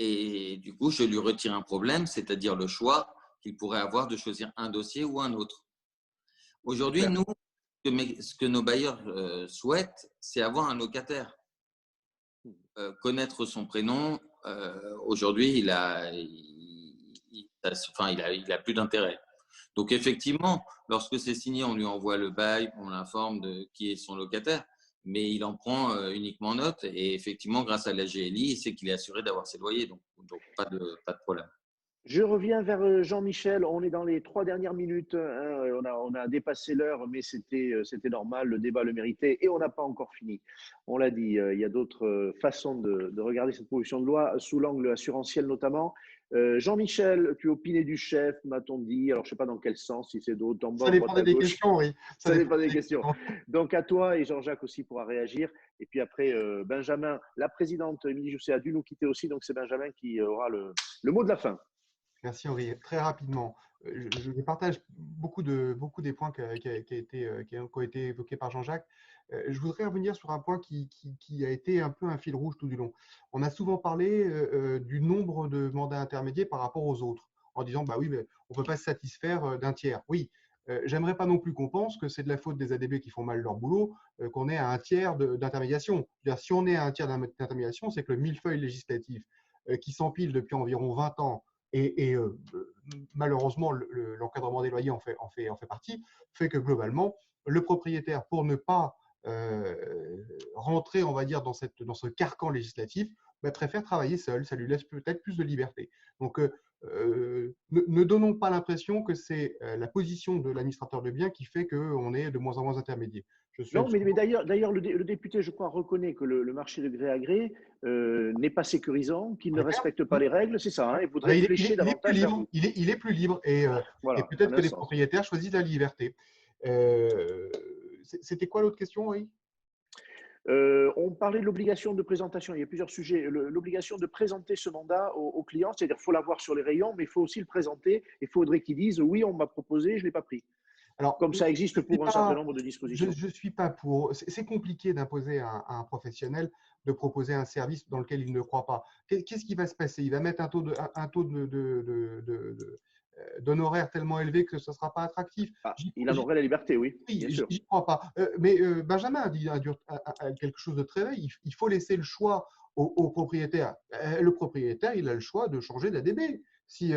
Et du coup, je lui retire un problème, c'est-à-dire le choix qu'il pourrait avoir de choisir un dossier ou un autre. Aujourd'hui, nous, ce que nos bailleurs souhaitent, c'est avoir un locataire. Connaître son prénom, aujourd'hui, il a plus d'intérêt. Donc, effectivement, lorsque c'est signé, on lui envoie le bail, on l'informe de qui est son locataire, mais il en prend uniquement note. Et effectivement, grâce à la GLI, il sait qu'il est assuré d'avoir ses loyers, donc pas de problème. Je reviens vers Jean-Michel. On est dans les 3 dernières minutes, hein. On a dépassé l'heure, mais c'était normal. Le débat le méritait et on n'a pas encore fini. On l'a dit, il y a d'autres façons de regarder cette proposition de loi, sous l'angle assurantiel notamment. Jean-Michel, tu opinais du chef, m'a-t-on dit. Alors, je ne sais pas dans quel sens, si c'est de haut en bas, Ça de droite dépendait à des gauche. questions, oui. Ça dépend des questions. Donc, à toi et Jean-Jacques aussi pourra réagir. Et puis après, Benjamin, la présidente Émilie Jousset a dû nous quitter aussi. Donc, c'est Benjamin qui aura le mot de la fin. Merci Henri. Très rapidement, je partage beaucoup des points qui ont été évoqués par Jean-Jacques. Je voudrais revenir sur un point qui a été un peu un fil rouge tout du long. On a souvent parlé du nombre de mandats intermédiaires par rapport aux autres, en disant bah oui, mais on ne peut pas se satisfaire d'un tiers. Oui, j'aimerais pas non plus qu'on pense que c'est de la faute des ADB qui font mal leur boulot, qu'on est à un tiers d'intermédiation. Si on est à un tiers d'intermédiation, c'est que le millefeuille législatif qui s'empile depuis environ 20 ans et malheureusement, l'encadrement des loyers en fait partie, fait que globalement, le propriétaire, pour ne pas rentrer, on va dire, dans ce carcan législatif, préfère travailler seul. Ça lui laisse peut-être plus de liberté. Donc, ne donnons pas l'impression que c'est la position de l'administrateur de biens qui fait qu'on est de moins en moins intermédiaire. Non, mais d'ailleurs, le député, je crois, reconnaît que le marché de gré à gré n'est pas sécurisant, qu'il ne respecte pas les règles, c'est ça, hein, et voudrait flécher davantage vers vous. Il est plus libre et, voilà, et peut-être que les propriétaires choisissent la liberté. C'était quoi l'autre question, oui? On parlait de l'obligation de présentation. Il y a plusieurs sujets. L'obligation de présenter ce mandat aux clients, c'est-à-dire qu'il faut l'avoir sur les rayons, mais il faut aussi le présenter. Il faudrait qu'ils disent oui, on m'a proposé, je ne l'ai pas pris. Alors, comme ça existe pour un certain nombre de dispositions. Je ne suis pas pour. C'est compliqué d'imposer à un professionnel de proposer un service dans lequel il ne croit pas. Qu'est-ce qui va se passer? Il va mettre un taux d'honoraires tellement élevé que ce ne sera pas attractif. Il en aurait la liberté, oui. Oui, je n'y crois pas. Mais Benjamin a dit quelque chose de très vrai. Il faut laisser le choix au propriétaire. Le propriétaire, il a le choix de changer d'ADB. Si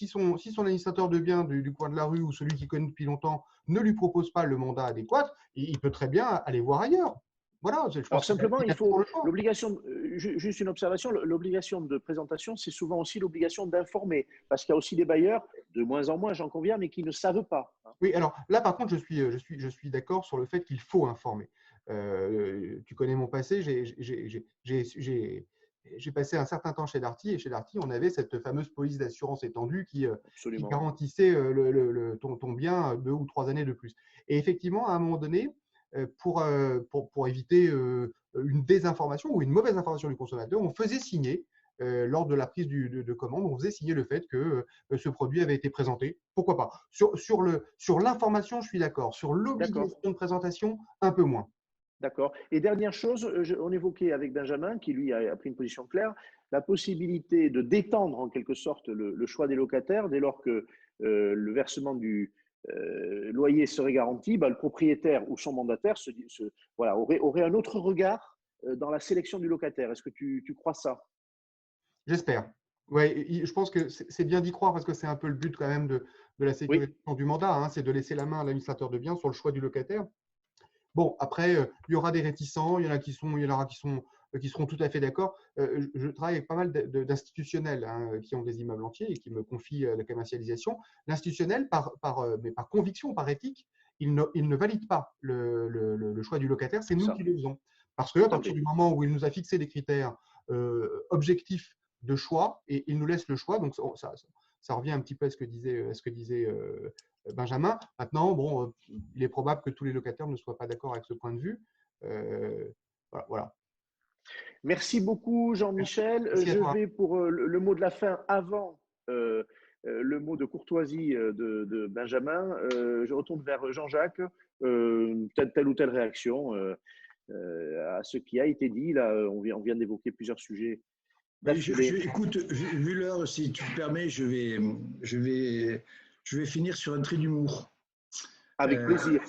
son administrateur de biens du coin de la rue ou celui qui connaît depuis longtemps ne lui propose pas le mandat adéquat, il peut très bien aller voir ailleurs. Voilà. Alors simplement, il faut l'obligation, juste une observation, l'obligation de présentation, c'est souvent aussi l'obligation d'informer, parce qu'il y a aussi des bailleurs, de moins en moins, j'en conviens, mais qui ne savent pas. Oui, alors là, par contre, je suis d'accord sur le fait qu'il faut informer. Tu connais mon passé, j'ai passé un certain temps chez Darty, et chez Darty, on avait cette fameuse police d'assurance étendue qui garantissait ton bien 2 ou 3 années de plus. Et effectivement, à un moment donné, pour éviter une désinformation ou une mauvaise information du consommateur, on faisait signer, lors de la prise de commande, on faisait signer le fait que ce produit avait été présenté. Pourquoi pas? Sur l'information, je suis d'accord. Sur l'obligation de présentation, un peu moins. D'accord. Et dernière chose, on évoquait avec Benjamin, qui lui a pris une position claire, la possibilité de d'étendre en quelque sorte le choix des locataires dès lors que le versement du loyer serait garanti, le propriétaire ou son mandataire aurait un autre regard dans la sélection du locataire. Est-ce que tu crois ça? J'espère. Ouais, je pense que c'est bien d'y croire parce que c'est un peu le but quand même de la sécurisation du mandat, hein, c'est de laisser la main à l'administrateur de biens sur le choix du locataire. Bon, après, il y aura des réticents, il y en aura qui seront tout à fait d'accord. Je travaille avec pas mal d'institutionnels qui ont des immeubles entiers et qui me confient la commercialisation. L'institutionnel, mais par conviction, par éthique, il ne valide pas le choix du locataire, c'est nous qui le faisons. Parce qu'à partir du moment où il nous a fixé des critères objectifs de choix, et il nous laisse le choix, donc ça revient un petit peu à ce que disait Benjamin. Maintenant, bon, il est probable que tous les locataires ne soient pas d'accord avec ce point de vue. Voilà. Merci beaucoup, Jean-Michel. Je vais pour le mot de la fin avant le mot de courtoisie de Benjamin. Je retourne vers Jean-Jacques. Telle ou telle réaction à ce qui a été dit. Là, on vient d'évoquer plusieurs sujets. Écoute, vu l'heure, si tu me permets, je vais finir sur un trait d'humour. Avec plaisir.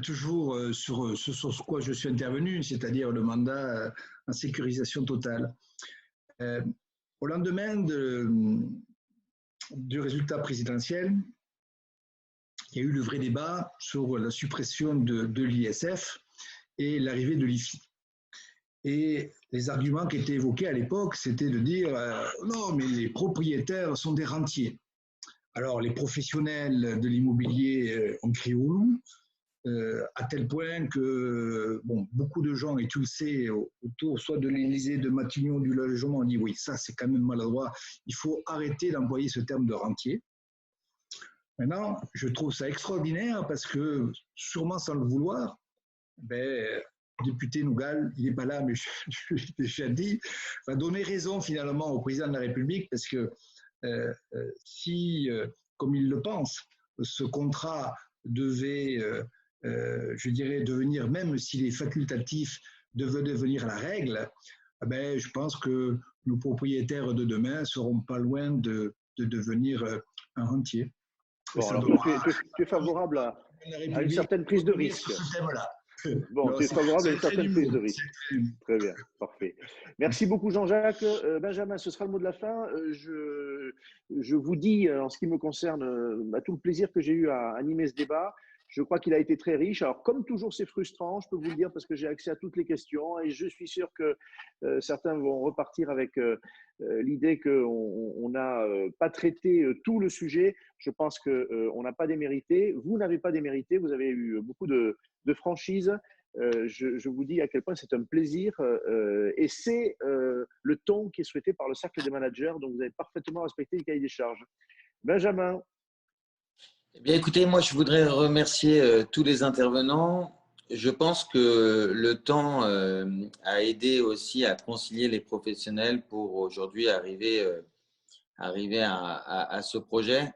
Toujours sur ce sur quoi je suis intervenu, c'est-à-dire le mandat en sécurisation totale. Au lendemain du résultat présidentiel, il y a eu le vrai débat sur la suppression de l'ISF et l'arrivée de l'IFI. Et les arguments qui étaient évoqués à l'époque, c'était de dire non, mais les propriétaires sont des rentiers. Alors, les professionnels de l'immobilier ont crié au loup, à tel point que bon, beaucoup de gens, et tu le sais, autour soit de l'Élysée, de Matignon, du logement, ont dit oui, ça c'est quand même maladroit, il faut arrêter d'employer ce terme de rentier. Maintenant, je trouve ça extraordinaire parce que, sûrement sans le vouloir, ben, député Nougal, il n'est pas là, mais je l'ai déjà dit, va donner raison finalement au président de la République parce que si, comme il le pense, ce contrat devait, je dirais, devenir, même s'il est facultatif, devait devenir la règle, ben, je pense que nos propriétaires de demain ne seront pas loin de devenir un rentier. Bon, alors toi, tu es favorable à une certaine prise de risque. Bon, tu es favorable à une certaine prise de risque. Très bien, parfait. Merci beaucoup Jean-Jacques. Benjamin, ce sera le mot de la fin. Je vous dis, en ce qui me concerne, tout le plaisir que j'ai eu à animer ce débat. Je crois qu'il a été très riche. Alors, comme toujours, c'est frustrant, je peux vous le dire, parce que j'ai accès à toutes les questions et je suis sûr que certains vont repartir avec l'idée qu'on n'a pas traité tout le sujet. Je pense qu'on n'a pas démérité. Vous n'avez pas démérité. Vous avez eu beaucoup de franchise. Je vous dis à quel point c'est un plaisir et c'est le ton qui est souhaité par le cercle des managers. Donc, vous avez parfaitement respecté le cahier des charges. Benjamin. Eh bien, écoutez, moi, je voudrais remercier tous les intervenants. Je pense que le temps a aidé aussi à concilier les professionnels pour aujourd'hui arriver à ce projet.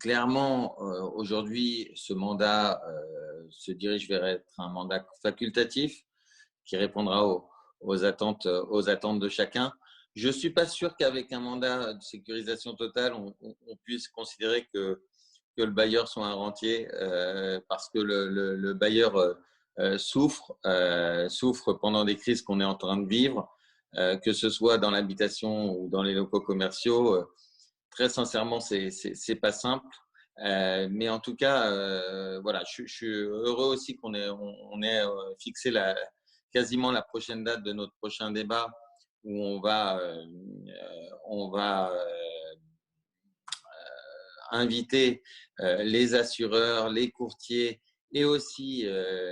Clairement, aujourd'hui, ce mandat se dirige vers être un mandat facultatif qui répondra aux attentes de chacun. Je ne suis pas sûr qu'avec un mandat de sécurisation totale, on puisse considérer que le bailleur soit un rentier parce que le bailleur souffre pendant des crises qu'on est en train de vivre, que ce soit dans l'habitation ou dans les locaux commerciaux. Très sincèrement, c'est pas simple. Mais en tout cas, voilà, je suis heureux aussi qu'on ait fixé quasiment la prochaine date de notre prochain débat où on va inviter les assureurs, les courtiers et aussi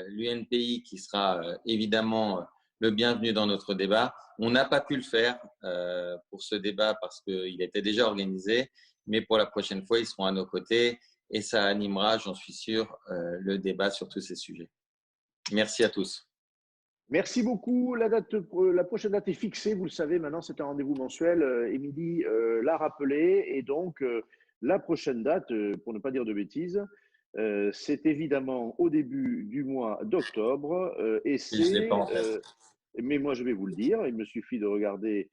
l'UNPI qui sera évidemment le bienvenu dans notre débat. On n'a pas pu le faire pour ce débat parce qu'il était déjà organisé, mais pour la prochaine fois, ils seront à nos côtés et ça animera, j'en suis sûr, le débat sur tous ces sujets. Merci à tous. Merci beaucoup. La prochaine date est fixée. Vous le savez, maintenant, c'est un rendez-vous mensuel. Émilie l'a rappelé. Et donc, la prochaine date, pour ne pas dire de bêtises, c'est évidemment au début du mois d'octobre. Et c'est, mais moi, je vais vous le dire. Il me suffit de regarder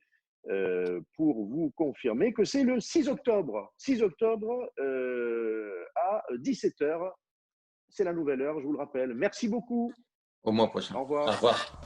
pour vous confirmer que c'est le 6 octobre. 6 octobre à 17h. C'est la nouvelle heure, je vous le rappelle. Merci beaucoup. Au mois prochain. Au revoir. Au revoir.